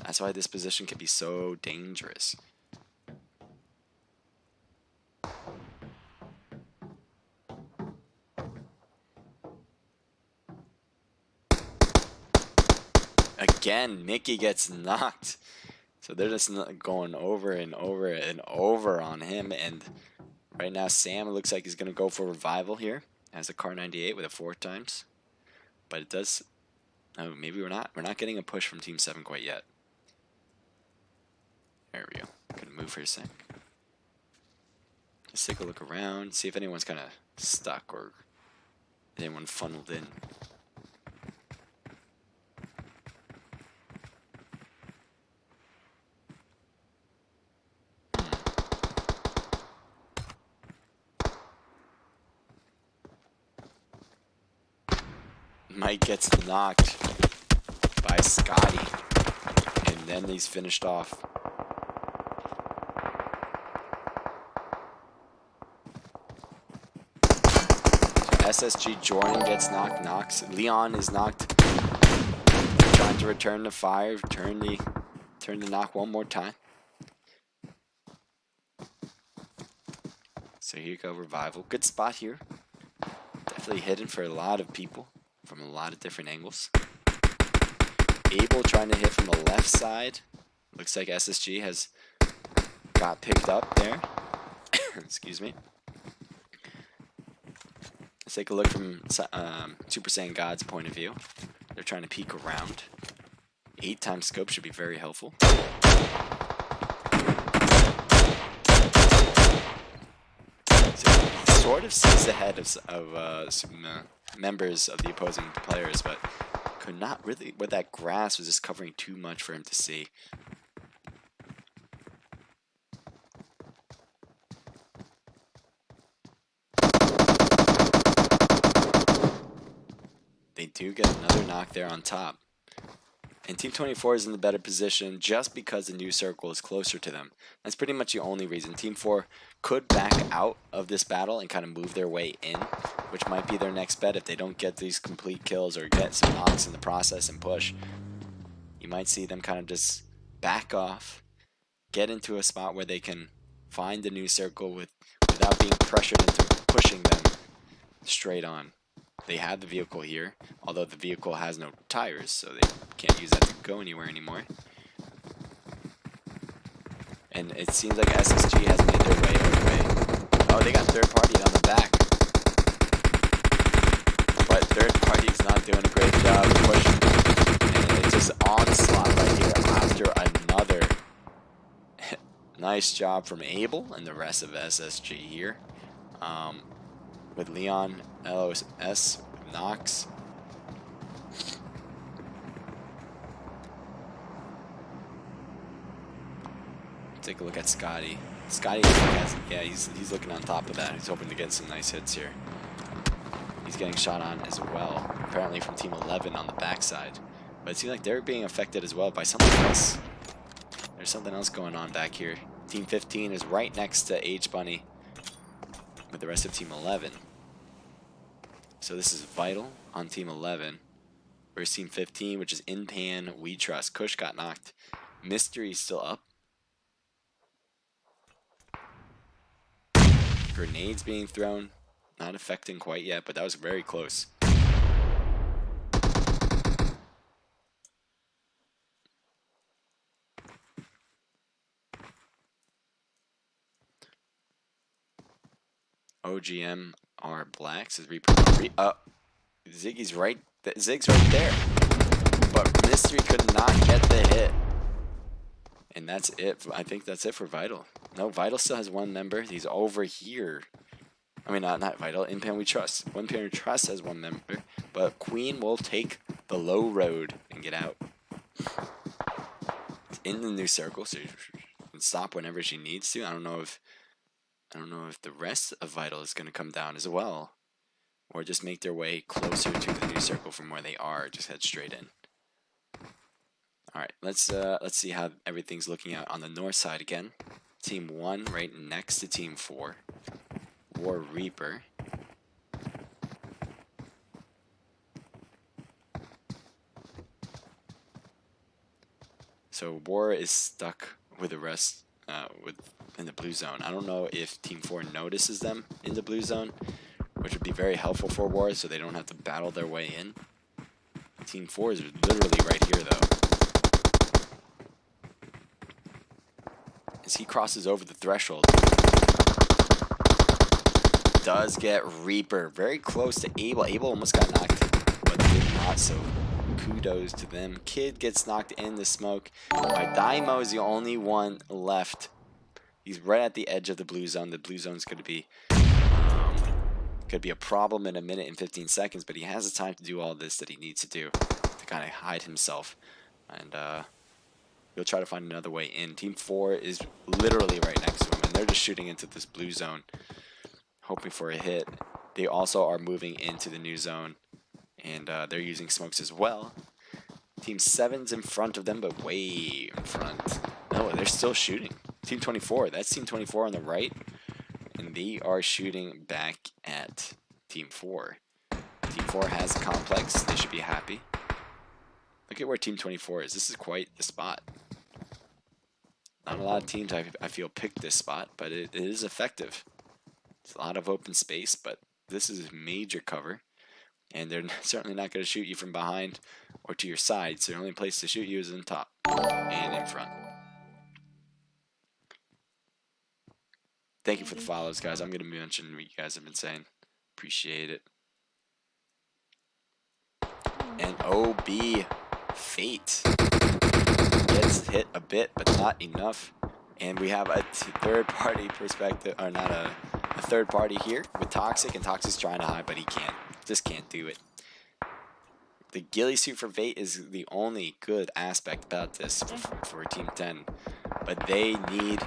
that's why this position can be so dangerous. Again, Mickey gets knocked. So they're just going over and over and over on him. And right now, Sam looks like he's going to go for revival here. Has a Car 98 with a 4 times. But it does... Oh, maybe we're not. We're not getting a push from Team 7 quite yet. There we go. Gonna move for a sec. Let's take a look around. See if anyone's kind of stuck or anyone funneled in. Mike gets knocked by Scotty, and then he's finished off. So SSG Jordan gets knocked. Leon is knocked. Trying to return the fire, turn the knock one more time. So here you go, revival. Good spot here. Definitely hidden for a lot of people from a lot of different angles. Abel trying to hit from the left side. Looks like SSG has got picked up there. Excuse me. Let's take a look from Super Saiyan God's point of view. They're trying to peek around. 8 times scope should be very helpful. So he sort of sees ahead of some members of the opposing players, but could not really, where that grass was just covering too much for him to see. They do get another knock there on top. And Team 24 is in the better position just because the new circle is closer to them. That's pretty much the only reason. Team 4 could back out of this battle and kind of move their way in, which might be their next bet if they don't get these complete kills or get some knocks in the process and push. You might see them kind of just back off, get into a spot where they can find the new circle without being pressured into pushing them straight on. They have the vehicle here, although the vehicle has no tires, so they can't use that to go anywhere anymore. And it seems like SSG has made their way all the way. Oh, they got third party on the back. But third party's not doing a great job of pushing. And it's just onslaught right here after another. Nice job from Abel and the rest of SSG here. With Leon, LOS, knocks. Take a look at Scotty. Scotty has, yeah, he's looking on top of that. He's hoping to get some nice hits here. He's getting shot on as well, apparently from Team 11 on the backside. But it seems like they're being affected as well by something else. There's something else going on back here. Team 15 is right next to H Bunny with the rest of Team 11. So this is Vital on Team 11 versus Team 15, which is In Pan, We Trust. Kush got knocked. Mystery's still up. Grenades being thrown. Not affecting quite yet, but that was very close. OGM are blacks. Is Reaper. Ziggy's right. Zig's right there. But Mystery could not get the hit. And that's it. I think that's it for Vital. No, Vital still has one member. He's over here. I mean, not Vital. In Pan We Trust. One Pan We Trust has one member. But Queen will take the low road and get out. It's in the new circle, so she can stop whenever she needs to. I don't know if the rest of Vital is going to come down as well, or just make their way closer to the new circle from where they are. Just head straight in. All right, let's see how everything's looking out on the north side again. Team 1 right next to Team 4. War Reaper. So War is stuck with the rest in the blue zone. I don't know if Team 4 notices them in the blue zone, which would be very helpful for War, so they don't have to battle their way in. Team 4 is literally right here, though. As he crosses over the threshold, does get Reaper very close to Abel. Abel almost got knocked, but did not, so kudos to them. Kid gets knocked in the smoke. Daimo is the only one left. He's right at the edge of the blue zone. The blue zone's going to be could be a problem in a minute and 15 seconds, but he has the time to do all this that he needs to do to kind of hide himself. And he'll try to find another way in. Team 4 is literally right next to him, and they're just shooting into this blue zone, hoping for a hit. They also are moving into the new zone, and they're using smokes as well. Team 7's in front of them, but way in front. No, they're still shooting. Team 24, that's Team 24 on the right, and they are shooting back at Team 4. Team 4 has a complex. They should be happy. Look at where Team 24 is. This is quite the spot. Not a lot of teams, I feel, pick this spot, but it is effective. It's a lot of open space, but this is major cover. And they're certainly not going to shoot you from behind or to your side, so the only place to shoot you is in top and in front. Thank you for the follows, guys. I'm going to mention what you guys have been saying. Appreciate it. And OB Fate gets hit a bit, but not enough. And we have a third-party perspective, or not a third party here with Toxic, and Toxic's trying to hide, but he can't. Just can't do it. The ghillie suit for Fate is the only good aspect about this for Team 10, but they need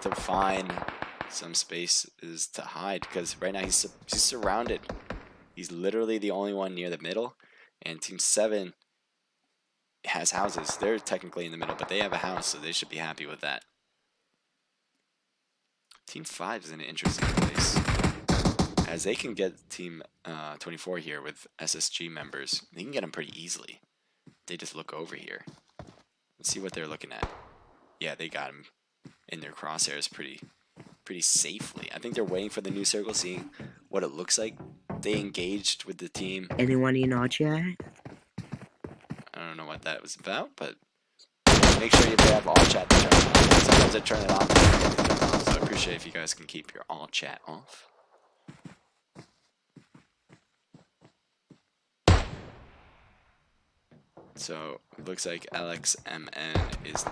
to find some spaces to hide, because right now he's surrounded. He's literally the only one near the middle, and Team 7 has houses. They're technically in the middle, but they have a house, so they should be happy with that. Team 5 is in an interesting place, as they can get Team 24 here with SSG members. They can get them pretty easily. They just look over here. Let's see what they're looking at. Yeah, they got him in their crosshairs pretty safely. I think they're waiting for the new circle, seeing what it looks like. They engaged with the team. Anyone in our chat? I don't know what that was about, but make sure you have all chat to turn it on. Sometimes I turn it on, so I appreciate if you guys can keep your all chat off. So it looks like LXMN is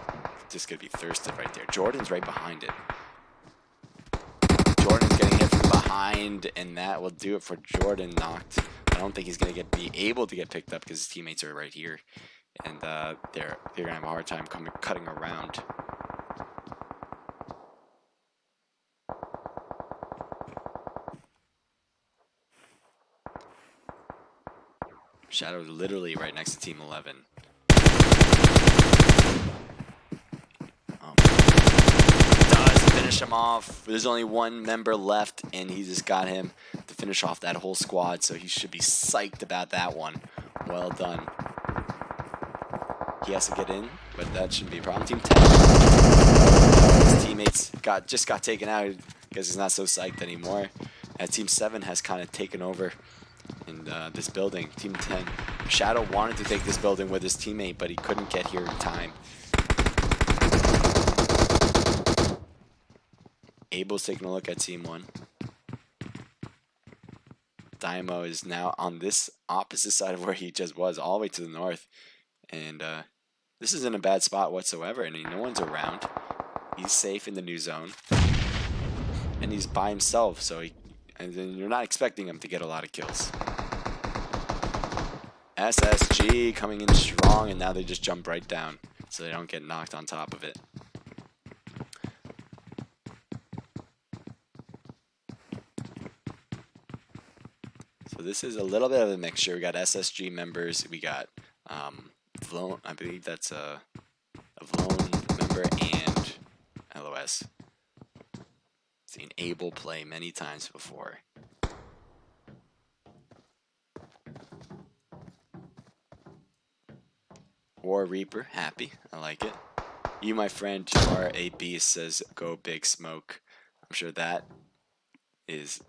just gonna be thirsted right there. Jordan's right behind it. Jordan's getting hit from behind, and that will do it for Jordan. Knocked I don't think he's gonna be able to get picked up because his teammates are right here, and they're gonna have a hard time cutting around. Shadow's literally right next to Team 11. Does finish him off. There's only one member left, and he just got him to finish off that whole squad, so he should be psyched about that one. Well done. He has to get in, but that shouldn't be a problem. Team 10. His teammates just got taken out because he's not so psyched anymore. Team 7 has kind of taken over in this building. Team 10. Shadow wanted to take this building with his teammate, but he couldn't get here in time. Abel's taking a look at Team 1. Dynamo is now on this opposite side of where he just was, all the way to the north. And this isn't a bad spot whatsoever. I mean, no one's around. He's safe in the new zone. And he's by himself, so and then you're not expecting him to get a lot of kills. SSG coming in strong, and now they just jump right down so they don't get knocked on top of it. So this is a little bit of a mixture. We got SSG members. We got Vlone, I believe that's a Vlone member, and LOS. Seen Abel play many times before. War Reaper, happy. I like it. You, my friend, are a beast, says Go Big Smoke. I'm sure that is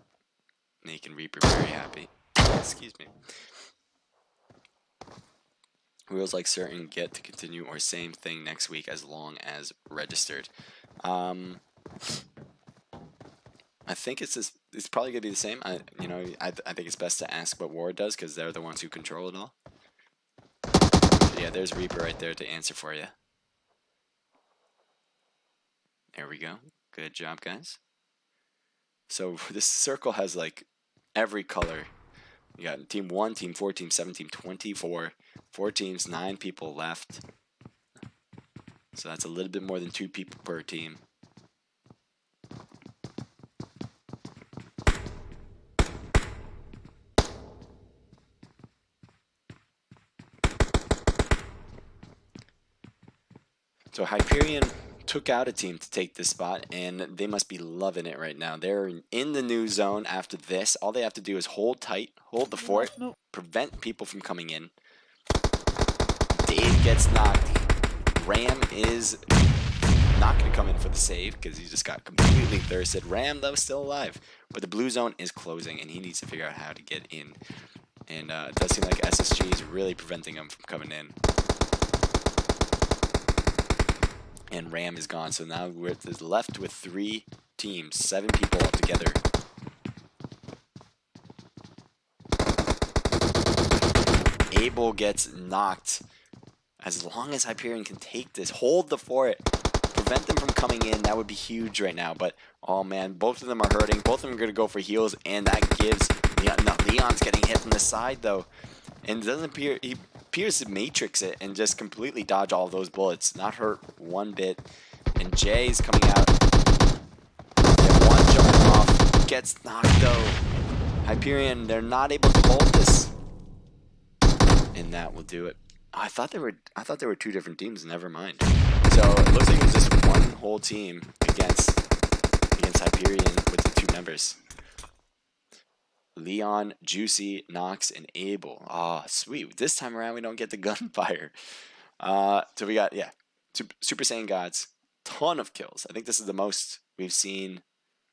making Reaper very happy. Excuse me. Rules like certain get to continue or same thing next week as long as registered. I think it's probably gonna be the same. I think it's best to ask what WAR does because they're the ones who control it all. Yeah, there's Reaper right there to answer for you. There we go. Good job, guys. So this circle has like every color. You got Team 1, Team 4, Team 7, Team 24. 4 teams, 9 people left. So that's a little bit more than 2 people per team. So Hyperion took out a team to take this spot, and they must be loving it right now. They're in the new zone after this. All they have to do is hold tight, hold the fort, prevent people from coming in. Dave gets knocked. Ram is not going to come in for the save because he just got completely thirsted. Ram, though, still alive. But the blue zone is closing, and he needs to figure out how to get in. And it does seem like SSG is really preventing him from coming in. And Ram is gone, so now we're left with 3 teams, 7 people all together. Abel gets knocked. As long as Hyperion can take this, hold the fort, prevent them from coming in, that would be huge right now. But, oh man, both of them are hurting. Both of them are going to go for heals, and that gives... Leon's getting hit from the side, though. And it doesn't appear... He appears to matrix it and just completely dodge all of those bullets. Not hurt one bit. And Jay's coming out. And one jumping off. Gets knocked, though. Hyperion, they're not able to hold this. And that will do it. I thought there were 2 different teams. Never mind. So it looks like it was just one whole team against Hyperion with the 2 members. Leon, Juicy, Nox, and Abel. Ah, sweet. This time around we don't get the gunfire. So we got Super Saiyan Gods. Ton of kills. I think this is the most we've seen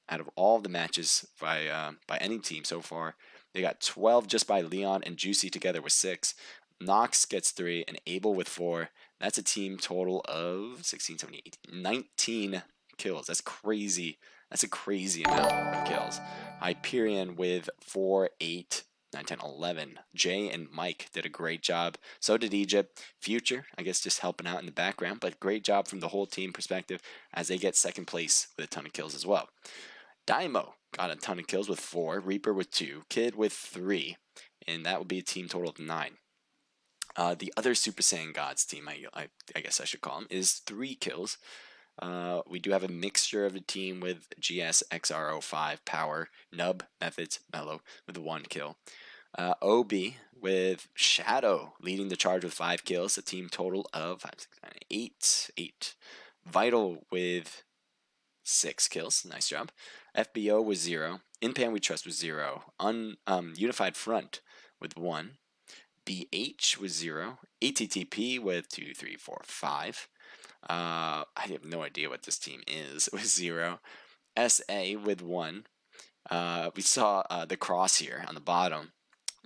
out of all the matches by any team so far. They got 12 just by Leon and Juicy together with 6. Nox gets 3 and Abel with 4. That's a team total of 16, 17, 18, 19 kills. That's crazy. That's a crazy amount of kills. Hyperion with 4, 8, 9, 10, 11. Jay and Mike did a great job. So did Egypt. Future, I guess, just helping out in the background. But great job from the whole team perspective as they get 2nd place with a ton of kills as well. Daimo got a ton of kills with 4. Reaper with 2. Kid with 3. and that will be a team total of 9. The other Super Saiyan Gods team, I guess I should call them, is 3 kills. We do have a mixture of a team with GS, XR05, Power, Nub, Methods, Mellow with 1 kill. OB with Shadow leading the charge with 5 kills, a team total of 5, 6, 9, 8. Vital with 6 kills, nice job. FBO was 0. Inpan We Trust was 0. Unified Front with 1. BH was 0. ATTP with 2, 3, 4, 5. I have no idea what this team is. It was 0. SA with 1. We saw the cross here on the bottom,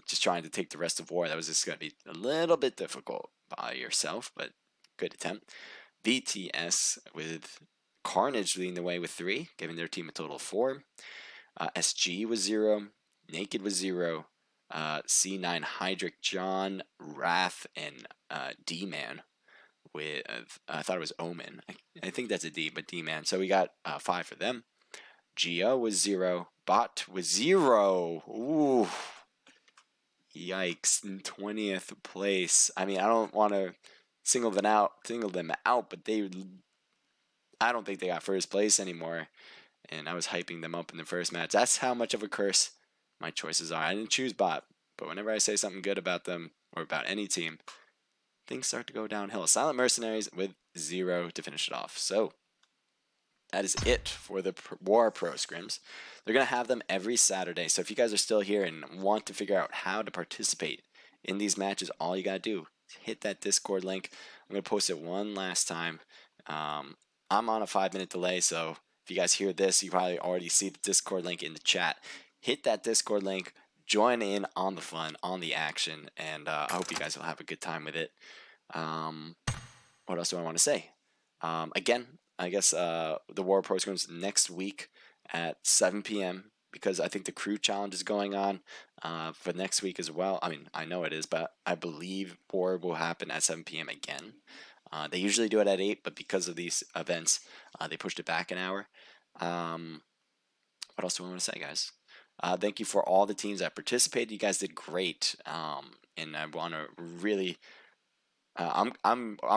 just trying to take the rest of war. That was just going to be a little bit difficult by yourself, but good attempt. VTS with Carnage leading the way with 3, giving their team a total of 4. SG was 0. Naked was 0. C9 Hydric John, Wrath, and D-Man with, I thought it was Omen. I think that's a D, but D-Man. So we got 5 for them. Geo was 0. Bot was 0. Ooh. Yikes. In 20th place. I mean, I don't want to single them out, but I don't think they got first place anymore. And I was hyping them up in the first match. That's how much of a curse my choices are. I didn't choose bot, but whenever I say something good about them or about any team, things start to go downhill. Silent Mercenaries with 0 to finish it off. So that is it for the War Pro Scrims. They're going to have them every Saturday. So if you guys are still here and want to figure out how to participate in these matches, all you got to do is hit that Discord link. I'm going to post it one last time. I'm on a 5-minute delay, so if you guys hear this, you probably already see the Discord link in the chat. Hit that Discord link, join in on the fun, on the action, and I hope you guys will have a good time with it. What else do I want to say? Again, I guess the War Pro Scrims next week at 7 p.m. because I think the crew challenge is going on for next week as well. I mean, I know it is, but I believe War will happen at 7 p.m. again. They usually do it at 8, but because of these events, they pushed it back an hour. What else do I want to say, guys? Thank you for all the teams that participated. You guys did great, and I want to really. I'm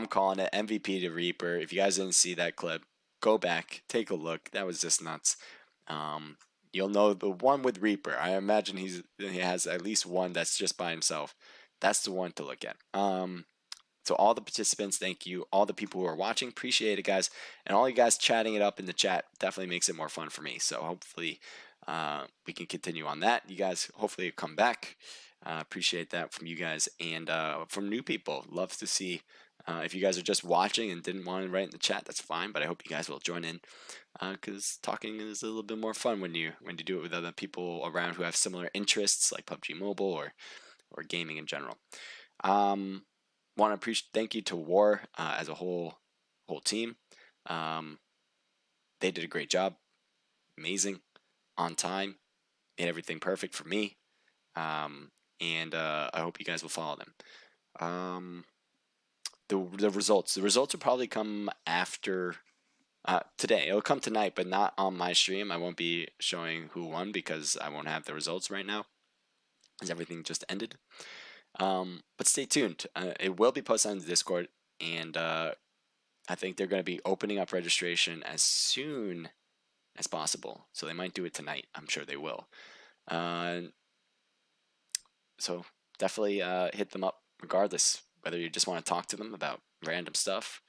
calling it MVP to Reaper. If you guys didn't see that clip, go back, take a look. That was just nuts. You'll know the one with Reaper. I imagine he has at least one that's just by himself. That's the one to look at. So all the participants, thank you. All the people who are watching, appreciate it, guys. And all you guys chatting it up in the chat definitely makes it more fun for me. So hopefully we can continue on that. You guys hopefully come back. Appreciate that from you guys. And from new people, love to see. If you guys are just watching and didn't want to write in the chat, that's fine. But I hope you guys will join in because talking is a little bit more fun when you do it with other people around who have similar interests like PUBG Mobile or gaming in general. Want to thank you to War as a whole team. They did a great job, amazing, on time, made everything perfect for me, and I hope you guys will follow them. The results will probably come after today. It'll come tonight, but not on my stream. I won't be showing who won because I won't have the results right now, as everything just ended. But stay tuned. It will be posted on the Discord, and I think they're going to be opening up registration as soon as possible. So they might do it tonight. I'm sure they will. So definitely hit them up regardless, whether you just want to talk to them about random stuff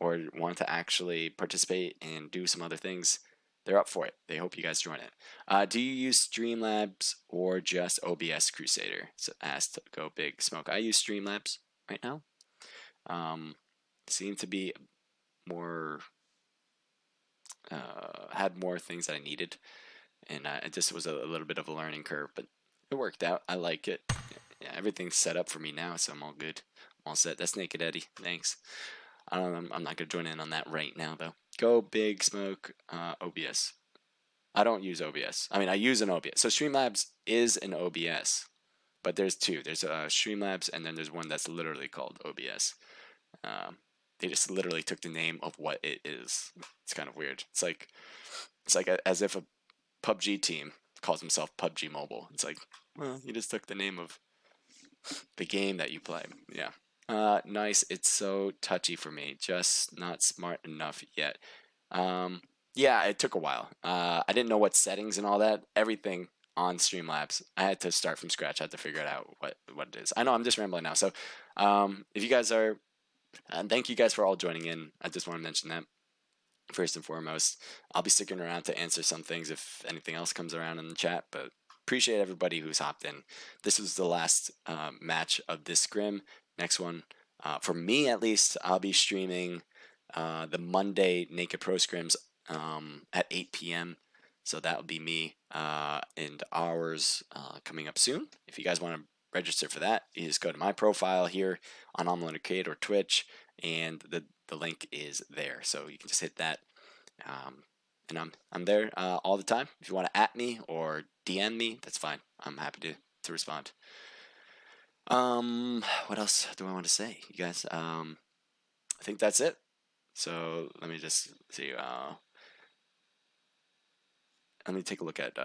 or want to actually participate and do some other things. They're up for it. They hope you guys join it. Do you use Streamlabs or just OBS Crusader? So asked Go Big Smoke. I use Streamlabs right now. Seemed to be more had more things that I needed, and it just was a little bit of a learning curve, but it worked out. I like it. Yeah, everything's set up for me now, so I'm all good. I'm all set. That's Naked Eddie. Thanks. I'm not gonna join in on that right now though. Go Big Smoke. OBS. I don't use OBS. I mean, I use an OBS. So Streamlabs is an OBS, but there's two. There's Streamlabs, and then there's one that's literally called OBS. They just literally took the name of what it is. It's kind of weird. It's like as if a PUBG team calls himself PUBG Mobile. It's like, well, you just took the name of The game that you play. Yeah. Nice. It's so touchy for me. Just not smart enough yet. Yeah, it took a while. I didn't know what settings and all that. Everything on Streamlabs. I had to start from scratch. I had to figure it out what it is. I know I'm just rambling now. So, if you guys are, thank you guys for all joining in. I just want to mention that first and foremost. I'll be sticking around to answer some things if anything else comes around in the chat, but appreciate everybody who's hopped in. This was the last match of this scrim. Next one, for me at least, I'll be streaming the Monday Naked Pro Scrims at 8 p.m. So that'll be me and ours coming up soon. If you guys want to register for that, you just go to my profile here on Omlet Arcade or Twitch, and the link is there. So you can just hit that. And I'm there all the time. If you want to at me or DM me, that's fine. I'm happy to respond. What else do I want to say, you guys? I think that's it. So let me just see. Let me take a look at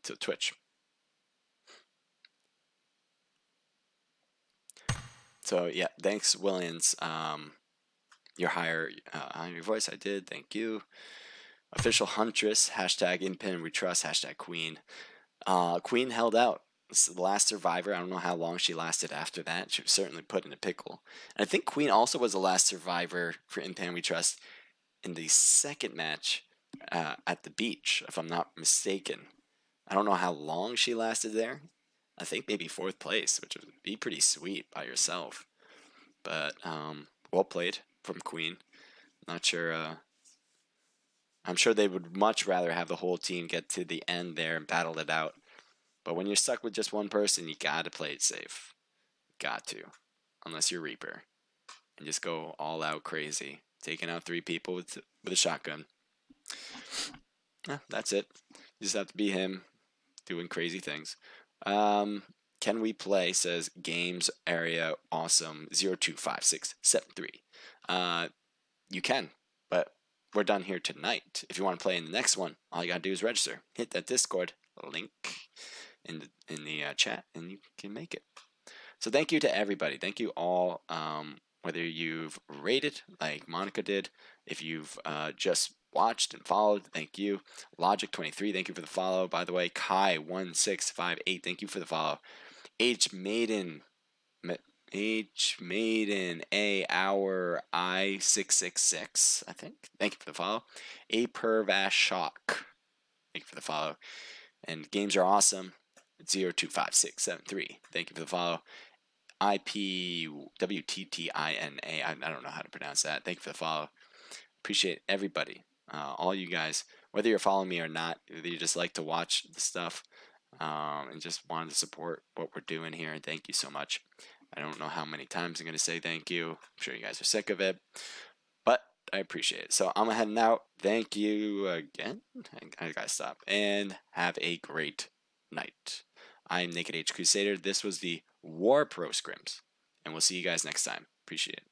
to Twitch. So yeah, thanks, Williams. Your higher on your voice, I did. Thank you. Official Huntress, hashtag Inpin we trust, hashtag Queen. Queen held out. This is the last survivor. I don't know how long she lasted after that. She was certainly put in a pickle. And I think Queen also was the last survivor for Inpan We Trust in the second match at the beach, if I'm not mistaken. I don't know how long she lasted there. I think maybe 4th place, which would be pretty sweet by yourself. But well played from Queen. Not sure. I'm sure they would much rather have the whole team get to the end there and battle it out. But when you're stuck with just one person, you gotta play it safe. Got to. Unless you're Reaper. And just go all out crazy. Taking out 3 people with a shotgun. That's it. You just have to be him. Doing crazy things. Can we play, says Games Area Awesome 025673. You can. But we're done here tonight. If you want to play in the next one, all you gotta do is register. Hit that Discord link in the chat, and you can make it. So thank you to everybody. Thank you all. Whether you've rated like Monica did, if you've just watched and followed, thank you. Logic23, thank you for the follow. By the way, Kai1658, thank you for the follow. H Maiden A Hour I666, I think. Thank you for the follow. A Pervash Shock. Thank you for the follow. And Games Are Awesome. 025673. Thank you for the follow. IPWTTINA. I don't know how to pronounce that. Thank you for the follow. Appreciate everybody. All you guys. Whether you're following me or not, whether you just like to watch the stuff and just wanted to support what we're doing here. And thank you so much. I don't know how many times I'm going to say thank you. I'm sure you guys are sick of it. But I appreciate it. So I'm heading out. Thank you again. I gotta stop. And have a great night. I'm Naked H Crusader. This was the W.A.R Pro Scrims. And we'll see you guys next time. Appreciate it.